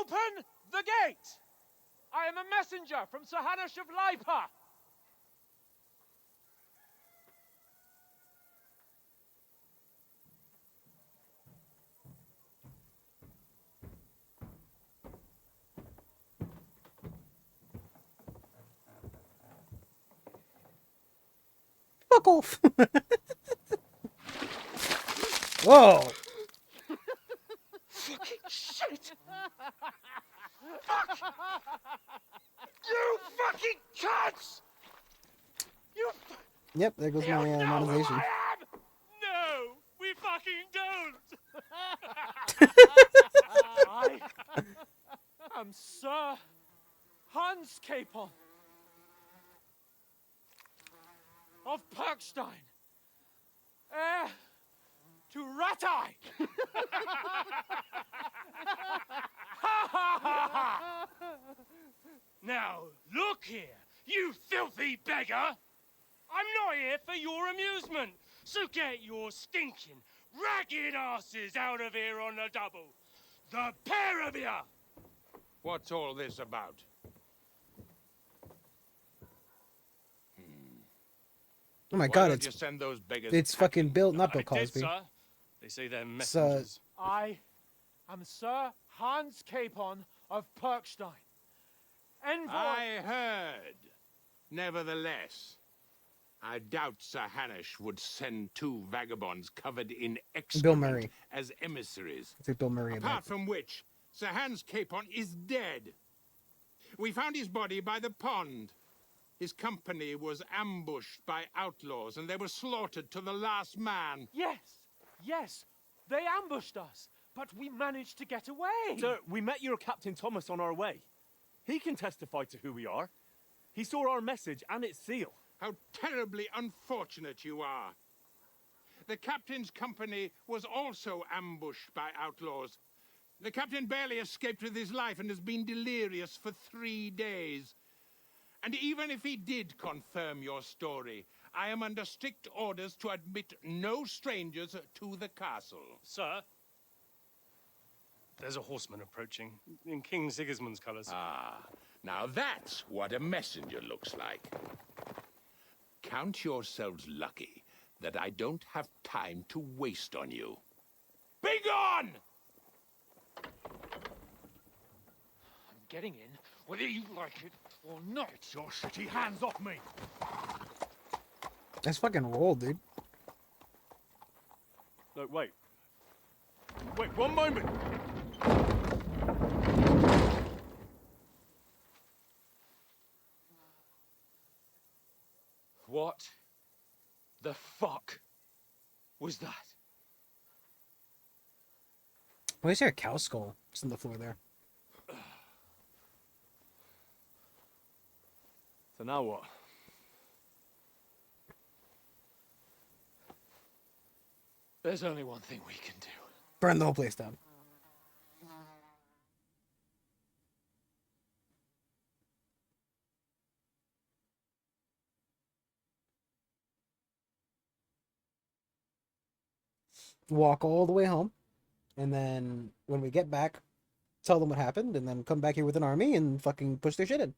C: Open the gate! I am a messenger from Sir Hanush of Lipa.
A: Fuck off! Whoa!
F: Fucking shit! Fuck! You fucking cunts! You.
A: Yep, there goes my monetization.
C: No, we fucking don't. I am Sir Hans Capon of Perkstein, heir to Ratai.
Q: Now, look here, you filthy beggar! I'm not here for your amusement, so get your stinking, ragged asses out of here on the double. The pair of you!
J: What's all this about?
A: Oh my
J: Why
A: god,
J: don't you send those beggars
A: it's fucking Bill, not Bill
Q: I did,
A: Cosby.
Q: sir. They say they're
A: It's,
Q: messengers.
C: I am Sir Hans Capon of Perkstein. Envoy.
J: I heard. Nevertheless, I doubt Sir Hanush would send two vagabonds covered in
A: Bill
J: excrement
A: Murray.
J: as emissaries.
A: It's like Bill Murray a bit.
J: Apart from which, Sir Hans Capon is dead. We found his body by the pond. His company was ambushed by outlaws, and they were slaughtered to the last man.
C: Yes, they ambushed us, but we managed to get away.
H: Sir, we met your Captain Thomas on our way. He can testify to who we are. He saw our message and its seal.
J: How terribly unfortunate you are. The captain's company was also ambushed by outlaws. The captain barely escaped with his life and has been delirious for 3 days. And even if he did confirm your story, I am under strict orders to admit no strangers to the castle.
Q: Sir, there's a horseman approaching, in King Sigismund's colours.
J: Ah, now that's what a messenger looks like. Count yourselves lucky that I don't have time to waste on you. Be gone!
C: I'm getting in, whether you like it or not. Get your shitty hands off me!
A: That's fucking roll, dude.
H: No, wait. Wait, one moment!
C: What the fuck was that?
A: Why is there a cow skull just on the floor there?
H: So now what?
C: There's only one thing we can do.
A: Burn the whole place down. Walk all the way home, and then when we get back, tell them what happened, and then come back here with an army and fucking push their shit in.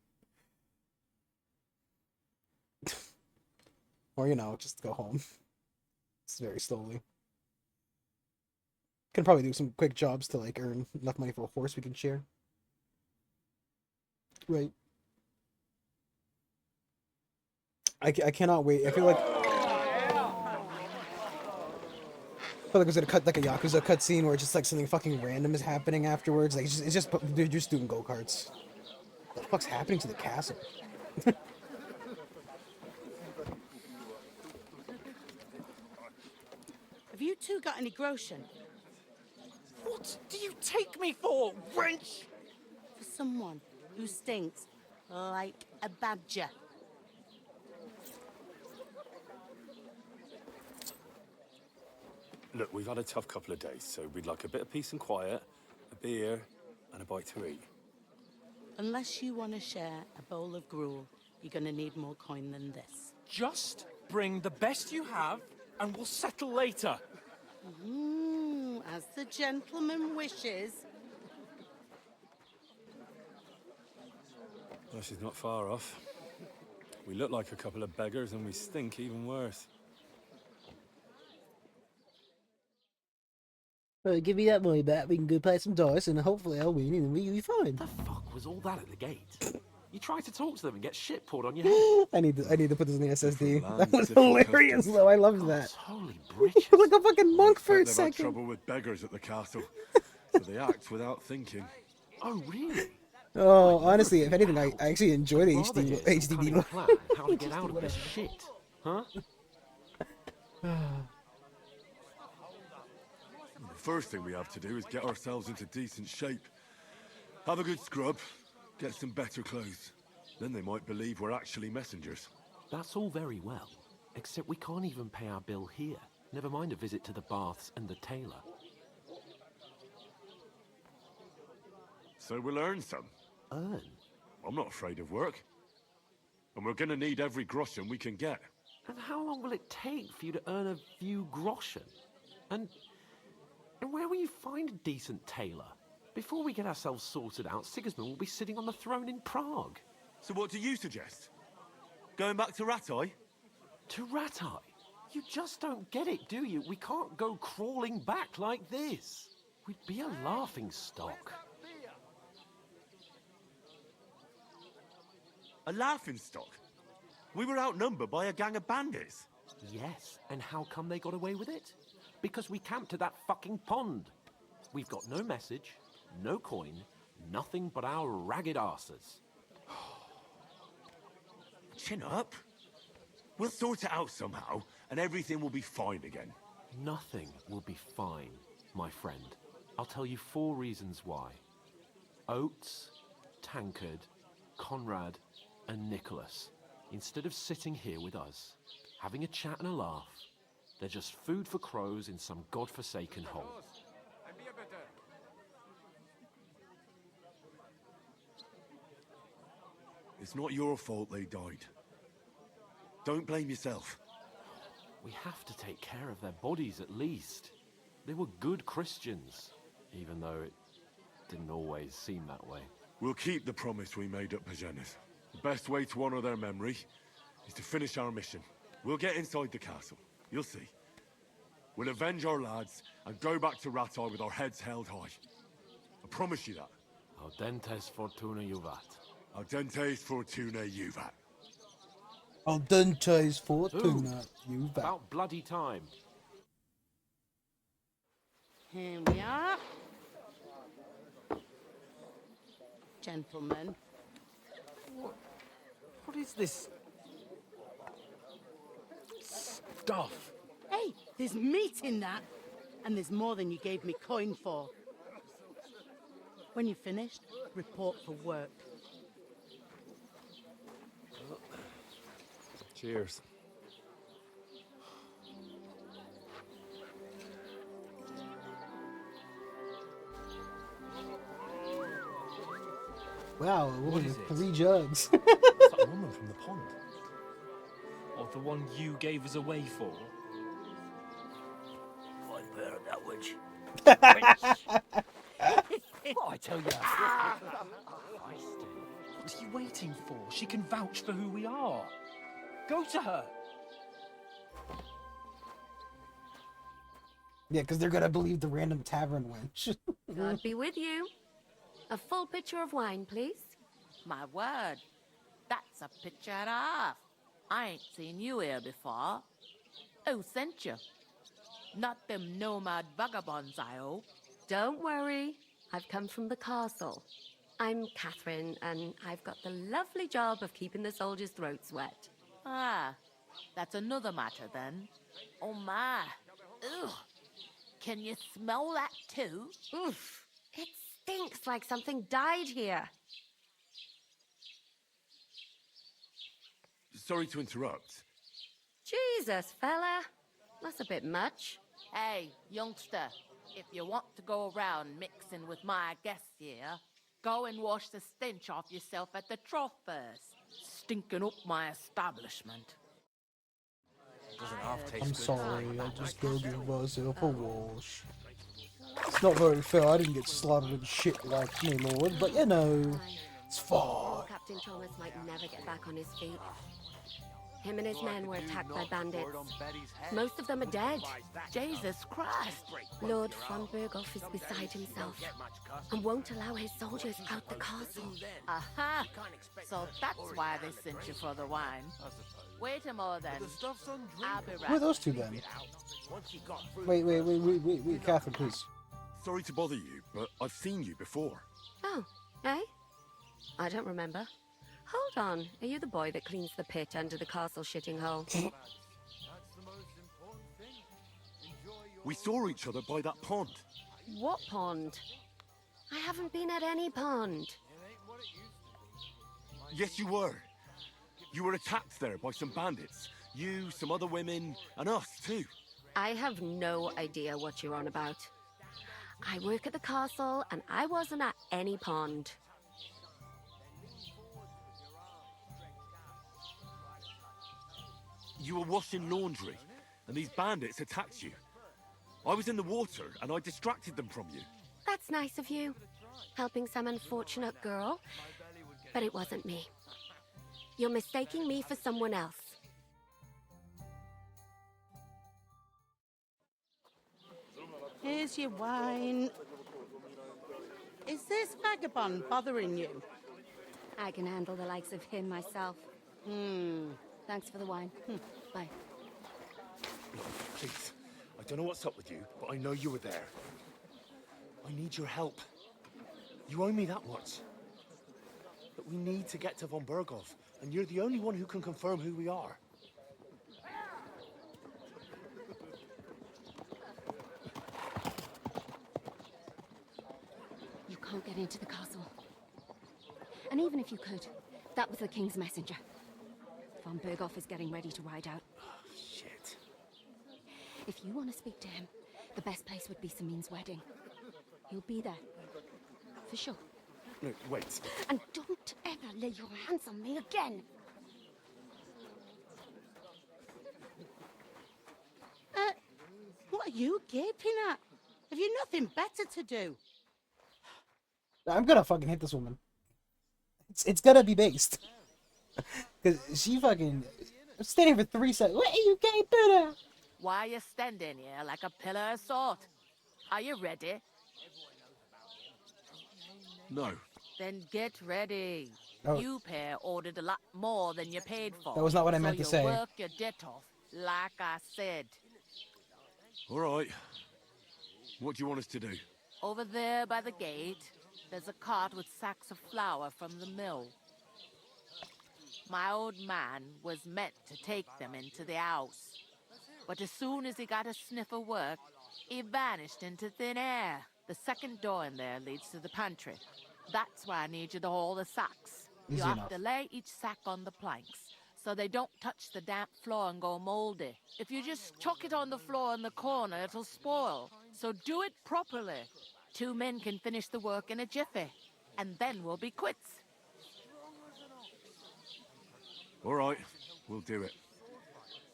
A: Or, you know, just go home. It's very slowly. Can probably do some quick jobs to, like, earn enough money for a horse we can share. Right. I cannot wait. I feel like it was gonna cut like a Yakuza cutscene where just like something fucking random is happening afterwards. Like it's just they're just doing go-karts. What the fuck's happening to the castle?
O: Have you two got any groschen?
F: What do you take me for, wench?
O: For someone who stinks like a badger.
M: Look, we've had a tough couple of days, so we'd like a bit of peace and quiet, a beer, and a bite to eat.
O: Unless you want to share a bowl of gruel, you're going to need more coin than this.
C: Just bring the best you have, and we'll settle later.
O: As the gentleman wishes.
M: Well, she's not far off. We look like a couple of beggars, and we stink even worse.
A: Well, give me that money back. We can go play some dice, and hopefully I'll win, and we'll be fine.
D: The fuck was all that at the gate? You tried to talk to them and get shit poured on your head.
A: I need to put this in the SSD.
D: Different
A: That was
D: lands, different
A: hilarious,
D: customs.
A: though. I loved that.
D: Holy
A: like a fucking monk for a
E: They've had
A: second.
E: trouble with beggars at the castle, so they act without thinking.
D: Oh, really?
A: Oh, honestly, if anything, I actually enjoy the
D: Rather hear
A: HD
D: some
A: HD
D: cunning plan how to get out of this shit, huh?
E: The first thing we have to do is get ourselves into decent shape. Have a good scrub, get some better clothes. Then they might believe we're actually messengers.
D: That's all very well, except we can't even pay our bill here. Never mind a visit to the baths and the tailor.
E: So we'll earn some.
D: Earn?
E: I'm not afraid of work. And we're gonna need every groschen we can get.
D: And how long will it take for you to earn a few groschen? And where will you find a decent tailor? Before we get ourselves sorted out, Sigismund will be sitting on the throne in Prague.
E: So what do you suggest? Going back to Ratai?
D: To Ratai? You just don't get it, do you? We can't go crawling back like this. We'd be a laughing stock.
E: A laughing stock? We were outnumbered by a gang of bandits.
D: Yes, and how come they got away with it? Because we camped at that fucking pond. We've got no message, no coin, nothing but our ragged arses.
E: Chin up. We'll sort it out somehow, and everything will be fine again.
D: Nothing will be fine, my friend. I'll tell you 4 reasons why. Oates, Tankard, Conrad, and Nicholas, instead of sitting here with us, having a chat and a laugh, they're just food for crows in some godforsaken hole.
E: It's not your fault they died. Don't blame yourself.
D: We have to take care of their bodies at least. They were good Christians, even though it didn't always seem that way.
E: We'll keep the promise we made at Pagenis. The best way to honor their memory is to finish our mission. We'll get inside the castle. You'll see. We'll avenge our lads and go back to Ratai with our heads held high. I promise you that.
D: Audentes fortuna juvat.
E: Audentes fortuna juvat.
A: Audentes fortuna juvat.
D: About bloody time.
U: Here we are. Gentlemen.
D: What is this stuff?
U: Hey, there's meat in that. And there's more than you gave me coin for. When you're finished, report for work.
M: Cheers.
A: Wow,
M: What is it?
A: 3 jugs.
M: It's that woman from the pond. Or the one you gave us away for.
F: I've heard that witch.
M: What I tell you? What are you waiting for? She can vouch for who we are. Go to her.
A: Yeah, because they're gonna believe the random tavern wench.
B: God be with you. A full pitcher of wine, please.
U: My word, that's a picture and a half. I ain't seen you here before. Who sent you? Not them nomad vagabonds, I hope.
B: Don't worry. I've come from the castle. I'm Catherine, and I've got the lovely job of keeping the soldiers' throats wet.
U: Ah, that's another matter then. Oh my. Ugh. Can you smell that too?
B: Oof. It stinks like something died here.
E: Sorry to interrupt.
B: Jesus, fella. That's a bit much.
U: Hey, youngster, if you want to go around mixing with my guests here, go and wash the stench off yourself at the trough first. Stinking up my establishment.
A: I'm sorry, I'll just go give myself a wash. It's not very fair, I didn't get slaughtered and shit like me, lord, but you know, it's fine.
B: Captain Thomas might never get back on his feet. Him and his men were attacked by bandits. Most of them are dead.
U: Jesus Christ!
B: Lord von Berghoff is beside himself and won't allow his soldiers out the castle.
U: Aha! So that's why they sent you for the wine. Wait a moment then. I'll be right.
A: Who are those two then? Wait, Catherine, please.
E: Sorry to bother you, but I've seen you before.
B: Oh, eh? I don't remember. Hold on, are you the boy that cleans the pit under the castle shitting hole?
E: We saw each other by that pond.
B: What pond? I haven't been at any pond.
E: Yes, you were. You were attacked there by some bandits. You, some other women, and us too.
B: I have no idea what you're on about. I work at the castle, and I wasn't at any pond.
E: You were washing laundry, and these bandits attacked you. I was in the water, and I distracted them from you.
B: That's nice of you, helping some unfortunate girl. But it wasn't me. You're mistaking me for someone else.
I: Here's your wine. Is this vagabond bothering you?
B: I can handle the likes of him myself. Thanks for the wine. Bye.
D: Look, please. I don't know what's up with you, but I know you were there. I need your help. You owe me that much. But we need to get to von Berghoff, and you're the only one who can confirm who we are.
B: You can't get into the castle. And even if you could, that was the king's messenger. Von Berghoff is getting ready to ride out.
D: Shit.
B: If you want to speak to him, the best place would be Samin's wedding. He'll be there. For sure.
D: No, wait.
B: And don't ever lay your hands on me again!
I: What are you gaping at? Have you nothing better to do?
A: I'm gonna fucking hit this woman. It's gonna be based. Cause she fucking I'm standing for 3 seconds. What are you gaping at?
U: Why are you standing here like a pillar of salt? Are you ready?
E: No.
U: Then get ready.
A: Oh.
U: You pair ordered a lot more than you paid for.
A: That was not what I meant to
U: so
A: say.
U: you work your debt off, like I said.
E: All right. What do you want us to do?
U: Over there by the gate, there's a cart with sacks of flour from the mill. My old man was meant to take them into the house. But as soon as he got a sniff of work, he vanished into thin air. The second door in there leads to the pantry. That's why I need you to haul the sacks.
A: Easy
U: You have
A: enough.
U: to lay each sack on the planks so they don't touch the damp floor and go moldy. If you just chuck it on the floor in the corner, it'll spoil. So do it properly. 2 men can finish the work in a jiffy, and then we'll be quits.
E: All right, we'll do it.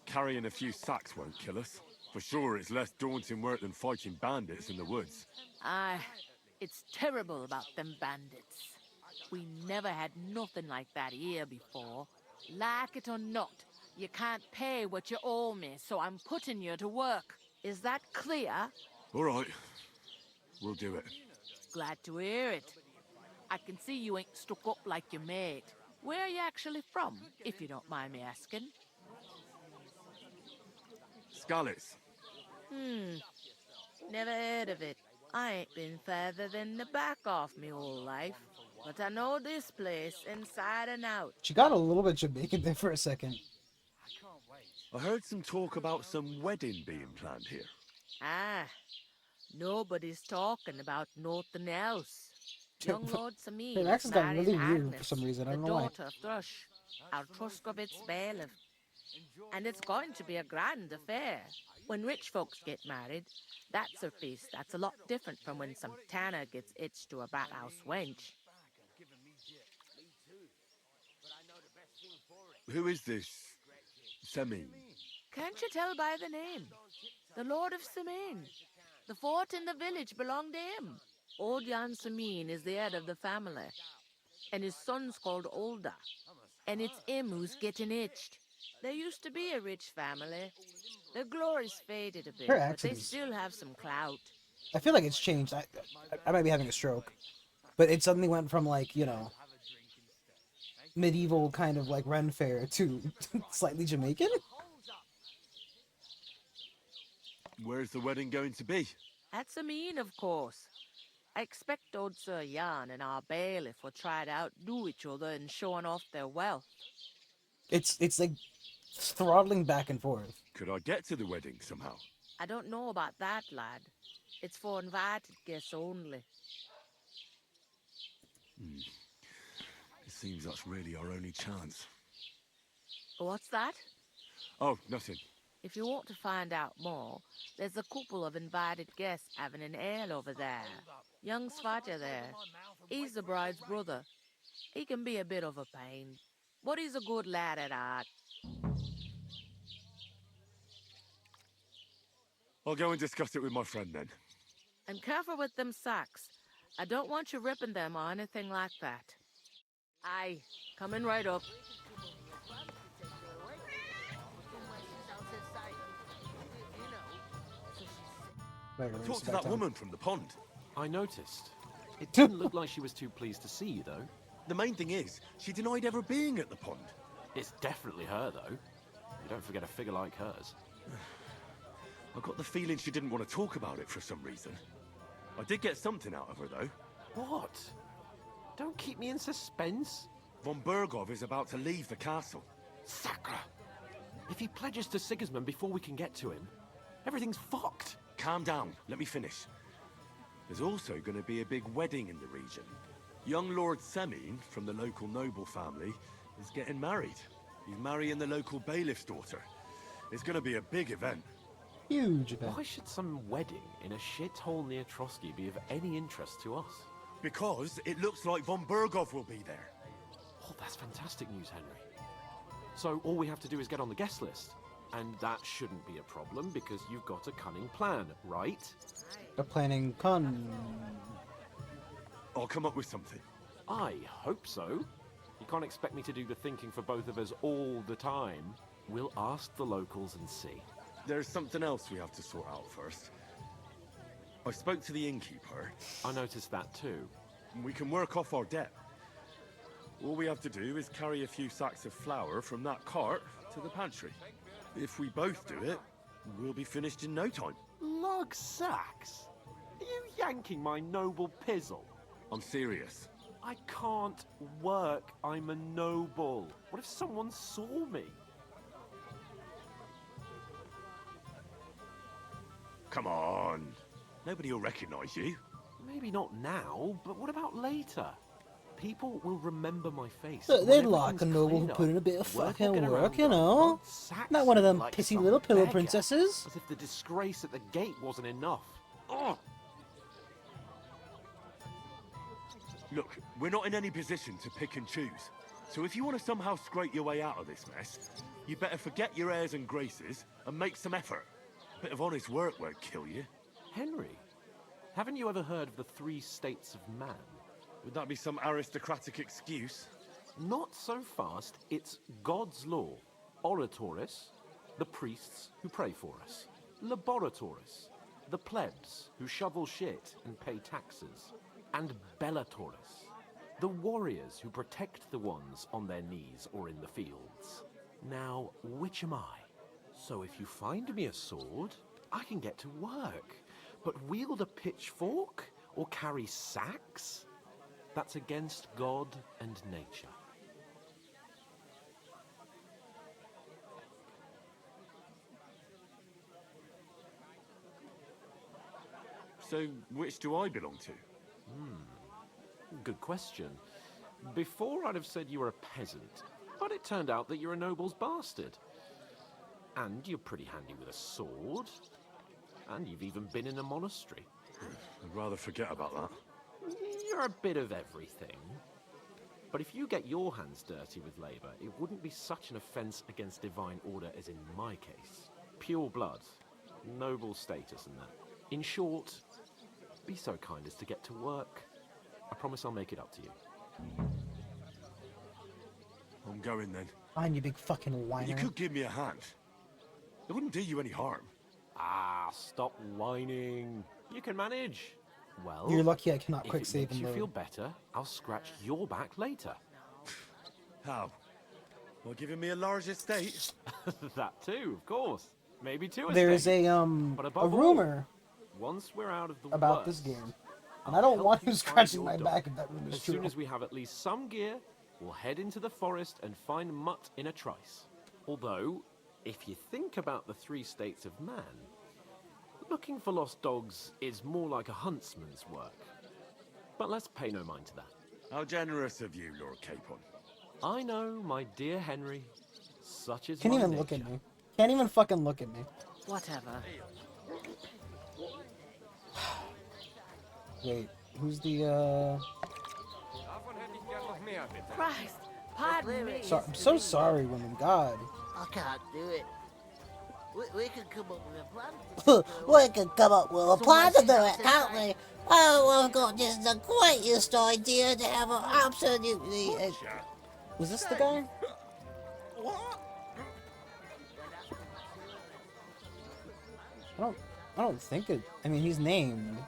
E: Carrying a few sacks won't kill us. For sure, it's less daunting work than fighting bandits in the woods.
U: Aye, it's terrible about them bandits. We never had nothing like that here before. Like it or not, you can't pay what you owe me, so I'm putting you to work. Is that clear?
E: All right, we'll do it.
U: Glad to hear it. I can see you ain't stuck up like your mate. Where are you actually from, if you don't mind me asking?
E: Skalitz.
U: Never heard of it. I ain't been further than the back off me whole life. But I know this place inside and out.
A: She got a little bit Jamaican there for a second.
E: I heard some talk about some wedding being planned here.
U: Ah, nobody's talking about nothing else. Young Lord Samin
A: Her accent's gotten
U: married
A: really weird
U: Agnes,
A: for some reason. I
U: the
A: don't know why.
U: daughter of Thrush, our Truskovitz bailiff. And it's going to be a grand affair. When rich folks get married, that's a feast that's a lot different from when some tanner gets itched to a bathhouse wench.
E: Who is this Semin?
U: Can't you tell by the name? The Lord of Samin. The fort in the village belonged to him. Old Jan Samin is the head of the family, and his son's called Olda. And it's him who's getting itched. There used to be a rich family. Their glory's faded a bit,
A: Her
U: but
A: accent
U: they
A: is-
U: still have some clout.
A: I feel like it's changed. I might be having a stroke, but it suddenly went from like, you know, medieval kind of like Ren Fair to slightly Jamaican.
E: Where's the wedding going to be?
U: At Samin, of course. I expect old Sir Jan and our bailiff will try to outdo each other in showing off their wealth.
A: It's like throttling back and forth.
E: Could I get to the wedding somehow?
U: I don't know about that, lad. It's for invited guests only.
E: It seems that's really our only chance.
U: What's that?
E: Oh, nothing.
U: If you want to find out more, there's a couple of invited guests having an ale over there. Young Svaja there. He's the bride's brother. He can be a bit of a pain, but he's a good lad at heart.
E: I'll go and discuss it with my friend then.
U: And careful with them sacks. I don't want you ripping them or anything like that. Aye, coming right up.
E: Talk to that woman from the pond.
D: I noticed. It didn't look like she was too pleased to see you, though.
E: The main thing is, she denied ever being at the pond.
D: It's definitely her, though. You don't forget a figure like hers.
E: I got the feeling she didn't want to talk about it for some reason. I did get something out of her, though.
D: What? Don't keep me in suspense.
E: Von Bergov is about to leave the castle.
D: Sacre! If he pledges to Sigismund before we can get to him, everything's fucked.
E: Calm down, let me finish. There's also going to be a big wedding in the region. Young Lord Semine, from the local noble family, is getting married. He's marrying the local bailiff's daughter. It's going to be a big event.
A: Huge event.
D: Why should some wedding in a shithole near Trotsky be of any interest to us?
E: Because it looks like Von Bergov will be there.
D: Oh, that's fantastic news, Henry. So all we have to do is get on the guest list. And that shouldn't be a problem because you've got a cunning plan, right?
A: A planning con.
E: I'll come up with something.
D: I hope so. You can't expect me to do the thinking for both of us all the time. We'll ask the locals and see.
E: There's something else we have to sort out first. I spoke to the innkeeper.
D: I noticed that too.
E: We can work off our debt. All we have to do is carry a few sacks of flour from that cart to the pantry. If we both do it, we'll be finished in no time.
D: Lug sacks? Are you yanking my noble pizzle?
E: I'm serious.
D: I can't work. I'm a noble. What if someone saw me?
E: Come on. Nobody will recognize you.
D: Maybe not now, but what about later? People will remember my face.
A: Look, they'd like a noble who put in a bit of fucking work, you know? Not one of them
D: like
A: pissy
D: some
A: little pillow
D: beggar,
A: princesses.
D: As if the disgrace at the gate wasn't enough. Ugh.
E: Look, we're not in any position to pick and choose. So if you want to somehow scrape your way out of this mess, you better forget your airs and graces and make some effort. A bit of honest work won't kill you.
D: Henry, haven't you ever heard of the 3 states of man?
E: Would that be some aristocratic excuse?
D: Not so fast. It's God's law. Oratoris, the priests who pray for us. Laboratoris, the plebs who shovel shit and pay taxes. And Bellatoris, the warriors who protect the ones on their knees or in the fields. Now, which am I? So if you find me a sword, I can get to work. But wield a pitchfork or carry sacks? That's against God and nature.
E: So, which do I belong to?
D: Good question. Before I'd have said you were a peasant, but it turned out that you're a noble's bastard. And you're pretty handy with a sword. And you've even been in a monastery.
E: I'd rather forget about that.
D: You're a bit of everything. But if you get your hands dirty with labor, it wouldn't be such an offense against divine order as in my case. Pure blood, noble status and that. In short, be so kind as to get to work. I promise I'll make it up to you.
E: I'm going then.
A: Fine, you big fucking whiner.
E: You could give me a hand. It wouldn't do you any harm.
D: Ah, stop whining. You can manage. Well,
A: You're lucky I cannot
D: if
A: quick
D: it
A: save
D: makes
A: and
D: you
A: load.
D: feel better, I'll scratch your back later.
E: How? By giving me a large estate?
D: That too, of course. Maybe 2
A: There's
D: estates.
A: a
D: But above all,
A: rumor
D: once we're out of the
A: about
D: worst,
A: this game. And I don't
D: I'll
A: want
D: help
A: him
D: you find
A: scratching
D: your
A: my
D: dog.
A: back if that rumor's
D: As
A: true.
D: soon as we have at least some gear, we'll head into the forest and find Mutt in a trice. Although, if you think about the 3 states of man, looking for lost dogs is more like a huntsman's work. But let's pay no mind to that.
E: How generous of you, Lord Capon.
D: I know, my dear Henry. Such is
A: Can't
D: my
A: even
D: nature.
A: look at me. Can't even fucking look at me.
U: Whatever.
A: Wait, who's the
U: Christ, pardon me.
A: I'm so sorry, woman. God.
I: I can't do it.
O: We can come up with a plan to
I: We can come up with a plan to do it, can't we? Oh, I've got just the greatest idea to have an absolutely...
A: Was this the guy? I don't think it. I mean, he's named.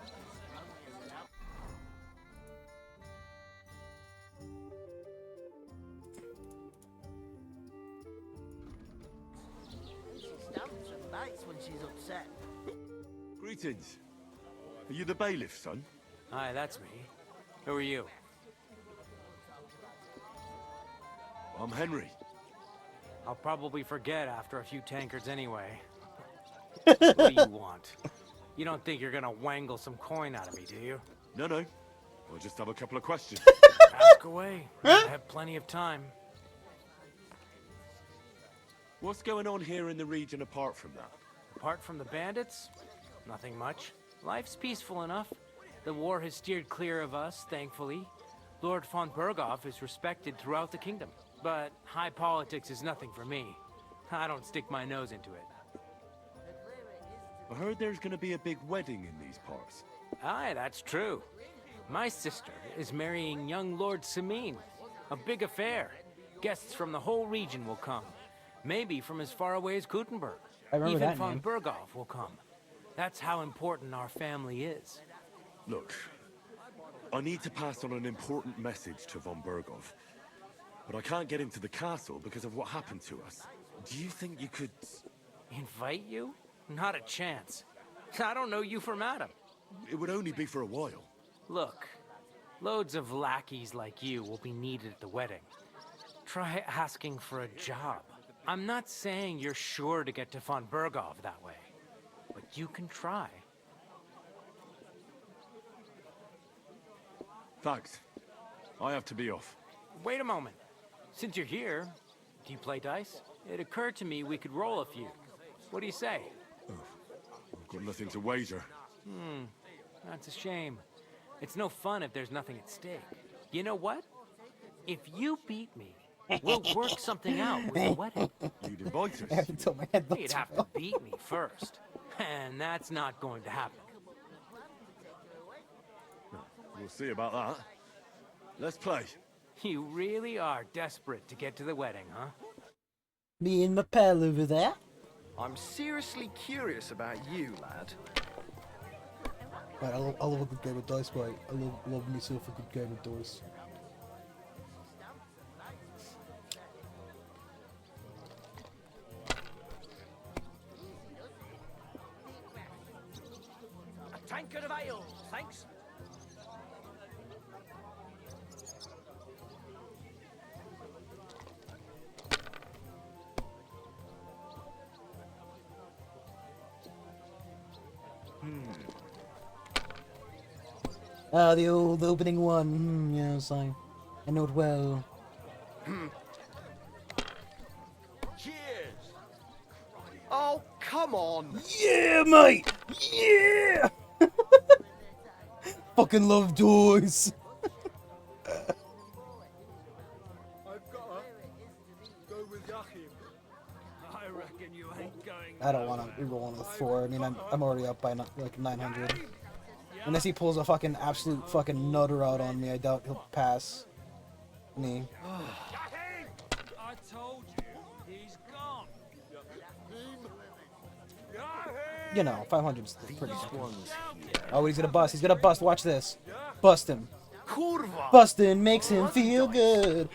F: She stamps and bites when she's upset.
E: Greetings. Are you the bailiff, son?
K: Hi, that's me. Who are you?
E: I'm Henry.
K: I'll probably forget after a few tankards anyway. What do you want? You don't think you're gonna wangle some coin out of me, do you?
E: No. I'll just have a couple of questions.
K: Ask away. I have plenty of time.
E: What's going on here in the region apart from that?
K: Apart from the bandits, nothing much. Life's peaceful enough. The war has steered clear of us, thankfully. Lord von Berghoff is respected throughout the kingdom. But high politics is nothing for me. I don't stick my nose into it.
E: I heard there's gonna be a big wedding in these parts.
K: Aye, that's true. My sister is marrying young Lord Samin. A big affair. Guests from the whole region will come. Maybe from as far away as Kuttenberg.
A: I remember
K: Even
A: that
K: von
A: name.
K: Berghoff will come. That's how important our family is.
E: Look, I need to pass on an important message to von Berghoff. But I can't get into the castle because of what happened to us. Do you think you could...
K: Invite you? Not a chance. I don't know you from Adam.
E: It would only be for a while.
K: Look, loads of lackeys like you will be needed at the wedding. Try asking for a job. I'm not saying you're sure to get to von Berghoff that way, but you can try.
E: Thanks. I have to be off.
K: Wait a moment. Since you're here, do you play dice? It occurred to me we could roll a few. What do you say?
E: I've got nothing to wager.
K: That's a shame. It's no fun if there's nothing at stake. You know what? If you beat me, we'll work something out with the wedding.
E: You'd invite
A: I have
E: us.
A: to tilt my head.
K: You'd have to beat me first. And that's not going to happen.
E: We'll see about that. Let's play.
K: You really are desperate to get to the wedding, huh?
I: Me and my pal over there.
V: I'm seriously curious about you, lad.
A: Right, I love a good game of dice, mate. I love myself a good game of dice.
F: A tankard of ale, thanks.
A: Ah, the old opening one. Yes, I know it well.
V: Cheers! Oh, come on!
A: Yeah, mate! Yeah! Fucking love dice!
C: I've got to go with Yachim. I reckon you ain't going.
A: I don't want to reroll on the 4. I mean, I'm already up by like 900. Unless he pulls a fucking absolute fucking nutter out on me, I doubt he'll pass me.
C: I told you, he's gone.
A: You know, 500's pretty good. Oh, he's gonna bust. He's gonna bust. Watch this. Bust him. Bustin' makes him feel good.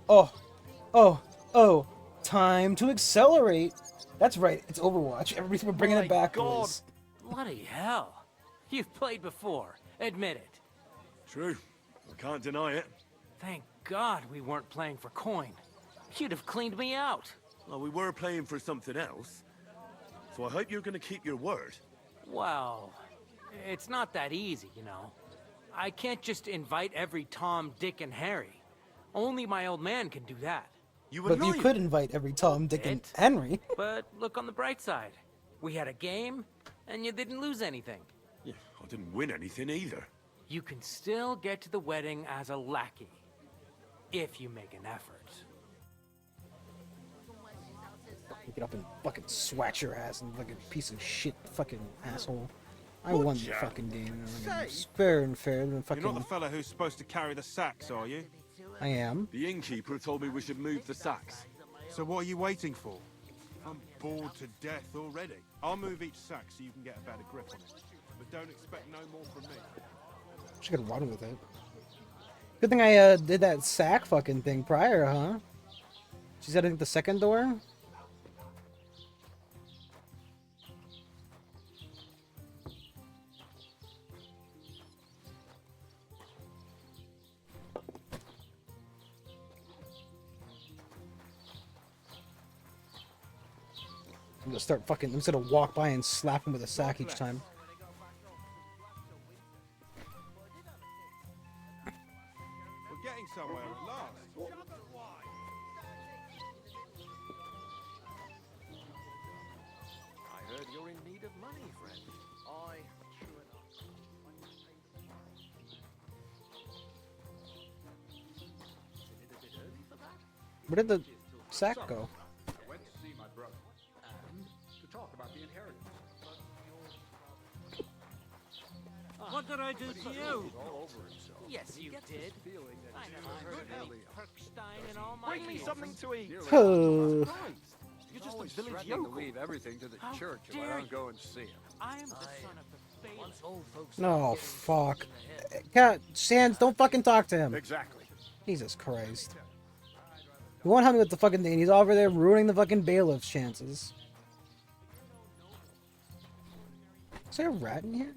A: Oh. Time to accelerate. That's right. It's Overwatch. Everybody's bringing it back, boys.
K: Bloody hell. You've played before. Admit it.
E: True. I can't deny it.
K: Thank God we weren't playing for coin. You'd have cleaned me out.
E: Well, we were playing for something else. So I hope you're going to keep your word.
K: Well, it's not that easy, you know. I can't just invite every Tom, Dick, and Harry. Only my old man can do that.
A: But you could invite every Tom, Dick, and Henry.
K: But look on the bright side. We had a game, and you didn't lose anything.
E: Yeah, I didn't win anything either.
K: You can still get to the wedding as a lackey, if you make an effort.
A: Pick it up and fucking swat your ass and fucking piece of shit fucking asshole. I won the fucking game. It's fair and fair. Fucking...
D: You're not the fella who's supposed to carry the sacks, are you?
A: I am.
E: The innkeeper told me we should move the sacks.
D: So what are you waiting for?
E: I'm bored to death already.
D: I'll move each sack so you can get a better grip on it. But don't expect no more from me.
A: She could run with it. Good thing I did that sack fucking thing prior, huh? She said I think the second door? I'm gonna start fucking, I'm just gonna walk by and slap him with a sack each time.
D: We're getting somewhere at last.
F: I heard you're in need of money, friend. I sure
A: Where did the sack go?
G: I went to see my brother and to talk about the inheritance.
K: What did I do to you?
G: All over himself.
K: Yes, you did. I never heard of any Perkstein in all my
F: Bring me
K: years.
F: something to eat.
A: Oh.
F: You're just
G: Always
F: a village
G: threatening to
F: yokel.
G: leave everything to the
K: How
G: church if
K: dare
G: I don't
K: you.
G: go and see him.
K: I am the son of the bailiff.
A: No, fuck. Cat, Sans, don't fucking talk to him.
G: Exactly.
A: Jesus Christ. You won't help me with the fucking thing. He's over there ruining the fucking bailiff's chances. Is there a rat in here?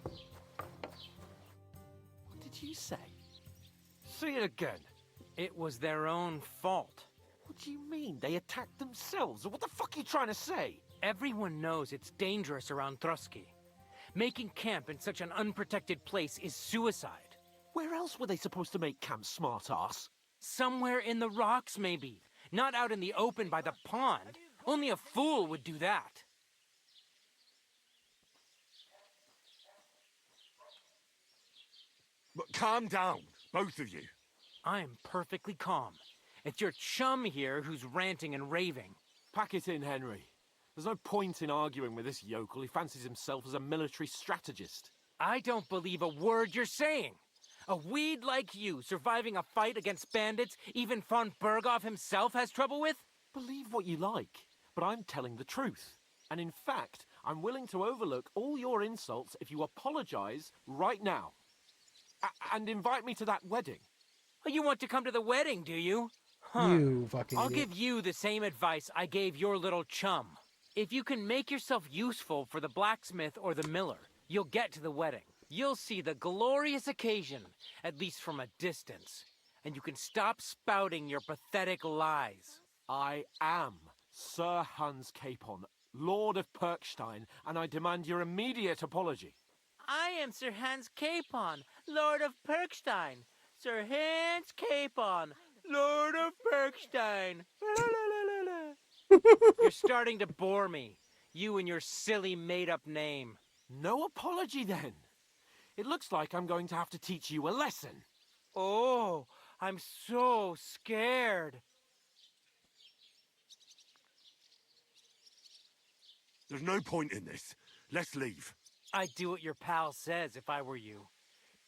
F: What did you say? Say it again.
K: It was their own fault.
F: What do you mean? They attacked themselves? What the fuck are you trying to say?
K: Everyone knows it's dangerous around Trotsky. Making camp in such an unprotected place is suicide.
F: Where else were they supposed to make camp, smartass?
K: Somewhere in the rocks, maybe. Not out in the open by the pond. Only a fool would do that.
E: But calm down, both of you.
K: I am perfectly calm. It's your chum here who's ranting and raving.
F: Pack it in, Henry. There's no point in arguing with this yokel. He fancies himself as a military strategist.
K: I don't believe a word you're saying. A weed like you surviving a fight against bandits even von Berghoff himself has trouble with?
F: Believe what you like, but I'm telling the truth. And in fact, I'm willing to overlook all your insults if you apologize right now. And invite me to that wedding.
K: Oh, you want to come to the wedding, do you? Huh.
A: You fucking
K: I'll
A: idiot.
K: give you the same advice I gave your little chum. If you can make yourself useful for the blacksmith or the miller, you'll get to the wedding. You'll see the glorious occasion, at least from a distance. And you can stop spouting your pathetic lies.
F: I am Sir Hans Capon, Lord of Perkstein, and I demand your immediate apology.
K: I am Sir Hans Capon, Lord of Perkstein. Sir Hans Capon, Lord of Perkstein. You're starting to bore me. You and your silly made-up name.
F: No apology, then. It looks like I'm going to have to teach you a lesson.
K: Oh, I'm so scared.
E: There's no point in this. Let's leave.
K: I'd do what your pal says if I were you.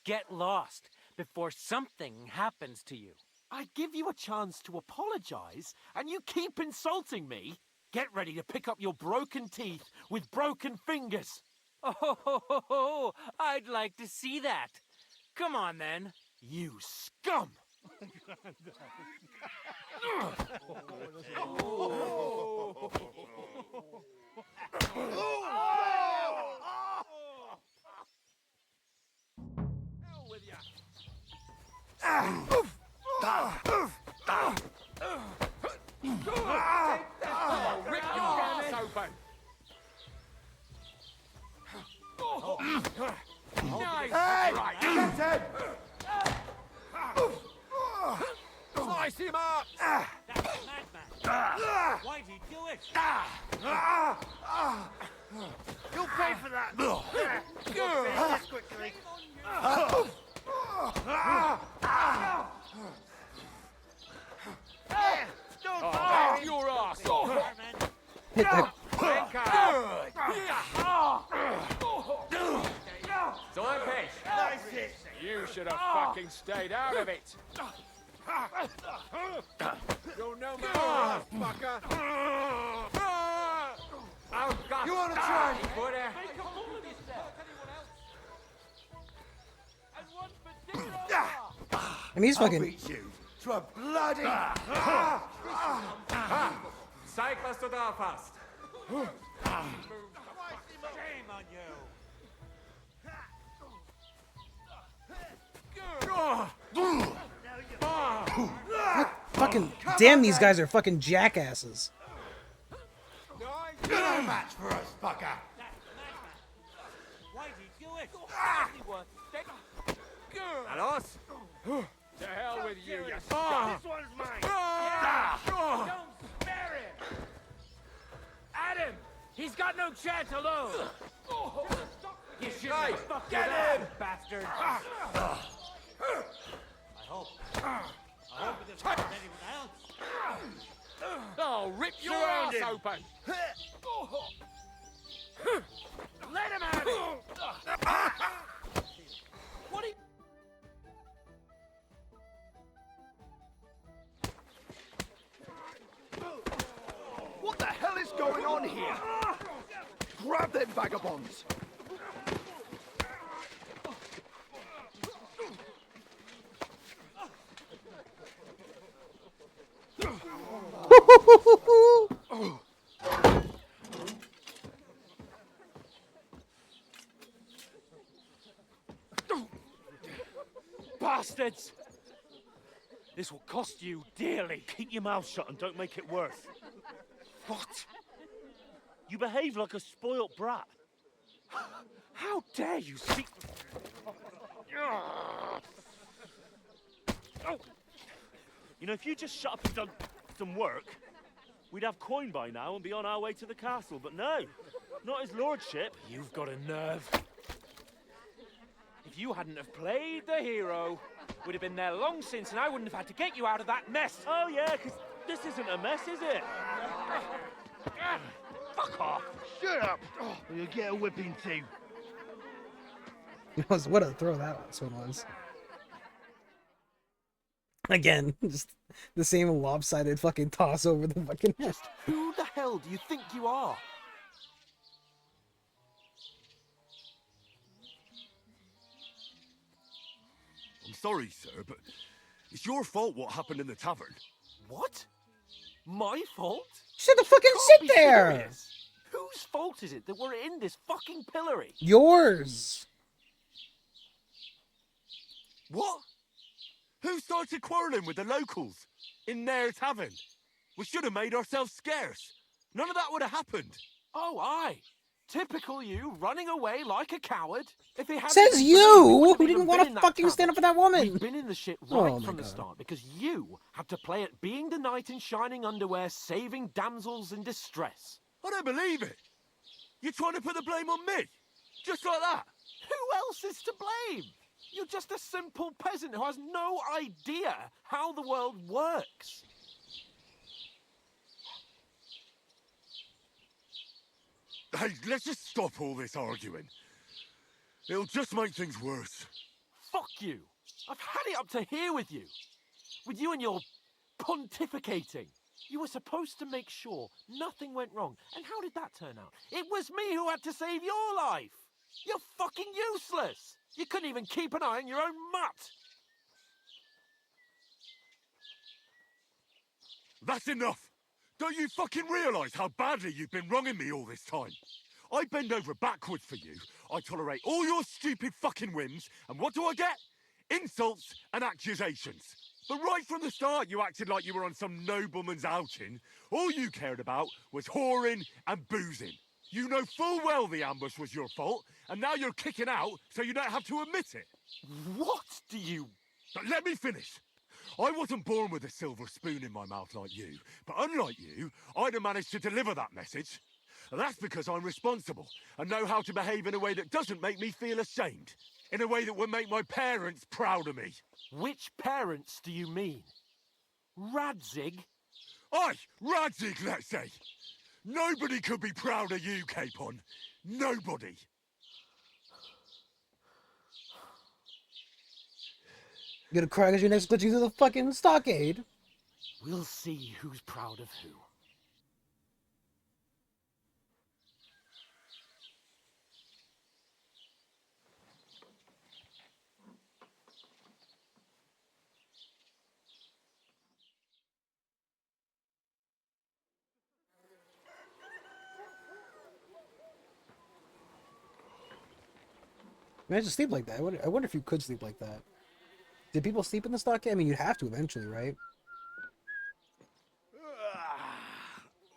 K: Get lost before something happens to you.
F: I give you a chance to apologize, and you keep insulting me. Get ready to pick up your broken teeth with broken fingers.
K: Oh, I'd like to see that. Come on, then.
F: You scum!
Q: Hell with ya. Rip your ass open. Nice. Right. Slice him up.
K: That's a madman. Why'd he do it?
F: You'll pay for that.
K: You'll finish this quickly.
A: Hit that.
C: So I'm pissed. You should have fucking stayed out of it. You're no man, fucker. Oh, God.
F: You wanna try?
C: Put a...
A: I mean, he's
F: I'll
A: fucking.
F: beat you to a bloody...
C: Zeig, was du drauf hast.
F: Shame on you.
A: Fucking. Damn, these guys are fucking jackasses.
F: You're no match for us, fucker.
C: Why did you do it? And us? To hell with you, you scum.
F: This one's mine.
K: Don't spare him! Adam! He's got no chance alone! You should have fucked
C: Get
K: it
C: him!
K: up, bastard!
F: I hope it doesn't hurt anyone else.
C: Oh, rip your ass open!
K: Let him have it!
C: What are you...
V: What the hell is going on here? Grab them vagabonds!
Q: Bastards! This will cost you dearly.
M: Keep your mouth shut and don't make it worse.
Q: What?
M: You behave like a spoilt brat.
Q: How dare you speak...
M: You know, if you just shut up and done some work, we'd have coin by now and be on our way to the castle. But no, not his lordship.
Q: You've got a nerve. If you hadn't have played the hero, we'd have been there long since, and I wouldn't have had to get you out of that mess.
M: Oh yeah, because this isn't a mess, is it?
Q: Fuck off!
V: Shut up! Or you'll get a whipping too.
A: What a throw that one was. Again, just the same lopsided fucking toss over the fucking head.
D: Who the hell do you think you are?
E: I'm sorry, sir, but it's your fault what happened in the tavern.
D: What? My fault?
A: Should have fucking
D: Can't
A: sit
D: be
A: there.
D: serious. Whose fault is it that we're in this fucking pillory?
A: Yours.
E: What? Who started quarrelling with the locals in their tavern? We should have made ourselves scarce. None of that would have happened.
D: Oh, aye. Typical you, running away like a coward. If it hadn't
A: Says
D: been for
A: you,
D: me, we wouldn't
A: who
D: even
A: didn't
D: been
A: want
D: in
A: to
D: that
A: fucking stand up for that
D: tavern.
A: woman.
D: We've been in the shit
A: Oh
D: right
A: my
D: from the
A: God.
D: start because you had to play at being the knight in shining underwear, saving damsels in distress.
E: I don't believe it. You're trying to put the blame on me? Just like that?
D: Who else is to blame? You're just a simple peasant who has no idea how the world works.
E: Hey, let's just stop all this arguing. It'll just make things worse.
D: Fuck you. I've had it up to here with you. With you and your pontificating. You were supposed to make sure nothing went wrong. And how did that turn out? It was me who had to save your life. You're fucking useless. You couldn't even keep an eye on your own mutt.
E: That's enough! Don't you fucking realise how badly you've been wronging me all this time? I bend over backwards for you, I tolerate all your stupid fucking whims, and what do I get? Insults and accusations. But right from the start you acted like you were on some nobleman's outing. All you cared about was whoring and boozing. You know full well the ambush was your fault, and now you're kicking out so you don't have to admit it.
D: What do you...
E: But let me finish. I wasn't born with a silver spoon in my mouth like you, but unlike you, I'd have managed to deliver that message. And that's because I'm responsible and know how to behave in a way that doesn't make me feel ashamed. In a way that would make my parents proud of me.
D: Which parents do you mean? Radzig?
E: Aye, Radzig, let's say. Nobody could be proud of you, Capon. Nobody.
A: You gonna cry because your next glitching through the fucking stockade?
F: We'll see who's proud of who.
A: Imagine sleep like that. I wonder if you could sleep like that. Did people sleep in the stockade? I mean, you'd have to eventually, right?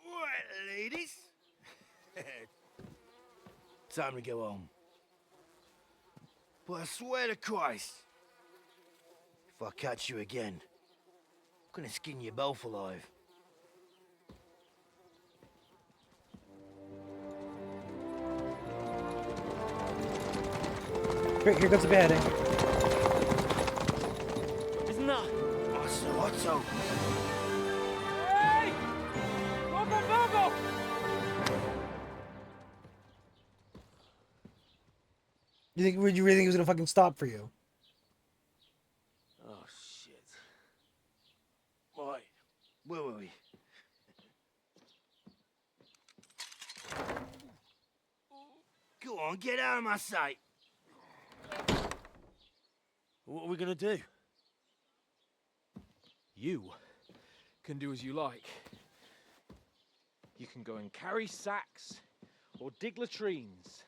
F: Right, ladies. Time to go home. But I swear to Christ, if I catch you again, I'm gonna skin you both alive.
A: Great, here goes the beheading.
F: Isn't that? Otto.
C: Hey! Lord von Berghoff!
A: You really think he was gonna fucking stop for you?
F: Oh, shit. Right, where were we? Go on, get out of my sight.
C: What are we gonna do? You can do as you like. You can go and carry sacks or dig latrines.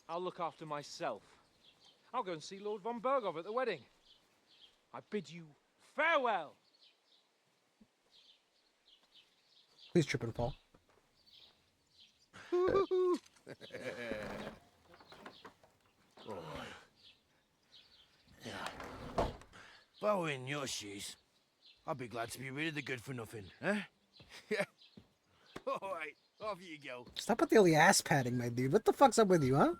C: I'll look after myself. I'll go and see Lord von Berghoff at the wedding. I bid you farewell.
A: Please trip and fall.
F: Yeah. If I were in your shoes, I'd be glad to be rid of the good for nothing, eh? Yeah. Alright, off you go.
A: Stop with the only ass patting, my dude. What the fuck's up with you, huh?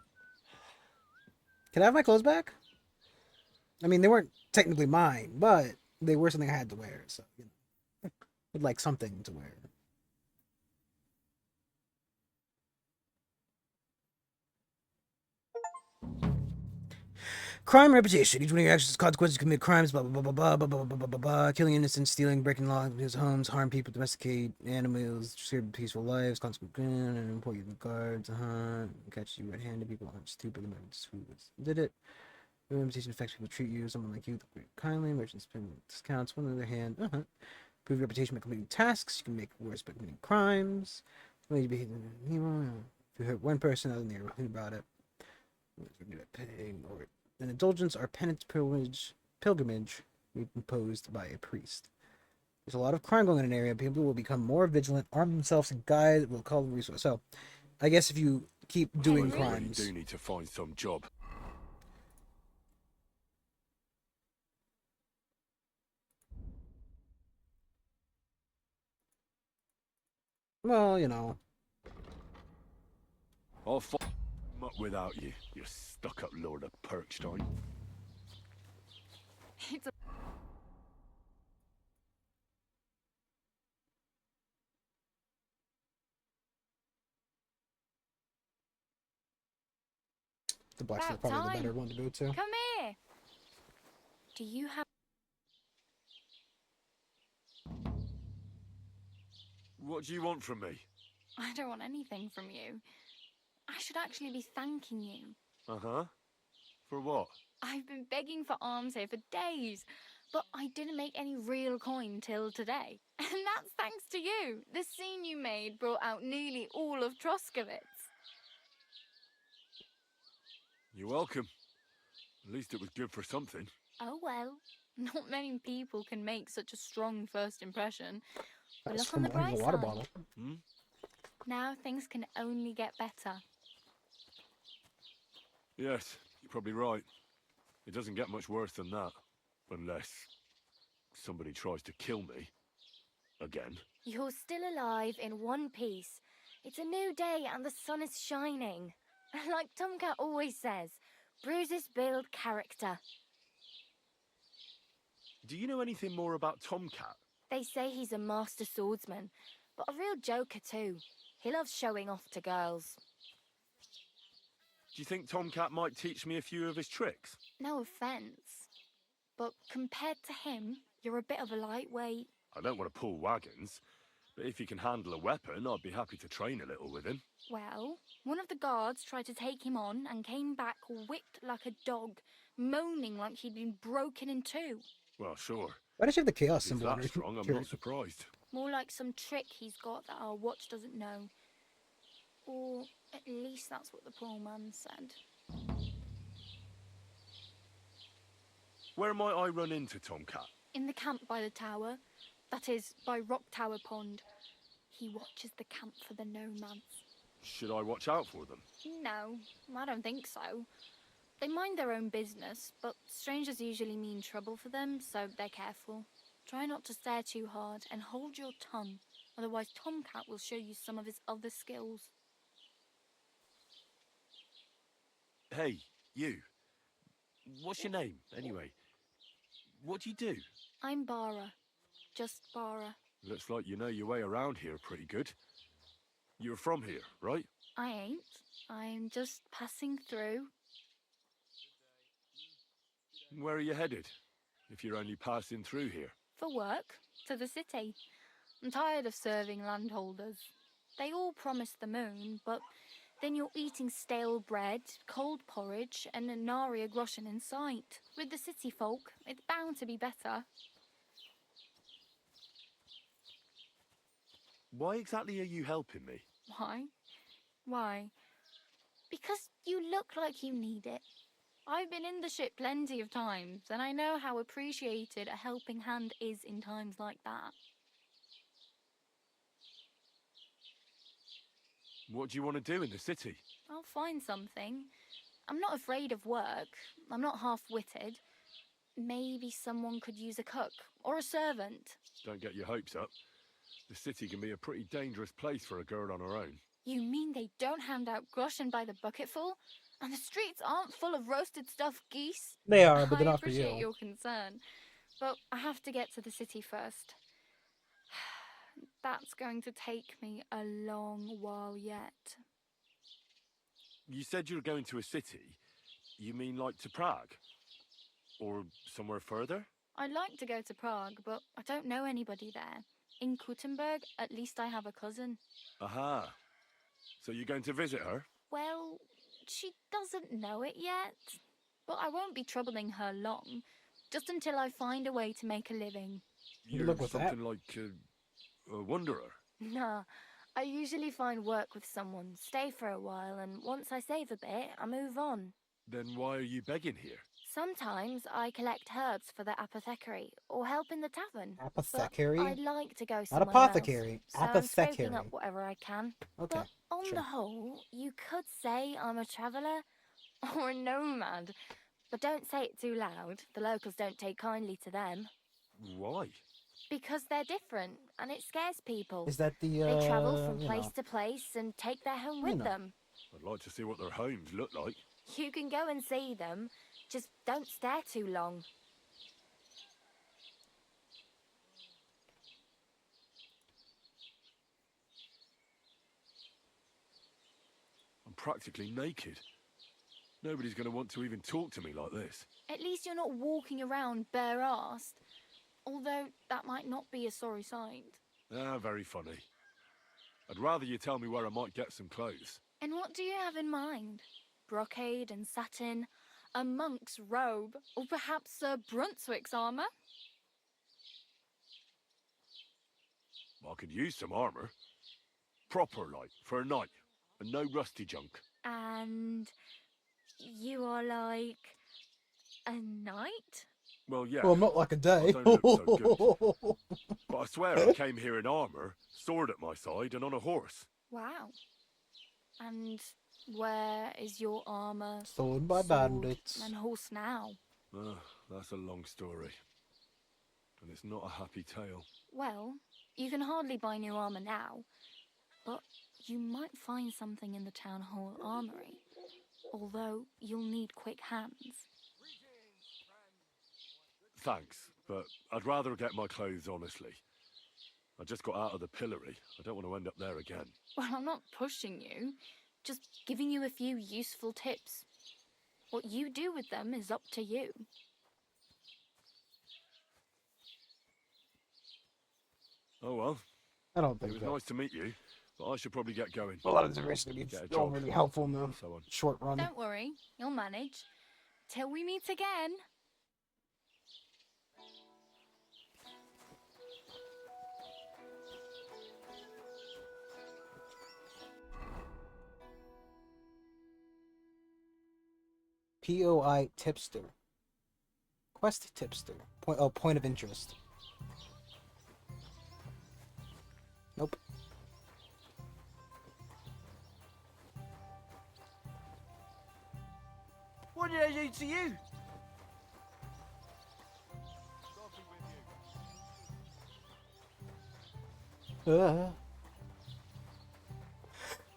A: Can I have my clothes back? I mean, they weren't technically mine, but they were something I had to wear, so, you know. I'd like something to wear. Crime reputation. Each one of your actions has consequences. You commit crimes, blah, blah, blah, blah, blah, blah, blah, blah, blah, blah. Killing innocents, stealing, breaking laws in his homes, harm people, domesticate animals, disturb peaceful lives, consequent and import you to the guards, catch you red-handed, people aren't stupid, who did it. Your reputation affects people treat you, someone like you, kindly, merchants spend discounts, one on the other hand, Prove your reputation by completing tasks, you can make it worse by committing crimes. If you hurt one person, other than you're about it. Paying or an indulgence or penance pilgrimage imposed by a priest. There's a lot of crime going on in an area. People will become more vigilant, arm themselves, and guide will call them resource. So, I guess if you keep doing crimes,
E: You do need to find some job.
A: well, you know.
E: I'll fuck up without you, you stuck-up Lord of Perkstein.
T: It's a
A: The Blacksmith probably the better one to go to.
T: Come here. Do you have...
E: What do you want from me?
T: I don't want anything from you. I should actually be thanking you.
E: Uh-huh. For what?
T: I've been begging for alms here for days, but I didn't make any real coin till today. And that's thanks to you. The scene you made brought out nearly all of Troskowitz.
E: You're welcome. At least it was good for something.
T: Oh well, not many people can make such a strong first impression. But
A: That's
T: look on the
A: from
T: bright
A: a water
T: side.
A: bottle.
E: Hmm?
T: Now things can only get better.
E: Yes, you're probably right. It doesn't get much worse than that. Unless somebody tries to kill me. Again.
T: You're still alive in one piece. It's a new day and the sun is shining. Like Tomcat always says, bruises build character.
E: Do you know anything more about Tomcat?
T: They say he's a master swordsman, but a real joker too. He loves showing off to girls.
E: Do you think Tomcat might teach me a few of his tricks?
T: No offence, but compared to him, you're a bit of a lightweight.
E: I don't want to pull wagons, but if he can handle a weapon, I'd be happy to train a little with him.
T: Well, one of the guards tried to take him on and came back whipped like a dog, moaning like he'd been broken in two.
E: Well, sure.
A: Why does she have the chaos
E: If he's
A: symbol on
E: that
A: her
E: strong, I'm
A: shirt?
E: not surprised.
T: More like some trick he's got that our watch doesn't know. Or at least that's what the poor man said.
E: Where might I run into Tomcat?
T: In the camp by the tower. That is, by Rock Tower Pond. He watches the camp for the nomads.
E: Should I watch out for them?
T: No, I don't think so. They mind their own business, but strangers usually mean trouble for them, so they're careful. Try not to stare too hard and hold your tongue, otherwise Tomcat will show you some of his other skills.
E: Hey, you. What's your name, anyway? What do you do?
T: I'm Bara. Just Bara.
E: Looks like you know your way around here pretty good. You're from here, right?
T: I ain't. I'm just passing through.
E: Where are you headed, if you're only passing through here?
T: For work. To the city. I'm tired of serving landholders. They all promise the moon, but then you're eating stale bread, cold porridge, and a nary a groschen in sight. With the city folk, it's bound to be better.
E: Why exactly are you helping me?
T: Why? Why? Because you look like you need it. I've been in the ship plenty of times, and I know how appreciated a helping hand is in times like that.
E: What do you want to do in the city?
T: I'll find something. I'm not afraid of work. I'm not half-witted. Maybe someone could use a cook or a servant.
E: Don't get your hopes up. The city can be a pretty dangerous place for a girl on her own.
T: You mean they don't hand out groschen by the bucketful? And the streets aren't full of roasted stuffed geese?
A: They are, but they're
T: I
A: not for you.
T: appreciate your concern, but I have to get to the city first. That's going to take me a long while yet.
E: You said you were going to a city. You mean like to Prague? Or somewhere further?
T: I'd like to go to Prague, but I don't know anybody there. In Kuttenberg, at least I have a cousin.
E: Aha. So you're going to visit her?
T: Well, she doesn't know it yet. But I won't be troubling her long, just until I find a way to make a living.
E: You're
A: look with
E: something like a wanderer.
T: Nah, I usually find work with someone, stay for a while, and once I save a bit, I move on.
E: Then why are you begging here?
T: Sometimes I collect herbs for the apothecary, or help in the tavern.
A: Apothecary?
T: But I'd like to go
A: Not
T: somewhere
A: apothecary.
T: else, so I'm scoping
A: Apothecary.
T: up whatever I can.
A: Okay,
T: But on
A: sure.
T: the whole, you could say I'm a traveller, or a nomad. But don't say it too loud. The locals don't take kindly to them.
E: Why?
T: Because they're different, and it scares people.
A: Is that the,
T: They travel from
A: you
T: place
A: know.
T: to place and take their home with them.
E: I'd like to see what their homes look like.
T: You can go and see them, just don't stare too long.
E: I'm practically naked. Nobody's going to want to even talk to me like this.
T: At least you're not walking around bare-assed. Although that might not be a sorry sight.
E: Ah, very funny. I'd rather you tell me where I might get some clothes.
T: And what do you have in mind? Brocade and satin, a monk's robe, or perhaps Sir Brunswick's armour?
E: I could use some armour. Proper, like, for a night. And no rusty junk.
T: And you are like a knight?
E: Well, yeah.
A: Well, not like a day.
E: I don't look so good. But I swear I came here in armour, sword at my side, and on a horse.
T: Wow. And where is your armour,
A: Stolen by bandits.
T: and horse now?
E: Ah, that's a long story. And it's not a happy tale.
T: Well, you can hardly buy new armour now, but you might find something in the town hall armoury. Although you'll need quick hands.
E: Thanks, but I'd rather get my clothes honestly. I just got out of the pillory. I don't want to end up there again.
L: Well, I'm not pushing you, just giving you a few useful tips. What you do with them is up to you.
E: Oh well.
A: I don't think
E: it was
A: so.
E: nice to meet you, but I should probably get going.
A: A lot of this is going to be all really helpful in the short run.
L: Don't worry, you'll manage. Till we meet again.
A: POI tipster. Quest tipster. Point of interest. Nope.
F: What did I do to you?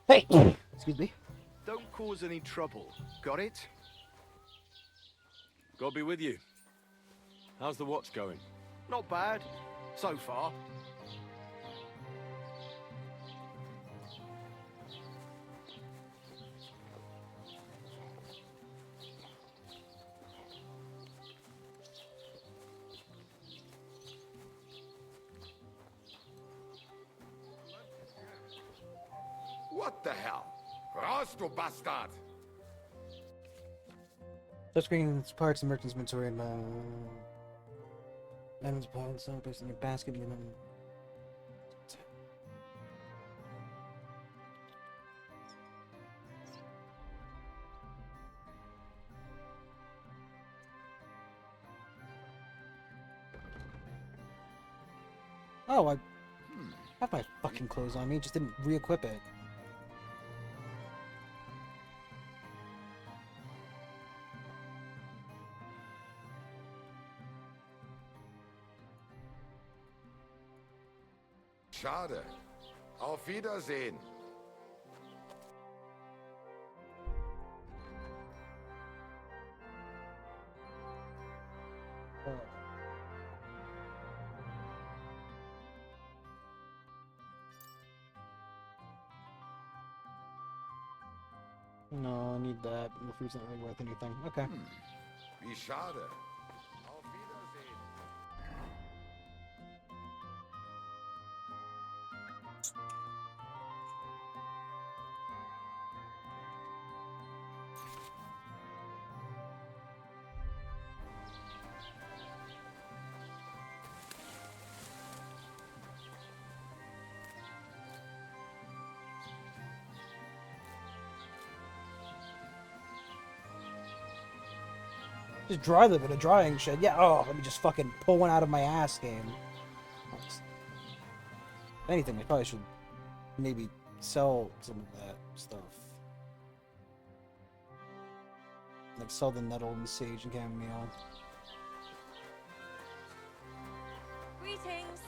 A: Hey! Excuse me.
N: Don't cause any trouble. Got it?
E: God be with you. How's the watch going?
N: Not bad. So far.
J: What the hell? Raus, du Bastard!
A: Touchscreen parts and merchant's inventory and items piled so based in your basket and then. Oh, I have my fucking clothes on me, just didn't re-equip it.
J: Schade. Auf Wiedersehen.
A: No, I need that. The food's not really worth anything. Okay.
J: Wie schade. Auf Wiedersehen.
A: Just dry them in a drying shed. Yeah, oh, let me just fucking pull one out of my ass game. If anything, I probably should maybe sell some of that stuff. Like sell the nettle and sage and chamomile.
T: Greetings.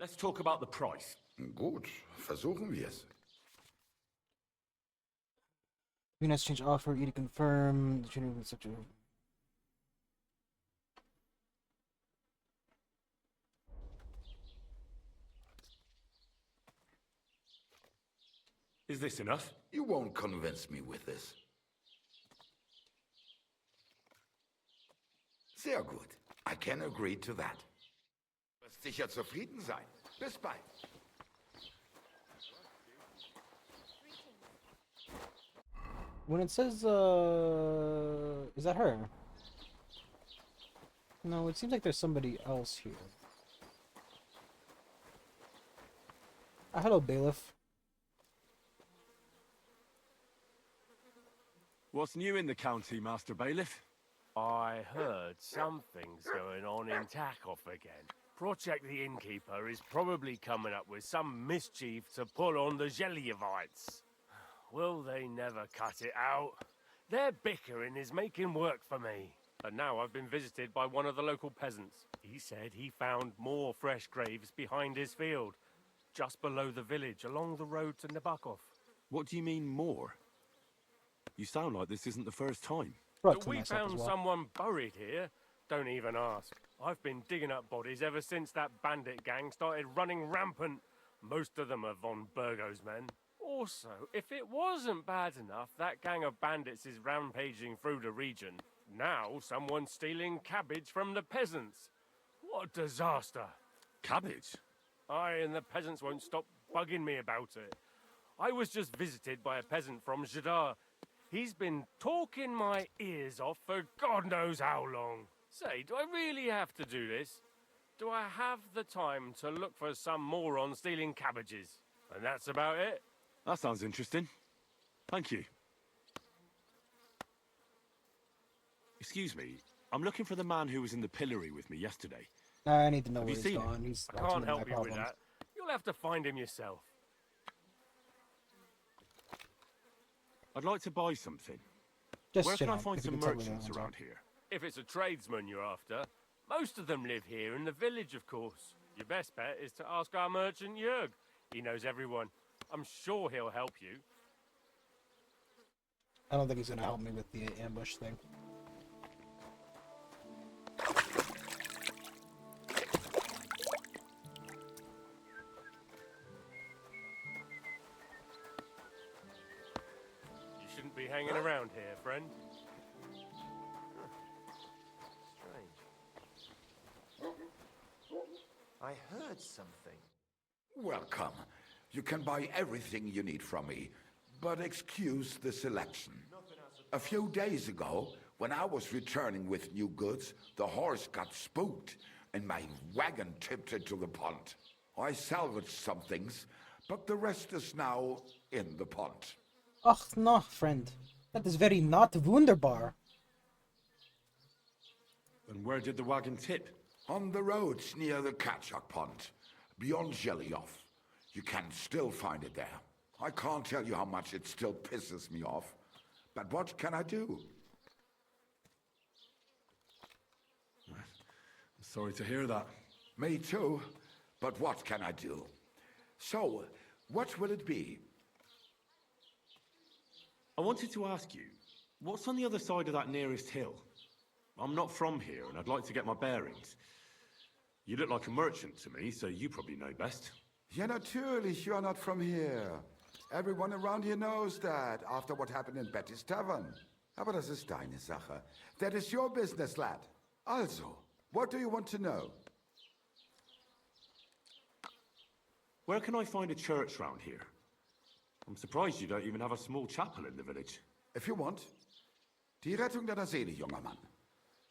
E: Let's talk about the price.
J: Gut, versuchen wir's.
A: You nice change offer, you to confirm the training such a.
E: Is this enough?
J: You won't convince me with this. Sehr gut. I can agree to that. Du wirst sicher zufrieden sein. Bis bald.
A: When it says, is that her? No, it seems like there's somebody else here. Hello, bailiff.
E: What's new in the county, Master Bailiff?
Q: I heard something's going on in Takoff again. Project the Innkeeper is probably coming up with some mischief to pull on the Zhelyevites. Will they never cut it out? Their bickering is making work for me. And now I've been visited by one of the local peasants. He said he found more fresh graves behind his field, just below the village, along the road to Nabokov.
E: What do you mean, more? You sound like this isn't the first time.
Q: That we found someone buried here? Don't even ask. I've been digging up bodies ever since that bandit gang started running rampant. Most of them are von Burgo's men. Also, if it wasn't bad enough that gang of bandits is rampaging through the region, now someone's stealing cabbage from the peasants. What a disaster.
E: Cabbage?
Q: Aye, and the peasants won't stop bugging me about it. I was just visited by a peasant from Jadar. He's been talking my ears off for God knows how long. Say, do I really have to do this? Do I have the time to look for some moron stealing cabbages? And that's about it.
E: That sounds interesting. Thank you. Excuse me, I'm looking for the man who was in the pillory with me yesterday.
A: I need to know
E: Have
A: where
E: you
A: he's
E: seen
A: gone.
E: him?
A: He's
Q: I can't
A: ultimately
Q: help
A: my
Q: you with
A: problem.
Q: that. You'll have to find him yourself.
E: I'd like to buy something.
A: Just
E: Where
A: shit
E: can I
A: on,
E: find
A: if you
E: some
A: can tell me the
E: merchants
A: ones
E: around here?
Q: If it's a tradesman you're after, most of them live here in the village, of course. Your best bet is to ask our merchant Jörg. He knows everyone. I'm sure he'll help you.
A: I don't think he's gonna help me with the ambush thing.
Q: You shouldn't be hanging around here, friend.
P: I heard something.
S: Welcome. You can buy everything you need from me, but excuse the selection. A few days ago, when I was returning with new goods, the horse got spooked and my wagon tipped into the pond. I salvaged some things, but the rest is now in the pond.
A: Ach no, friend. That is very not wunderbar.
E: And where did the wagon tip?
S: On the roads near the Katchak pond, beyond Jelyov. You can still find it there. I can't tell you how much it still pisses me off. But what can I do?
E: I'm sorry to hear that.
S: Me too. But what can I do? So, what will it be?
E: I wanted to ask you, what's on the other side of that nearest hill? I'm not from here, and I'd like to get my bearings. You look like a merchant to me, so you probably know best.
S: Ja, natürlich, you're not from here. Everyone around here knows that, after what happened in Betty's Tavern. Aber das ist deine Sache. That is your business, lad. Also, what do you want to know?
E: Where can I find a church round here? I'm surprised you don't even have a small chapel in the village.
S: If you want. Die Rettung deiner Seele, junger Mann.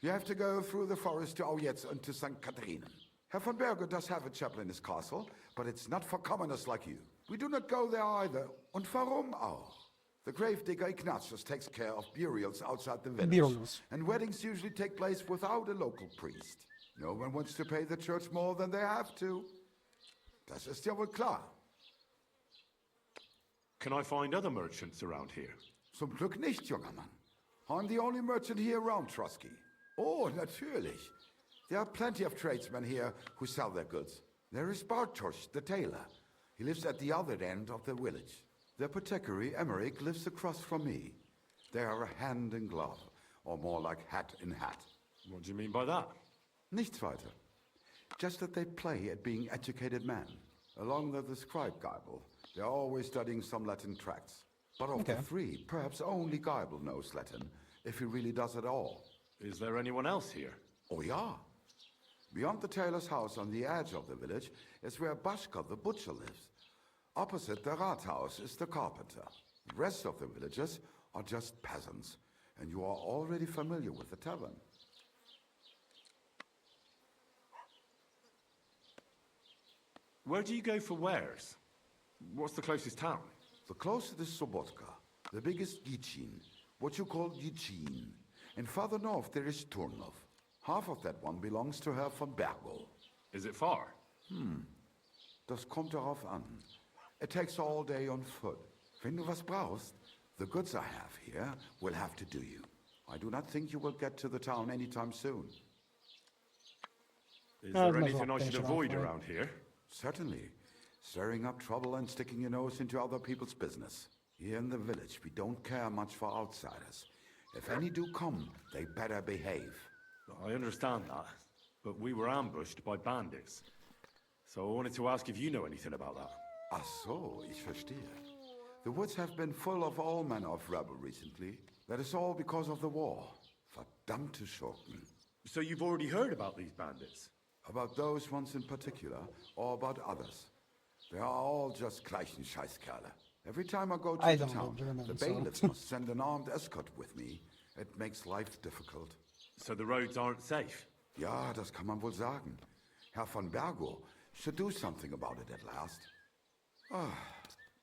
S: You have to go through the forest to Aujetz and to St. Katharinen. Herr von Berger does have a chapel in his castle, but it's not for commoners like you. We do not go there either. Und warum auch? The gravedigger Ignatius takes care of burials outside the village.
A: Burials.
S: And weddings usually take place without a local priest. No one wants to pay the church more than they have to. Das ist ja wohl klar.
E: Can I find other merchants around here?
S: Zum Glück nicht, junger Mann. I'm the only merchant here around Trotsky. Oh, natürlich. There are plenty of tradesmen here who sell their goods. There is Bartosz, the tailor. He lives at the other end of the village. The apothecary, Emmerich, lives across from me. They are hand in glove, or more like hat in hat.
E: What do you mean by that?
S: Nichts weiter. Just that they play at being educated men. Along with the scribe Geibel, they're always studying some Latin tracts. But of the three, perhaps only Geibel knows Latin, if he really does at all.
E: Is there anyone else here?
S: Oh, yeah. Beyond the tailor's house on the edge of the village is where Bashka the butcher lives. Opposite the Rathaus is the carpenter. The rest of the villagers are just peasants, and you are already familiar with the tavern.
E: Where do you go for wares? What's the closest town?
S: The closest is Sobotka, the biggest Gichin, what you call Gichin. And further north there is Turnov. Half of that one belongs to Herr von Bergo.
E: Is it far?
S: Das kommt darauf an. It takes all day on foot. Wenn du was brauchst, The goods I have here will have to do you. I do not think you will get to the town anytime soon.
E: Is
A: might
E: there
A: as well
E: anything I
A: finish
E: should
A: it off,
E: avoid
A: right?
E: around here?
S: Certainly. Stirring up trouble and sticking your nose into other people's business. Here in the village, we don't care much for outsiders. If any do come, they better behave.
E: I understand that, but we were ambushed by bandits. So I wanted to ask if you know anything about that.
S: Ach so, ich verstehe. The woods have been full of all manner of rebel recently. That is all because of the war. Verdammte Schurken.
E: So you've already heard about these bandits?
S: About those ones in particular, or about others? They are all just gleichen Scheißkerle. Every time I go to
A: I
S: the
A: don't know
S: town,
A: German,
S: the
A: so-
S: bailiffs must send an armed escort with me. It makes life difficult.
E: So the roads aren't safe?
S: Ja, das kann man wohl sagen. Herr von Bergo should do something about it at last. Ah,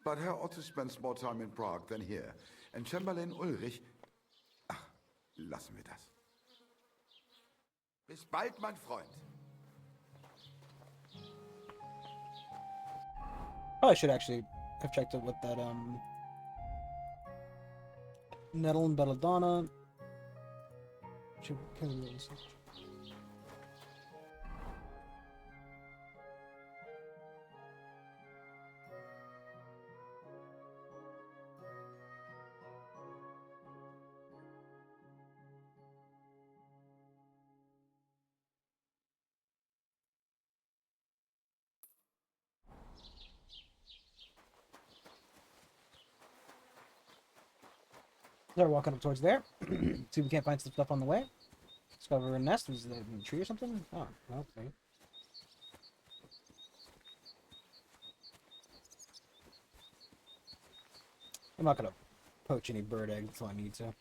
S: but Herr Otto spends more time in Prague than here. And Chamberlain Ulrich... Ach, lassen wir das. Bis bald, mein Freund.
A: Probably should actually have checked out what that Nettle and Belladonna. Should kill those. Start walking up towards there. See if we can't find some stuff on the way. Discover a nest. Was it in a tree or something? Oh, okay. I'm not gonna poach any bird eggs until I need to.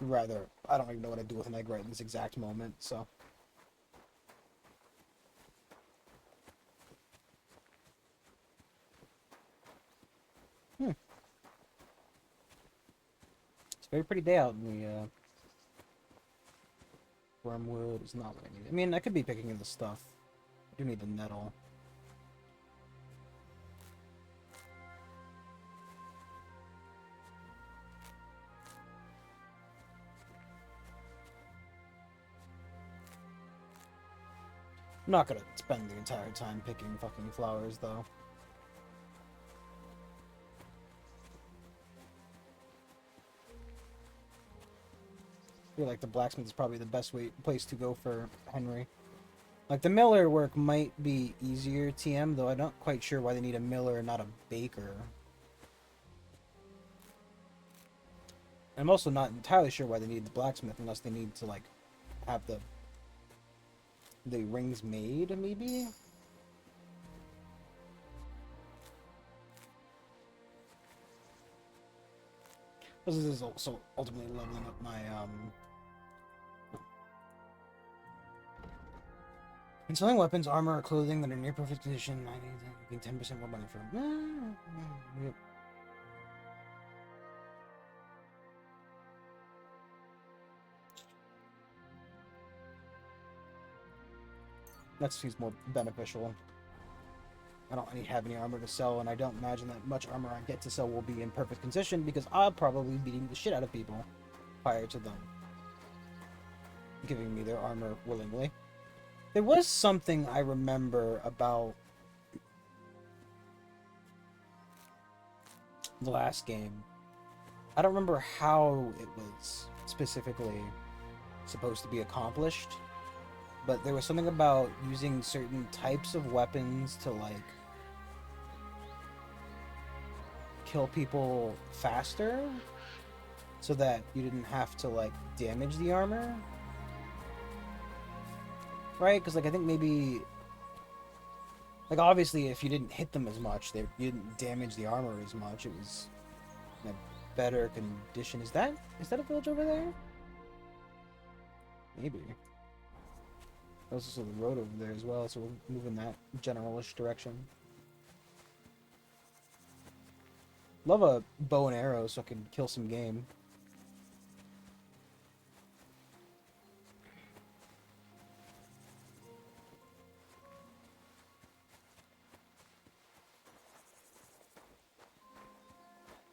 A: Rather, I don't even know what I'd do with an egg right in this exact moment, so. It's a very pretty day out in the, Wormwood is not what I need. I mean, I could be picking in the stuff. I do need the nettle. I'm not gonna spend the entire time picking fucking flowers, though. I feel like the blacksmith is probably the best place to go for Henry. Like, the miller work might be easier TM, though I'm not quite sure why they need a miller and not a baker. I'm also not entirely sure why they need the blacksmith unless they need to, like, have the rings made, maybe? This is also ultimately leveling up my, installing weapons, armor, or clothing that are near perfect condition. I need 10% more money for them. Yep. That seems more beneficial. I don't really have any armor to sell, and I don't imagine that much armor I get to sell will be in perfect condition because I'll probably be beating the shit out of people prior to them giving me their armor willingly. There was something I remember about the last game. I don't remember how it was specifically supposed to be accomplished, but there was something about using certain types of weapons to, like, kill people faster so that you didn't have to, like, damage the armor. Right? Because, like, I think maybe... Like, obviously, if you didn't hit them as much, you didn't damage the armor as much. It was in a better condition. Is that a village over there? Maybe. There's also the road over there as well, so we'll move in that generalish direction. Love a bow and arrow so I can kill some game.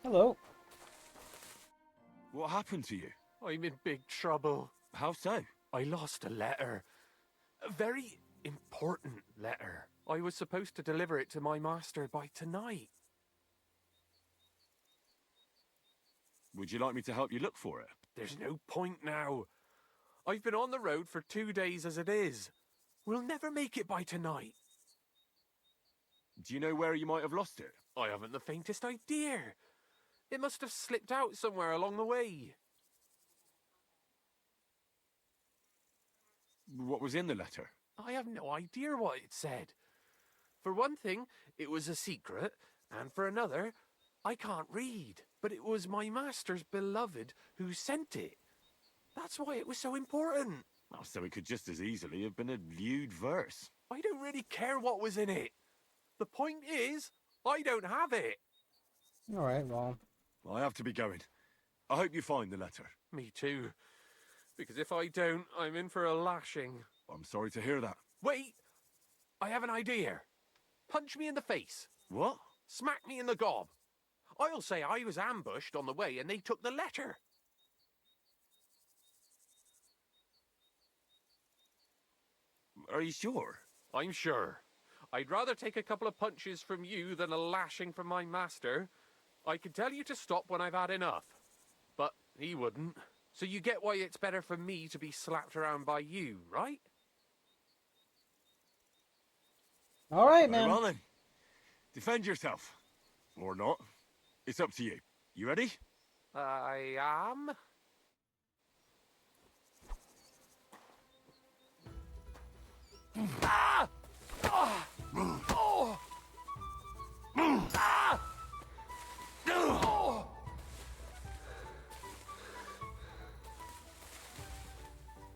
A: Hello.
E: What happened to you?
Q: I'm in big trouble.
E: How so?
Q: I lost a letter. A very important letter. I was supposed to deliver it to my master by tonight.
E: Would you like me to help you look for it?
Q: There's no point now. I've been on the road for 2 days as it is. We'll never make it by tonight.
E: Do you know where you might have lost it?
Q: I haven't the faintest idea. It must have slipped out somewhere along the way.
E: What was in the letter?
Q: I have no idea what it said. For one thing, it was a secret, and for another, I can't read. But it was my master's beloved who sent it. That's why it was so important.
E: Oh, so it could just as easily have been a lewd verse.
Q: I don't really care what was in it. The point is, I don't have it.
A: Alright, well.
E: I have to be going. I hope you find the letter.
Q: Me too. Because if I don't, I'm in for a lashing.
E: I'm sorry to hear that.
Q: Wait! I have an idea. Punch me in the face.
E: What?
Q: Smack me in the gob. I'll say I was ambushed on the way and they took the letter.
E: Are you sure?
Q: I'm sure. I'd rather take a couple of punches from you than a lashing from my master. I could tell you to stop when I've had enough. But he wouldn't. So you get why it's better for me to be slapped around by you, right?
A: Alright, man.
E: Well then. Defend yourself. Or not. It's up to you. You ready?
Q: I am. Ah! Ah! Oh! Ah! Oh!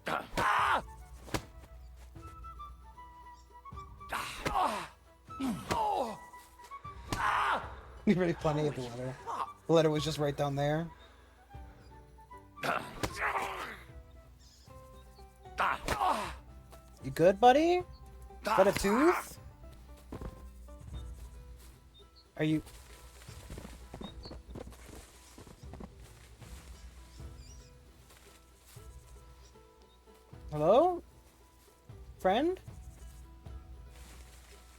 Q: Ah! Oh! Ah!
A: You're really funny at the letter. The letter was just right down there. You good, buddy? Is that a tooth? Are you... Hello? Friend?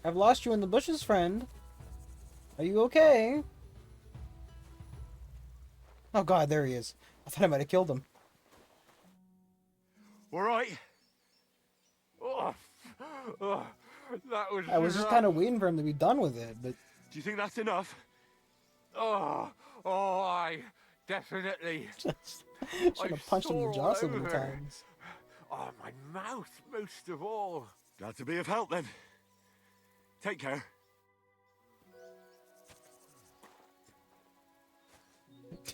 A: I've lost you in the bushes, friend. Are you okay? Oh god, there he is. I thought I might have killed him.
E: All right.
Q: Oh, oh, that was.
A: I was just kind of waiting for him to be done with it, but...
E: Do you think that's enough?
Q: Oh, I definitely.
A: Should have punched him in the jaw so many times.
Q: Oh, my mouth, most of all.
E: Glad to be of help then. Take care.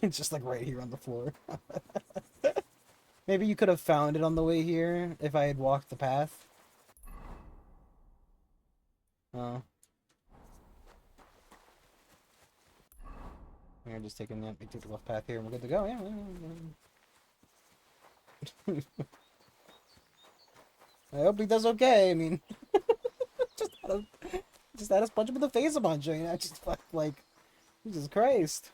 A: It's just like right here on the floor. Maybe you could have found it on the way here if I had walked the path. Oh. We're just taking that. We took the left path here and we're good to go. Yeah. I hope he does okay. I mean, just had us punch him in the face a bunch. I mean, I just like, Jesus Christ.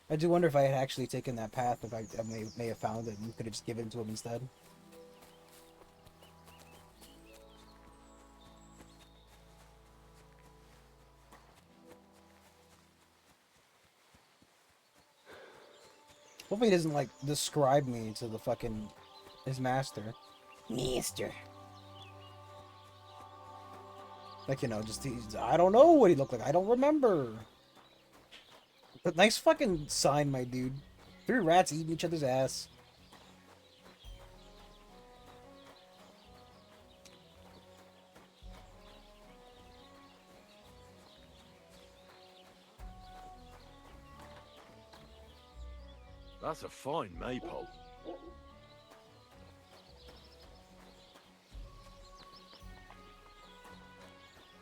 A: I do wonder if I had actually taken that path, if I may have found it and could have just given it to him instead. Hopefully he doesn't, like, describe me to the fucking... his master. Master. Like, you know, just... I don't know what he looked like. I don't remember. But nice fucking sign, my dude. 3 rats eating each other's ass.
E: That's a fine maypole.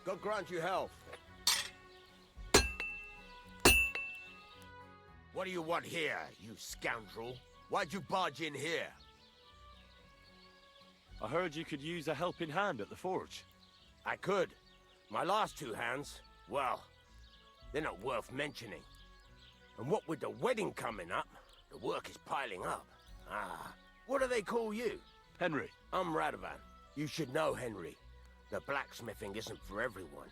H: God grant you health. What do you want here, you scoundrel? Why'd you barge in here?
Q: I heard you could use a helping hand at the forge.
F: I could. My last two hands, well, they're not worth mentioning. And what with the wedding coming up, the work is piling up. Ah, what do they call you?
Q: Henry.
F: I'm Radovan. You should know, Henry. The blacksmithing isn't for everyone.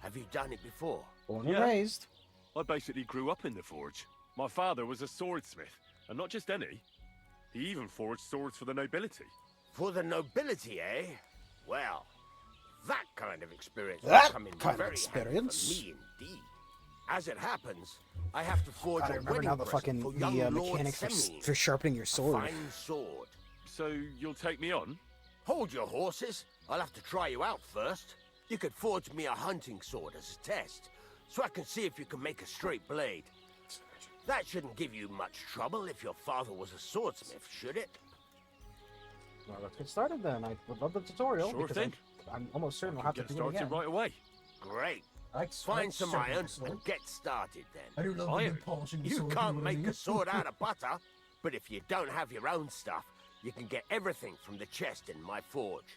F: Have you done it before?
A: Born and raised.
Q: I basically grew up in the forge. My father was a swordsmith, and not just any. He even forged swords for the nobility.
F: For the nobility, eh? Well, that kind of experience will
A: That
F: come in
A: kind of
F: very
A: experience?
F: handy for me indeed. As it happens, I have to forge
A: I
F: a
A: remember
F: wedding
A: now the
F: present
A: fucking
F: for young Lord
A: mechanic
F: Semyon.
A: for sharpening your
F: A
A: sword.
F: fine sword.
Q: So you'll take me on?
F: Hold your horses. I'll have to try you out first. You could forge me a hunting sword as a test, so I can see if you can make a straight blade. That shouldn't give you much trouble if your father was a swordsmith, should it?
A: Well, let's get started then. I would love the tutorial.
Q: Sure
A: because
Q: thing.
A: I'm almost certain I'll have to
Q: Get
A: do it
Q: started
A: again.
Q: right away.
F: Great.
A: I
F: Find some
A: sharpening
F: iron
A: the sword.
F: and get started then.
A: I do love the
F: Iron?
A: good polishing the
F: You
A: sword,
F: can't
A: you know what I
F: make
A: mean?
F: a sword out of butter, but if you don't have your own stuff, you can get everything from the chest in my forge.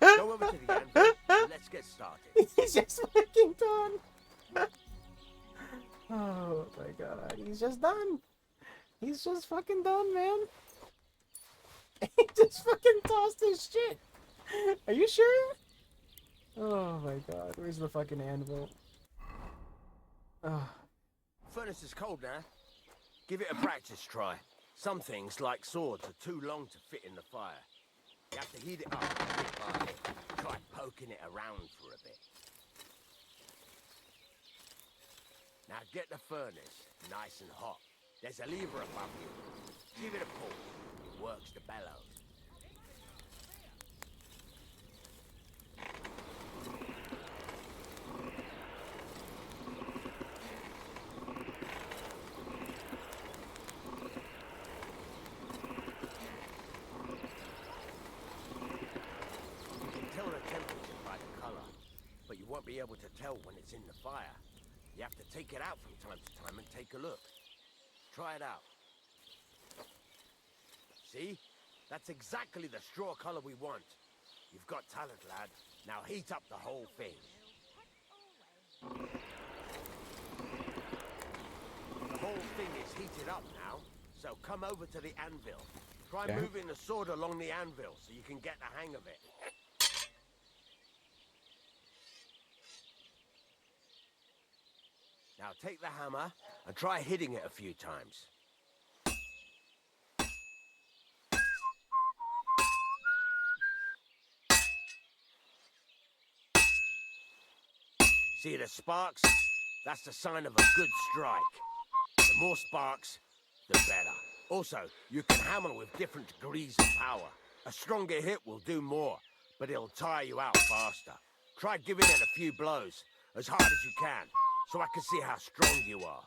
F: Go over to the anvil and let's get started.
A: He's just fucking done. Oh my god, he's just done. He's just fucking done, man. He just fucking tossed his shit. Are you sure? Oh my god, where's the fucking anvil? Oh.
F: Furnace is cold now. Give it a practice try. Some things, like swords, are too long to fit in the fire. You have to heat it up bit by bit. Try poking it around for a bit. Now get the furnace nice and hot. There's a lever above you. Give it a pull. It works the bellows. Tell the temperature by the color, but you won't be able to tell when it's in the fire. You have to take it out from time to time and take a look. Try it out. See? That's exactly the straw color we want. You've got talent, lad. Now heat up the whole thing. The whole thing is heated up now, so come over to the anvil. Try
A: Okay.
F: moving the sword along the anvil so you can get the hang of it. Now take the hammer and try hitting it a few times. See the sparks? That's the sign of a good strike. The more sparks, the better. Also, you can hammer with different degrees of power. A stronger hit will do more, but it'll tire you out faster. Try giving it a few blows, as hard as you can, so I can see how strong you are.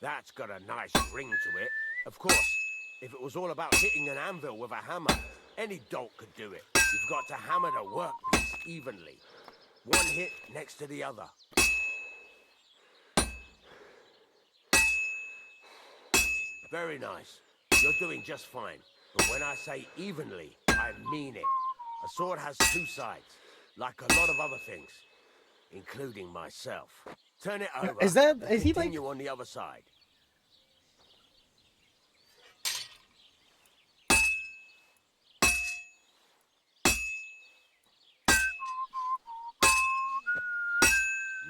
F: That's got a nice ring to it. Of course, if it was all about hitting an anvil with a hammer, any dolt could do it. You've got to hammer the workpiece evenly. One hit next to the other. Very nice. You're doing just fine. But when I say evenly, I mean it. A sword has two sides, like a lot of other things, including myself. Turn it over.
A: Is that-
F: and
A: is he like-
F: continue on the other side.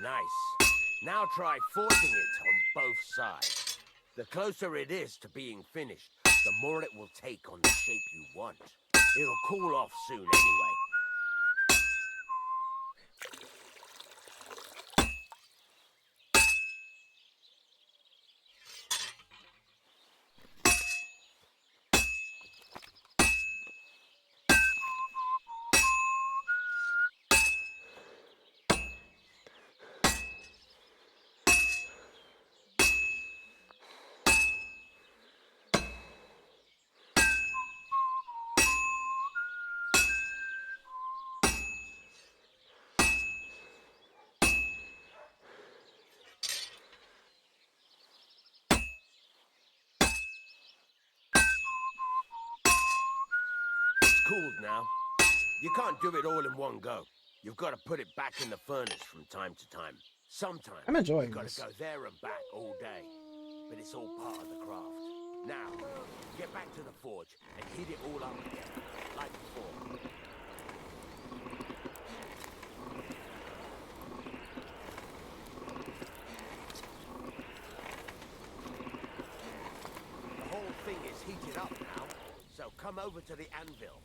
F: Nice. Now try forcing it on both sides. The closer it is to being finished, the more it will take on the shape you want. It'll cool off soon anyway.
H: cooled now. You can't do it all in one go. You've got to put it back in the furnace from time to time. Sometimes
A: I'm enjoying
H: you've got
A: this.
H: to go there and back all day. But it's all part of the craft. Now, get back to the forge and heat it all up again, like before. The whole thing is heated up now, so come over to the anvil.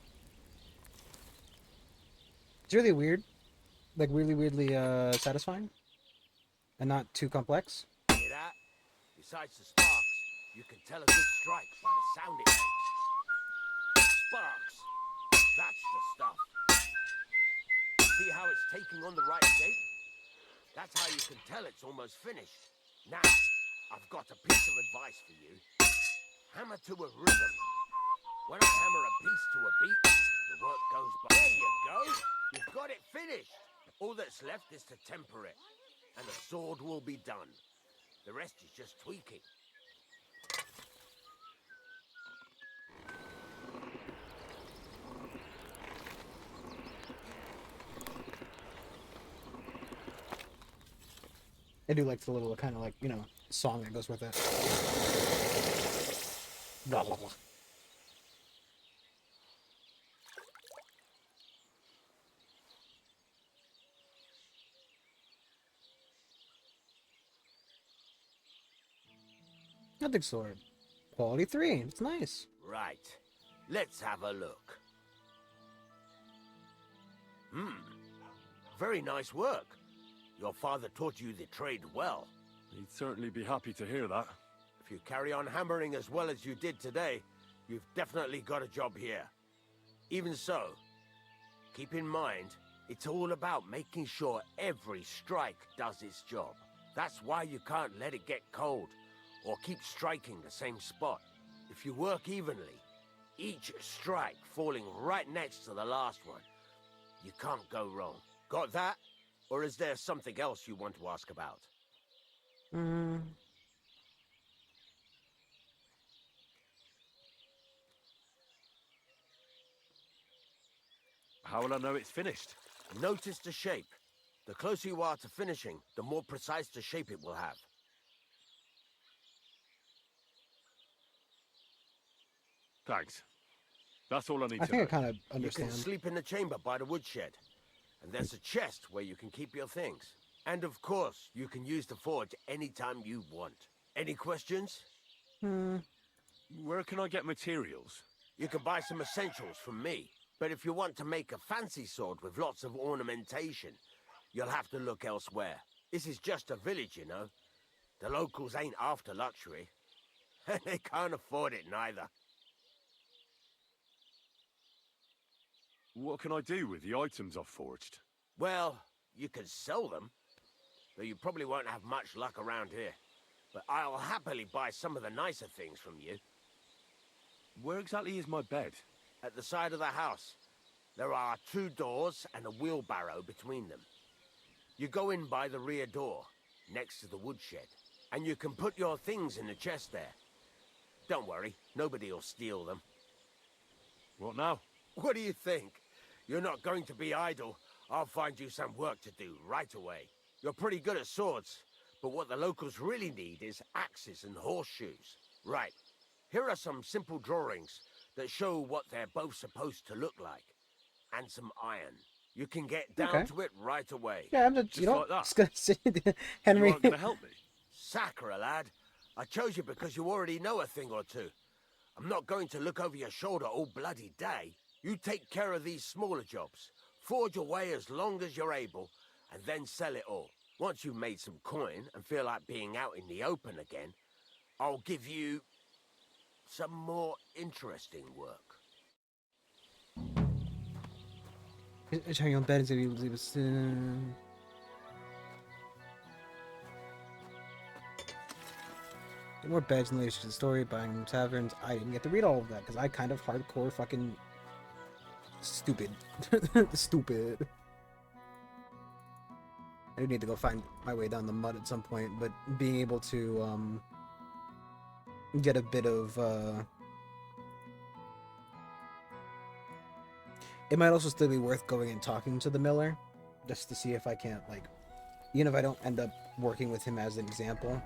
A: It's really weird. Like, really weirdly satisfying. And not too complex.
H: Hear that? Besides the sparks, you can tell a good strike by the sound it makes. Sparks! That's the stuff. See how it's taking on the right shape? That's how you can tell it's almost finished. Now, I've got a piece of advice for you. Hammer to a rhythm. When I hammer a piece to a beat, the work goes by. There you go! You've got it finished! All that's left is to temper it, and the sword will be done. The rest is just tweaking.
A: I do like the little kind of like, you know, song that goes with it. Blah, blah, blah. Nothing sword. Quality 3. It's nice.
H: Right. Let's have a look. Very nice work. Your father taught you the trade well.
E: He'd certainly be happy to hear that.
H: If you carry on hammering as well as you did today, you've definitely got a job here. Even so, keep in mind, it's all about making sure every strike does its job. That's why you can't let it get cold, or keep striking the same spot. If you work evenly, each strike falling right next to the last one, you can't go wrong. Got that? Or is there something else you want to ask about?
E: How will I know it's finished?
H: Notice the shape. The closer you are to finishing, the more precise the shape it will have.
E: Thanks. That's all I need
A: I
E: to
A: think
E: know.
A: I kind of
H: You
A: understand.
H: can sleep in the chamber by the woodshed. And there's a chest where you can keep your things. And of course, you can use the forge anytime you want. Any questions?
E: Where can I get materials?
H: You can buy some essentials from me. But if you want to make a fancy sword with lots of ornamentation, you'll have to look elsewhere. This is just a village, you know. The locals ain't after luxury. And they can't afford it neither.
E: What can I do with the items I've forged?
H: Well, you can sell them. Though you probably won't have much luck around here. But I'll happily buy some of the nicer things from you.
E: Where exactly is my bed?
H: At the side of the house. There are 2 doors and a wheelbarrow between them. You go in by the rear door, next to the woodshed. And you can put your things in the chest there. Don't worry, nobody'll steal them.
E: What now?
H: What do you think? You're not going to be idle. I'll find you some work to do right away. You're pretty good at swords, but what the locals really need is axes and horseshoes. Right, here are some simple drawings that show what they're both supposed to look like. And some iron. You can get down to it right away.
A: Yeah, I'm just, you know, just gonna say, Henry.
H: You aren't gonna help me? Sacre, lad. I chose you because you already know a thing or two. I'm not going to look over your shoulder all bloody day. You take care of these smaller jobs. Forge away as long as you're able, and then sell it all. Once you've made some coin and feel like being out in the open again, I'll give you some more interesting work.
A: Turning on bed is able to leave us. More beds in relation to the story, buying taverns. I didn't get to read all of that because I kind of hardcore fucking stupid. Stupid. I do need to go find my way down the mud at some point, but being able to get a bit of It might also still be worth going and talking to the miller, just to see if I can't, like, even if I don't end up working with him as an example.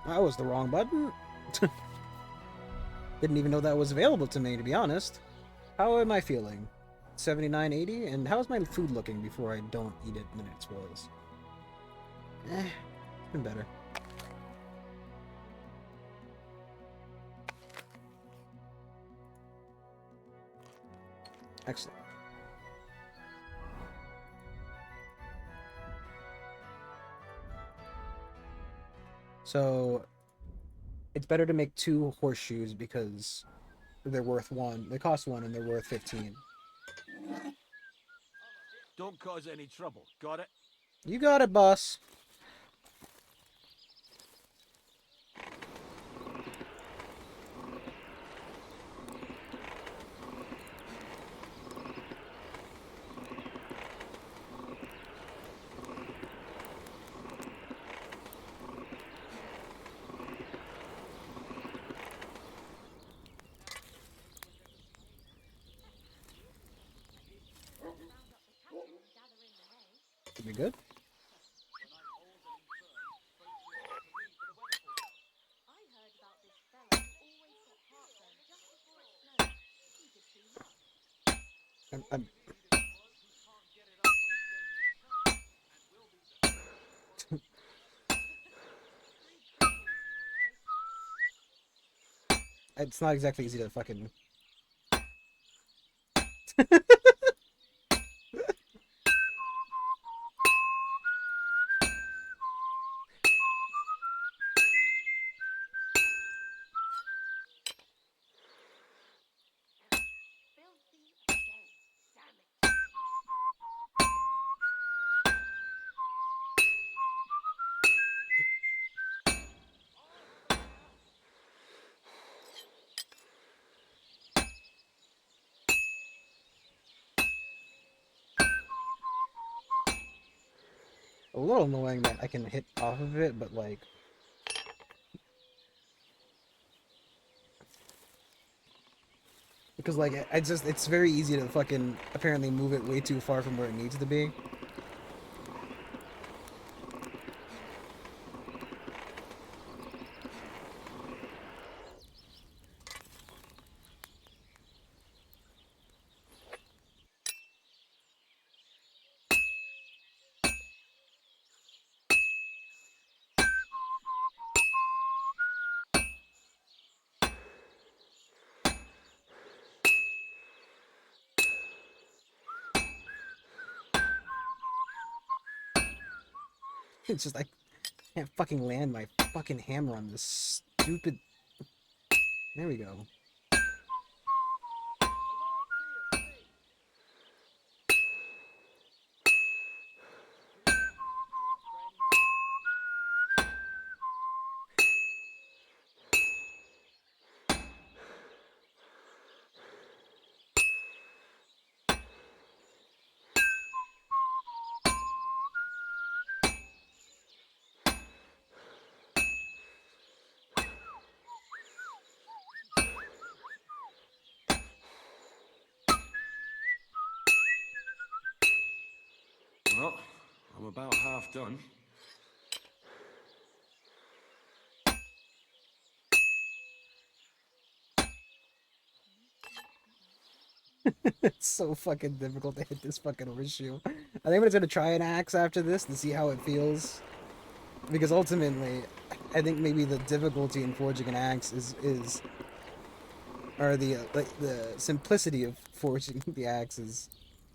A: That was the wrong button. Didn't even know that was available to me, to be honest. How am I feeling? 79.80? And how's my food looking before I don't eat it and then it spoils? It's been better. Excellent. So, it's better to make 2 horseshoes because they're worth 1. They cost 1 and they're worth 15.
D: Don't cause any trouble. Got it?
A: You got it, boss. Should be good. I'm It's not exactly easy to fucking... A little annoying that I can hit off of it, but like... Because like, it's very easy to fucking apparently move it way too far from where it needs to be. It's just, I can't fucking land my fucking hammer on this stupid... There we go.
E: Well, I'm about half done.
A: It's so fucking difficult to hit this fucking horseshoe. I think I'm just gonna try an axe after this to see how it feels. Because ultimately, I think maybe the difficulty in forging an axe is or the like the simplicity of forging the axe is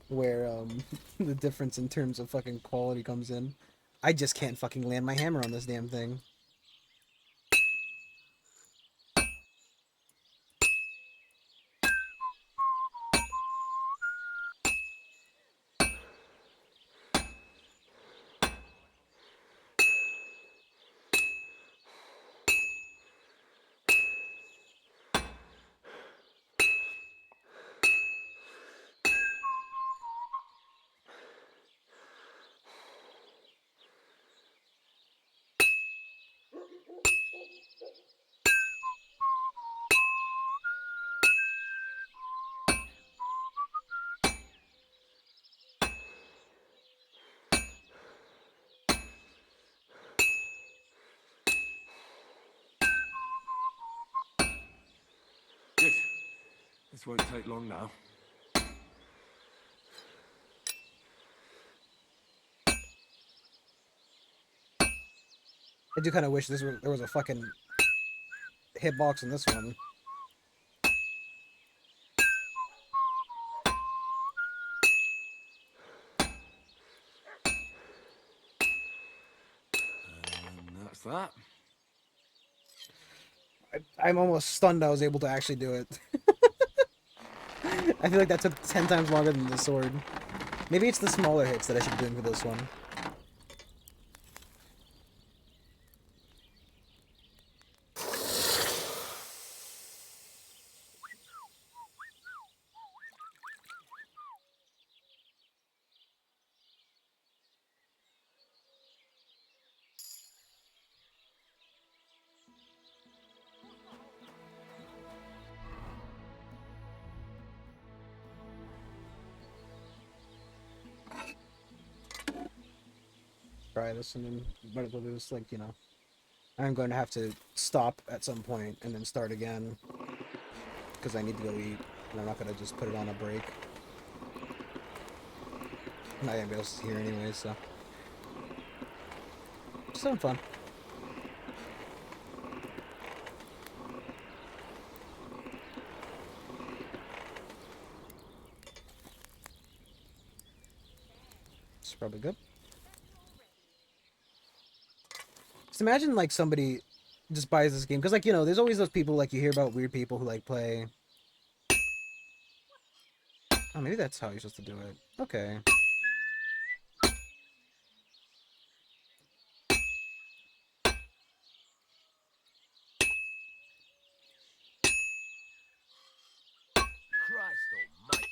A: where the difference in terms of fucking quality comes in. I just can't fucking land my hammer on this damn thing.
E: This won't take long now.
A: I do kind of wish there was a fucking hitbox in this one.
E: And that's that.
A: I'm almost stunned I was able to actually do it. I feel like that took 10 times longer than the sword. Maybe it's the smaller hits that I should be doing for this one. Try this and then might as well do this, like, you know. I'm going to have to stop at some point and then start again. Because I need to go eat. And I'm not going to just put it on a break. I'm not going to be able to hear anyway, so. Just having fun. It's probably good. Just imagine, like, somebody just buys this game. Because, like, you know, there's always those people, like, you hear about weird people who, like, play... Oh, maybe that's how you're supposed to do it. Okay.
H: Christ almighty.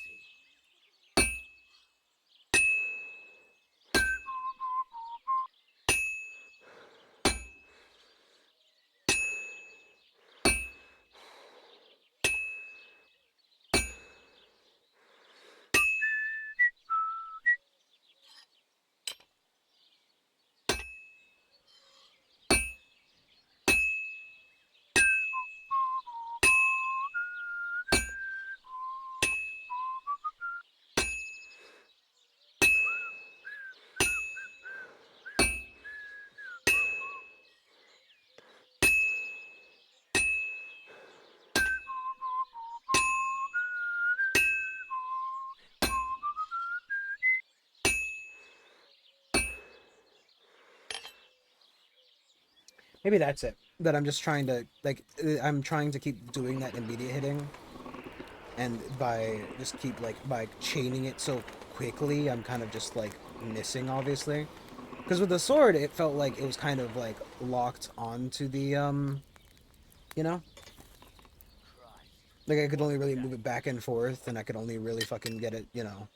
A: Maybe that's it. That I'm just trying to, like, I'm trying to keep doing that immediate hitting. And by just keep, like, by chaining it so quickly, I'm kind of just, like, missing, obviously. Because with the sword, it felt like it was kind of, like, locked onto the, you know? Like, I could only really move it back and forth, and I could only really fucking get it, you know.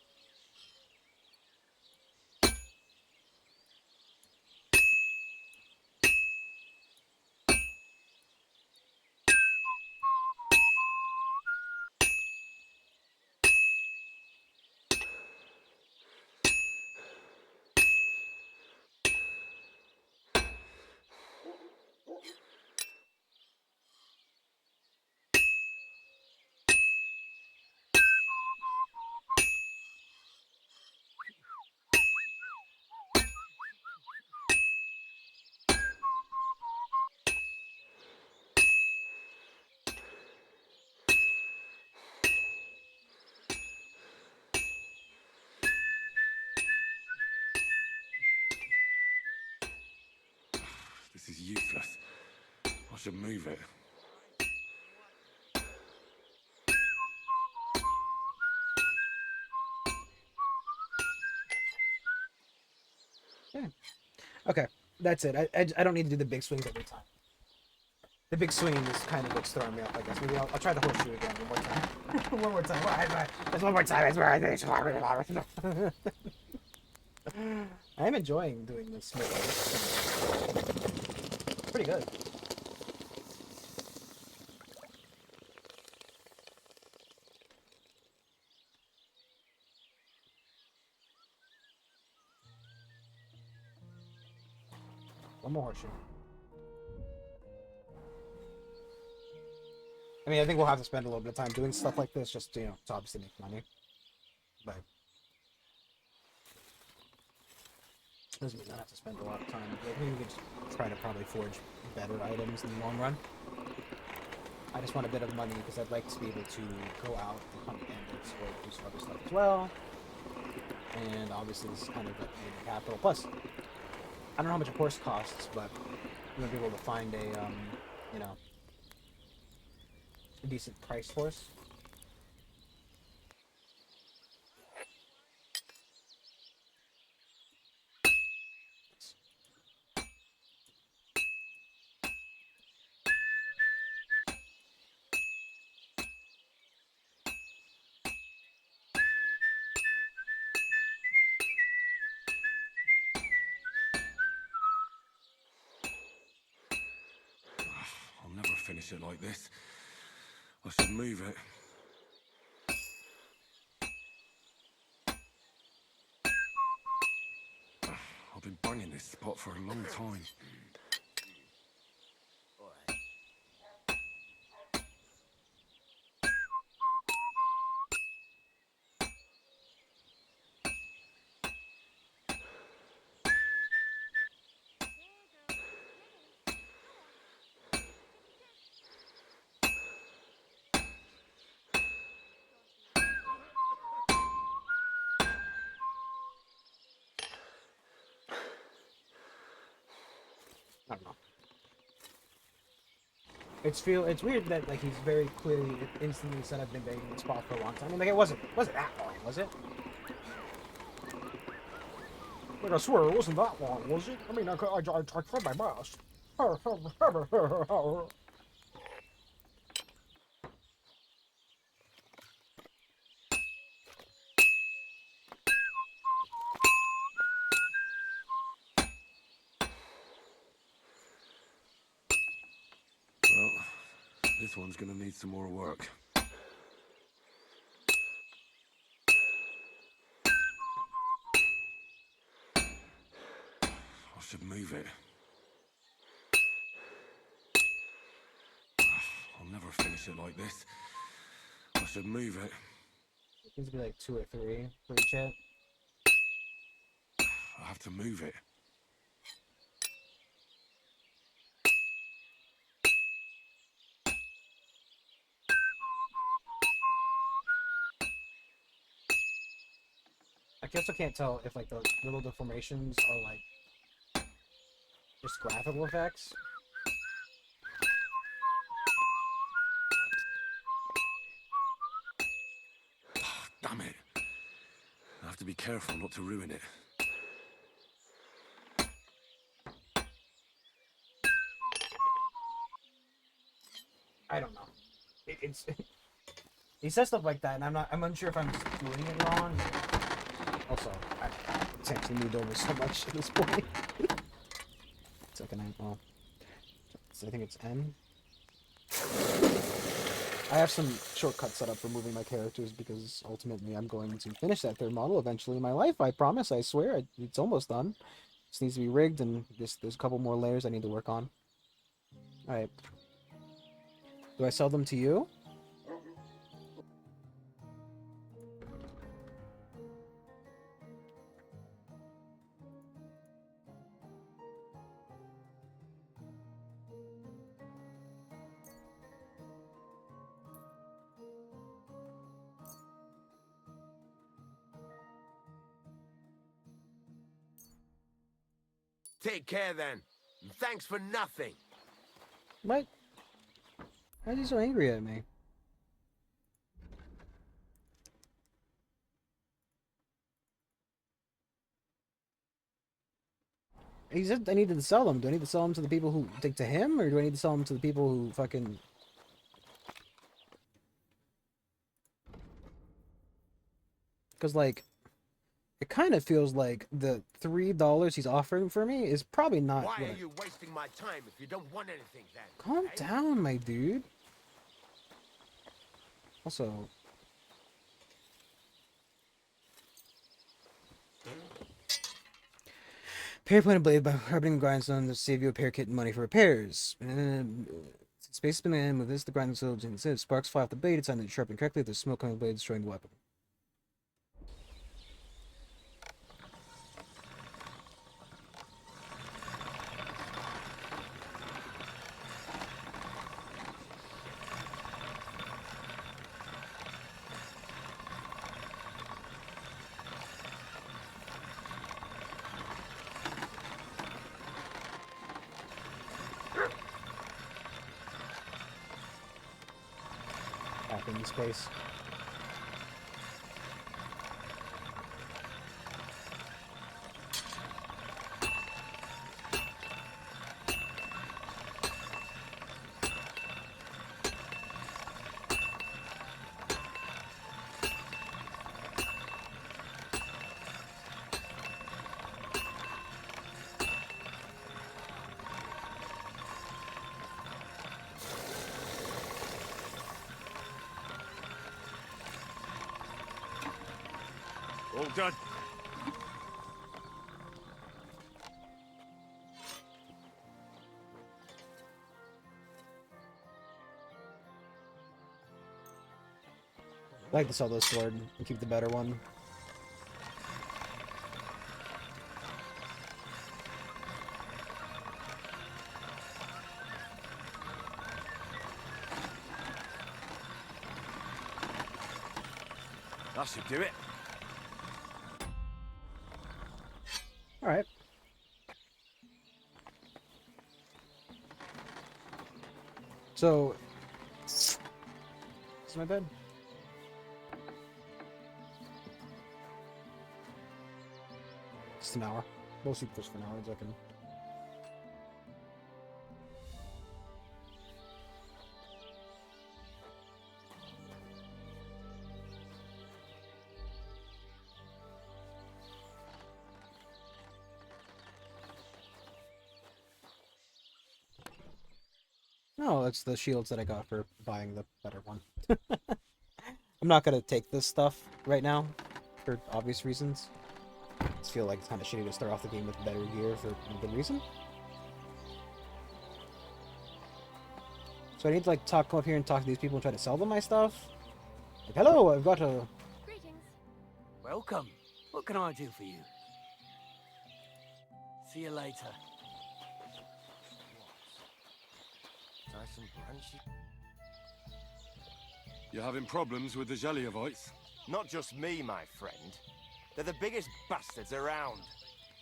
E: This is useless. I should move it.
A: Yeah. Okay, that's it. I don't need to do the big swings every time. The big swing is kind of what's throwing me off, I guess. Maybe I'll try the horseshoe again one more time. One more time. Just one more time. I am enjoying doing this. Pretty good. One more horseshoe. I mean, I think we'll have to spend a little bit of time doing stuff like this just to, you know, to obviously make money. But doesn't mean I have to spend a lot of time. I think we could just try to probably forge better items in the long run. I just want a bit of money because I'd like to be able to go out and hunt bandits or do some other stuff as well. And obviously this is kind of like the capital. Plus, I don't know how much a horse costs, but I'm gonna be able to find a, you know, a decent priced horse.
E: I'll never finish it like this. I should move it. I've been banging this spot for a long time.
A: I don't know. It's weird that like he's very clearly instantly said I've been begging this spot for a long time. I mean, like it wasn't that long, was it? Like I swear it wasn't that long, was it? I mean, I tried my best.
E: Well, this one's gonna need some more work. I should move it. I'll never finish it like this. I should move it.
A: Seems to be like 2 or 3 for each hit.
E: I have to move it.
A: I also can't tell if like the little deformations are like just graphical effects.
E: Damn it. I have to be careful not to ruin it.
A: I don't know. It's he says stuff like that, and I'm unsure if I'm just doing it wrong. Also, it's actually moved over so much at this point. Second, well, I think it's N. I have some shortcuts set up for moving my characters because ultimately I'm going to finish that third model eventually in my life. I promise. I swear. It's almost done. This needs to be rigged, and there's a couple more layers I need to work on. All right. Do I sell them to you?
H: Take care then. And thanks for nothing.
A: What? Why is he so angry at me? He said I needed to sell them. Do I need to sell them to the people who take to him, or do I need to sell them to the people who fucking... Because, like, it kind of feels like the $3 he's offering for me is probably not...
H: Why are you wasting my time if you don't want anything then?
A: Calm down, my dude. Also... Repair point blade by sharpening grindstone to save you a repair kit and money for repairs. Space man with this the grinding soldier instead sparks fly off the blade, it's time to sharpen correctly, there's smoke on the blade destroying the weapon. Back into space.
E: All done.
A: I like to sell this sword and keep the better one.
D: That should do it.
A: Alright. So, is my bed? Just an hour. Mostly just for an hour, I reckon. No, that's the shields that I got for buying the better one. I'm not gonna take this stuff right now, for obvious reasons. I just feel like it's kind of shitty to start off the game with better gear for no good reason. So I need to like come up here and talk to these people and try to sell them my stuff. Like, hello, I've got a...
F: Greetings. Welcome. What can I do for you? See you later.
D: Tyson Branchy.
E: You having problems with the Geliovites?
B: Not just me, my friend. They're the biggest bastards around.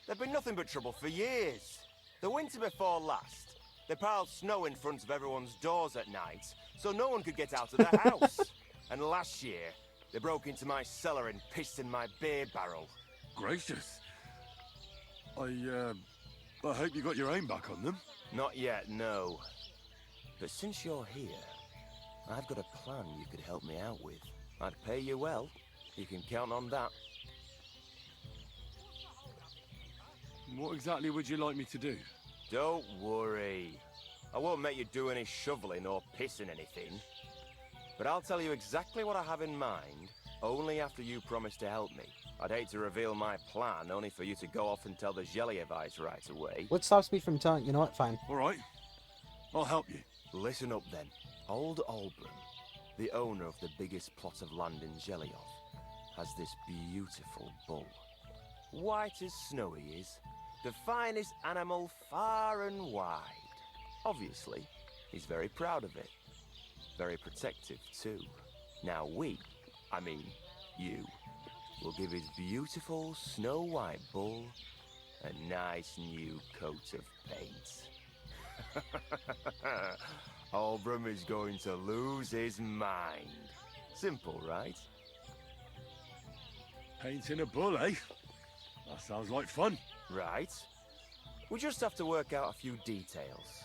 B: They've been nothing but trouble for years. The winter before last, they piled snow in front of everyone's doors at night, so no one could get out of their house. And last year, they broke into my cellar and pissed in my beer barrel.
E: Gracious. I hope you got your aim back on them.
B: Not yet, no. But since you're here, I've got a plan you could help me out with. I'd pay you well. You can count on that.
E: What exactly would you like me to do?
B: Don't worry. I won't make you do any shoveling or pissing anything. But I'll tell you exactly what I have in mind, only after you promise to help me. I'd hate to reveal my plan, only for you to go off and tell the Geliovites right away.
A: What stops me from telling... You know what? Fine.
E: Alright. I'll help you.
B: Listen up then. Old Albram, the owner of the biggest plot of land in Geliov, has this beautiful bull. White as snow he is, the finest animal far and wide. Obviously, he's very proud of it. Very protective too. Now I mean you, will give his beautiful snow-white bull a nice new coat of paint. Albram is going to lose his mind. Simple, right?
E: Painting a bull, eh? That sounds like fun.
B: Right. We just have to work out a few details.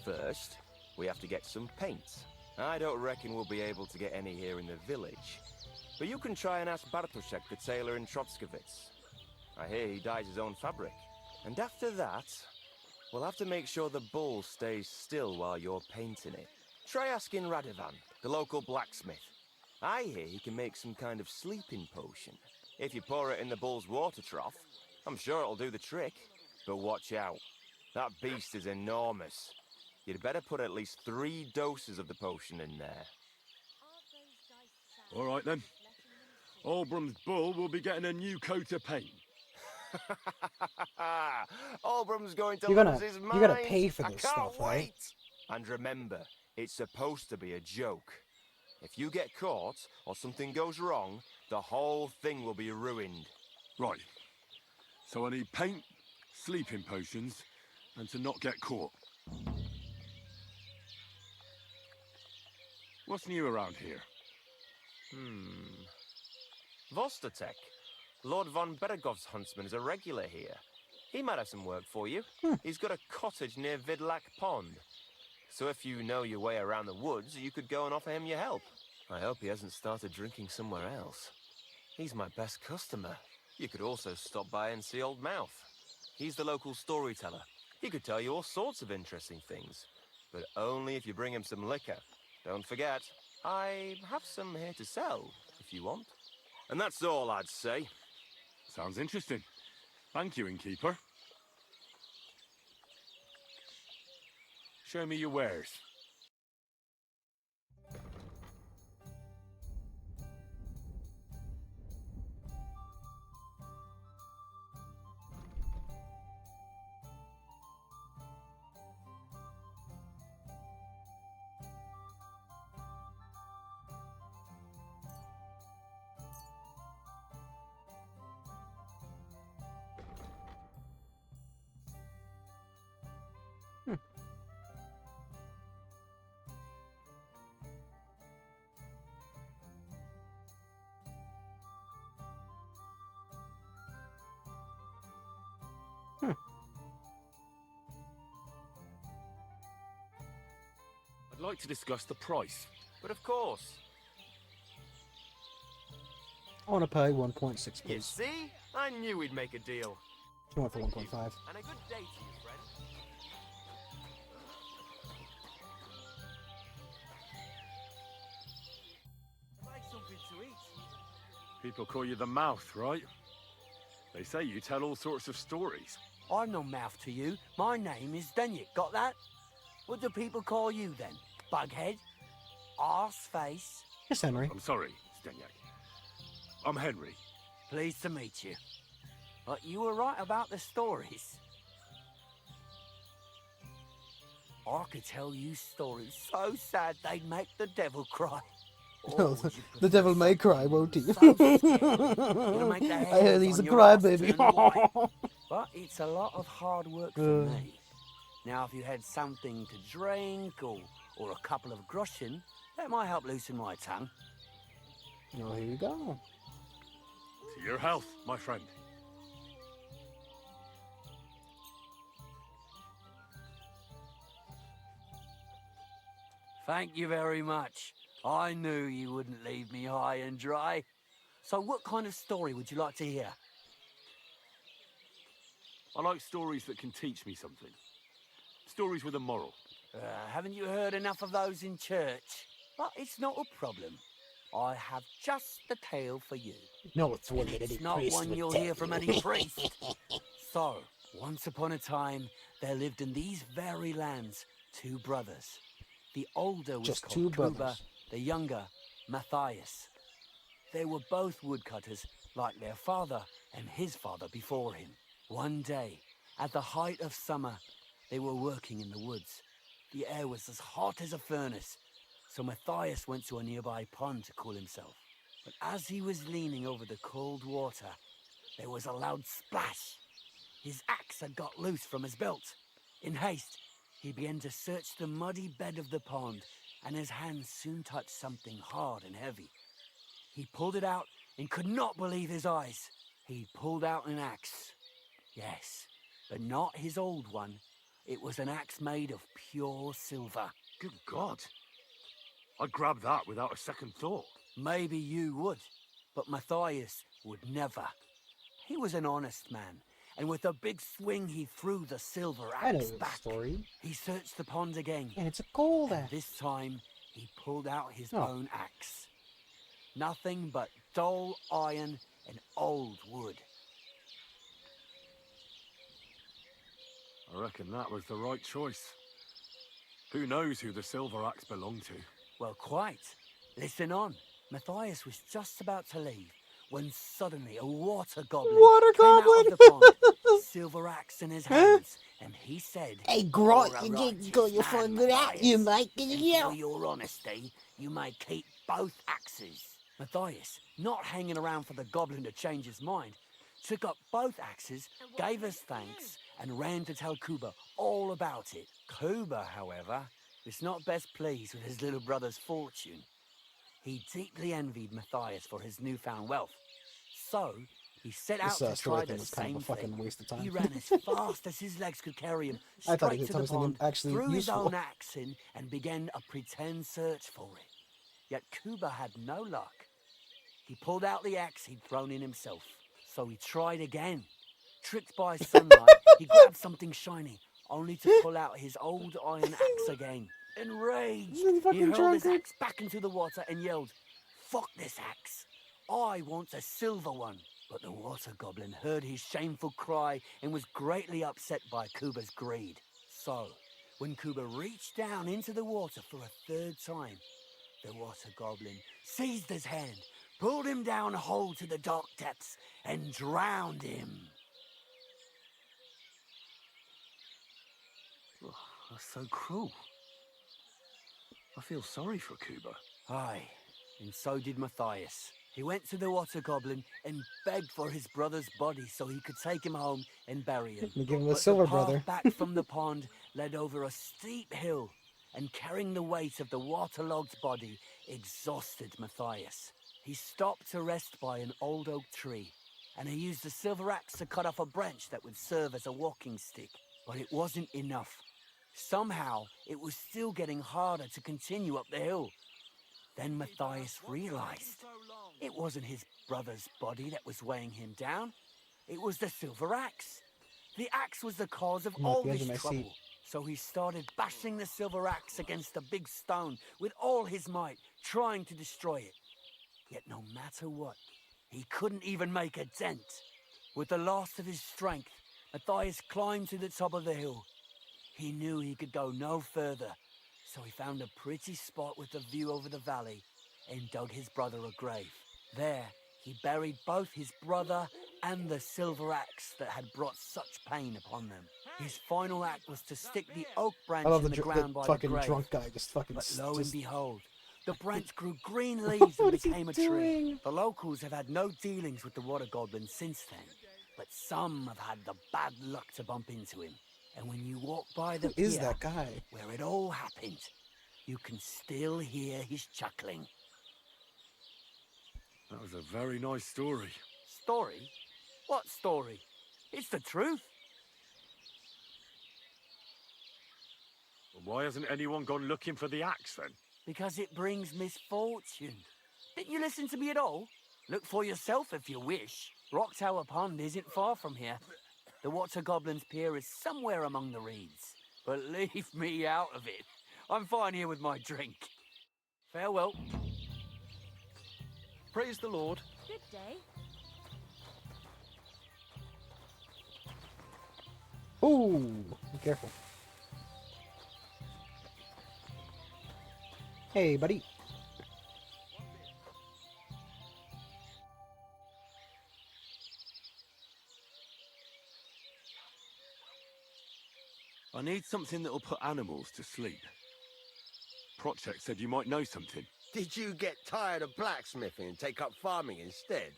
B: First, we have to get some paint. I don't reckon we'll be able to get any here in the village. But you can try and ask Bartoszek, the tailor in Trotskovitz. I hear he dyes his own fabric. And after that, we'll have to make sure the bull stays still while you're painting it. Try asking Radovan, the local blacksmith. I hear he can make some kind of sleeping potion. If you pour it in the bull's water trough, I'm sure it'll do the trick. But watch out. That beast is enormous. You'd better put at least 3 doses of the potion in there.
E: All right, then. Albrum's bull will be getting a new coat of paint.
B: Albrum's going to
A: You're
B: lose his mind.
A: gonna pay for
B: I
A: this
B: can't
A: stuff, right?
B: wait. And remember, it's supposed to be a joke. If you get caught or something goes wrong, the whole thing will be ruined.
E: Right. So I need paint, sleeping potions, and to not get caught. What's new around here?
B: Vostatek. Lord von Beregov's huntsman is a regular here. He might have some work for you. He's got a cottage near Vidlak Pond. So if you know your way around the woods, you could go and offer him your help. I hope he hasn't started drinking somewhere else. He's my best customer. You could also stop by and see Old Mouth. He's the local storyteller. He could tell you all sorts of interesting things. But only if you bring him some liquor. Don't forget, I have some here to sell, if you want. And that's all I'd say.
E: Sounds interesting. Thank you, innkeeper. Show me your wares. I'd like to discuss the price.
B: But of course.
A: I want to pay 1.6,
B: You
A: please.
B: see? I knew we'd make a deal.
A: I want for 1.5.
B: And a good day to you, friend.
F: Make something to eat.
E: People call you the mouth, right? They say you tell all sorts of stories.
F: I'm no mouth to you. My name is Denyek. Got that? What do people call you then? Bughead? Arseface?
A: Yes, Henry.
E: I'm sorry, Stenyak. I'm Henry.
F: Pleased to meet you. But you were right about the stories. I could tell you stories so sad they'd make the devil cry.
A: Oh, the devil may cry, won't he?
F: So scared. It'll make the
A: I
F: hairs
A: heard he's a
F: on your arse
A: crybaby.
F: turn white. But it's a lot of hard work for me. Now, if you had something to drink or a couple of groschen, that might help loosen my tongue.
A: Oh, here we go.
E: To your health, my friend.
F: Thank you very much. I knew you wouldn't leave me high and dry. So what kind of story would you like to hear?
E: I like stories that can teach me something. Stories with a moral.
F: Haven't you heard enough of those in church? But it's not a problem. I have just the tale for you.
A: No, it's one
F: And
A: that any
F: it's not
A: priest
F: one
A: would
F: you'll
A: tell
F: hear from
A: you.
F: any priest. So, once upon a time, there lived in these very lands 2 brothers. The older was
A: Just 2
F: called Kuba,
A: brothers.
F: the younger, Matthias. They were both woodcutters, like their father and his father before him. One day, at the height of summer, they were working in the woods. The air was as hot as a furnace, so Matthias went to a nearby pond to cool himself. But as he was leaning over the cold water, there was a loud splash. His axe had got loose from his belt. In haste, he began to search the muddy bed of the pond, and his hands soon touched something hard and heavy. He pulled it out and could not believe his eyes. He pulled out an axe. Yes, but not his old one. It was an axe made of pure silver.
E: Good God. I'd grab that without a second thought.
F: Maybe you would, but Matthias would never. He was an honest man, and with a big swing he threw the silver
A: I know
F: axe
A: this
F: back.
A: story.
F: He searched the pond again.
A: And it's a gold
F: And
A: axe.
F: this time he pulled out his
A: Oh.
F: own axe. Nothing but dull iron and old wood.
E: I reckon that was the right choice. Who knows who the Silver Axe belonged to?
F: Well, quite. Listen on. Matthias was just about to leave when suddenly a water goblin came out of the pond, silver axe in his hands, and he said,
I: Hey,
F: "You're
I: Grot,
F: a
I: you
F: righteous
I: got your
F: man,
I: fun good at you,
F: Matthias,
I: mate. Get
F: and
I: it
F: for
I: out.
F: your honesty, you may keep both axes." Matthias, not hanging around for the goblin to change his mind, took up both axes, gave us thanks, and ran to tell Kuba all about it. Kuba, however, was not best pleased with his little brother's fortune. He deeply envied Matthias for his newfound wealth. So, he set out
A: This
F: to
A: story
F: try
A: thing
F: the
A: was kind of
F: same
A: a fucking
F: thing.
A: waste of time.
F: He ran as fast as his legs could carry him
A: I thought he
F: straight
A: could
F: to
A: tell
F: the
A: me something
F: pond,
A: actually
F: threw his
A: useful.
F: own axe in, and began a pretend search for it. Yet Kuba had no luck. He pulled out the axe he'd thrown in himself. So he tried again. Tricked by sunlight, he grabbed something shiny, only to pull out his old iron axe again. Enraged, he hurled his axe back into the water and yelled, "Fuck this axe! I want a silver one!" But the water goblin heard his shameful cry and was greatly upset by Kuba's greed. So, when Kuba reached down into the water for a third time, the water goblin seized his hand, pulled him down whole to the dark depths, and drowned him.
D: Oh, that's so cruel. I feel sorry for Kuba.
F: Aye, and so did Matthias. He went to the water goblin and begged for his brother's body so he could take him home and bury him.
A: Give him a
F: But
A: silver
F: the path
A: brother.
F: back from the pond led over a steep hill, and carrying the weight of the waterlogged body exhausted Matthias. He stopped to rest by an old oak tree, and he used the silver axe to cut off a branch that would serve as a walking stick. But it wasn't enough. Somehow, it was still getting harder to continue up the hill. Then Matthias realized it wasn't his brother's body that was weighing him down. It was the silver axe. The axe was the cause of
A: I'm at
F: all
A: the edge
F: this
A: of my
F: trouble.
A: seat.
F: So he started bashing the silver axe against a big stone with all his might, trying to destroy it. Yet no matter what, he couldn't even make a dent. With the last of his strength, Matthias climbed to the top of the hill. He knew he could go no further, so he found a pretty spot with a view over the valley and dug his brother a grave. There, he buried both his brother and the silver axe that had brought such pain upon them. His final act was to stick the oak
A: I
F: branch
A: love
F: in the
A: the
F: ground by the
A: fucking
F: grave.
A: drunk guy just fucking
F: But lo and
A: just
F: behold, the branch grew green leaves and
A: What is he
F: became a tree.
A: doing?
F: The locals have had no dealings with the water goblin since then, but some have had the bad luck to bump into him. And when you walk by the
A: Who is
F: pier
A: that guy?
F: where it all happened, you can still hear his chuckling.
E: That was a very nice story.
F: Story? What story? It's the truth.
E: Well, why hasn't anyone gone looking for the axe then?
F: Because it brings misfortune. Didn't you listen to me at all? Look for yourself if you wish. Rock Tower Pond isn't far from here. The Water Goblin's Pier is somewhere among the reeds. But leave me out of it. I'm fine here with my drink. Farewell.
D: Praise the Lord.
T: Good day.
A: Ooh, be careful. Hey, buddy.
E: I need something that'll put animals to sleep. Project said you might know something.
H: Did you get tired of blacksmithing and take up farming instead?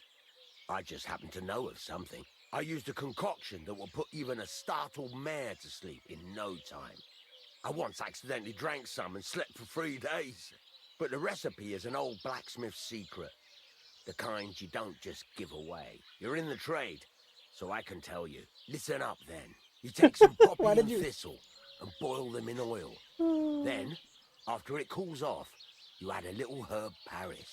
H: I just happen to know of something. I used a concoction that will put even a startled mare to sleep in no time. I once accidentally drank some and slept for 3 days. But the recipe is an old blacksmith's secret. The kind you don't just give away. You're in the trade, so I can tell you. Listen up then. You take some poppy and thistle and boil them in oil. Then, after it cools off, you add a little herb Paris.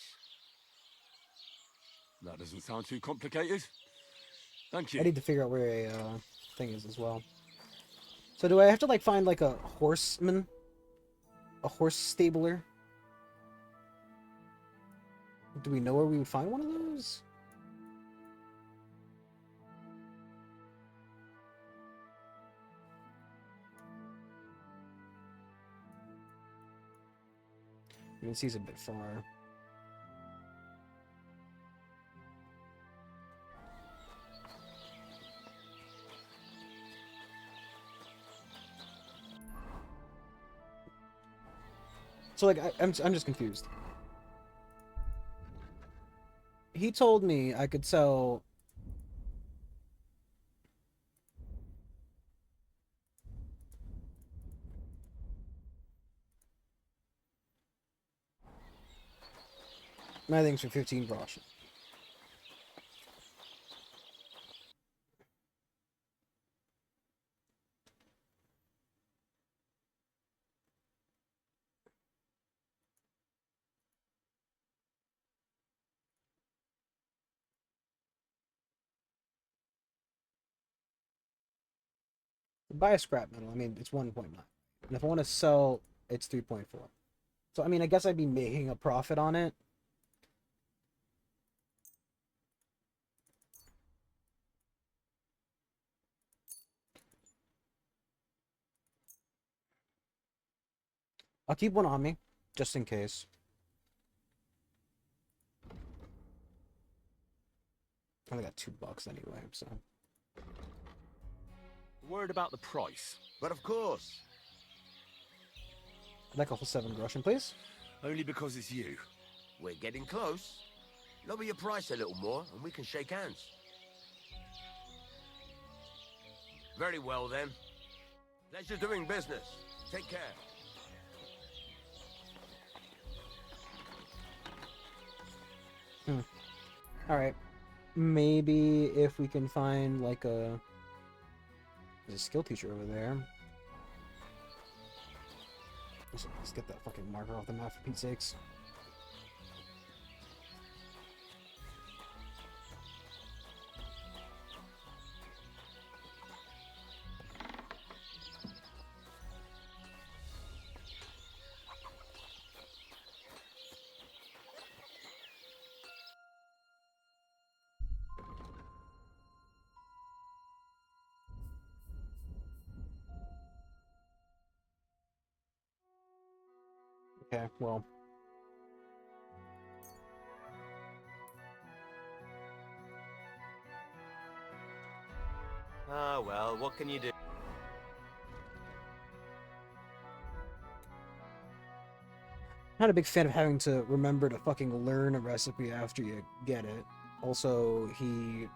E: That doesn't sound too complicated. Thank you.
A: I need to figure out where a thing is as well. So do I have to like find like a horseman? A horse stabler? Do we know where we would find one of those? I mean, he's a bit far. So like I'm just confused. He told me I could sell my things for 15 grosh. Buy a scrap metal. I mean, it's 1.9. And if I want to sell, it's 3.4. So, I mean, I guess I'd be making a profit on it. I'll keep one on me, just in case. I only got $2 anyway, so.
B: Worried about the price? But of course.
A: I'd like a whole 7 groschen, please.
B: Only because it's you. We're getting close. Lower your price a little more, and we can shake hands. Very well, then. Pleasure doing business. Take care.
A: Alright. Maybe if we can find, like, a... There's a skill teacher over there. Let's get that fucking marker off the map, for Pete's sakes. Okay, well.
B: Ah, well, what can you do?
A: Not a big fan of having to remember to fucking learn a recipe after you get it. Also, he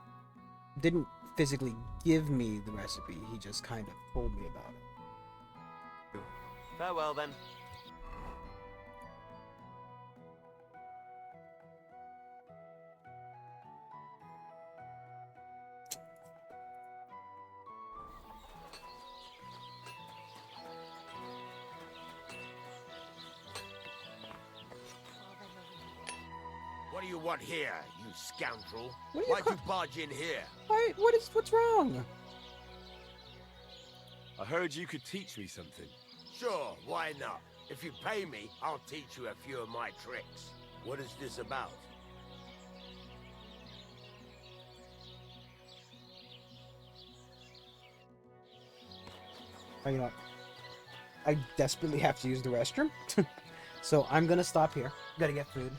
A: didn't physically give me the recipe, he just kind of told me about it.
B: Farewell, then. What do you want here, you scoundrel? Why'd you barge in here?
A: What's wrong?
E: I heard you could teach me something.
B: Sure, why not? If you pay me, I'll teach you a few of my tricks. What is this about?
A: Oh, you know what? I desperately have to use the restroom. So I'm gonna stop here. Gotta get food.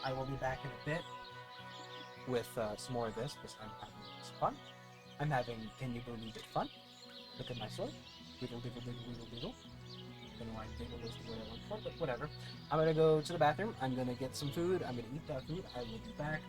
A: I will be back in a bit with some more of this because I'm having this fun. I'm having, can you believe it, fun? Look at my sword. Wiggle, wiggle, wiggle, wiggle, wiggle. I don't know why wiggle is the word I went for, but whatever. I'm gonna go to the bathroom. I'm gonna get some food. I'm gonna eat that food. I will be back.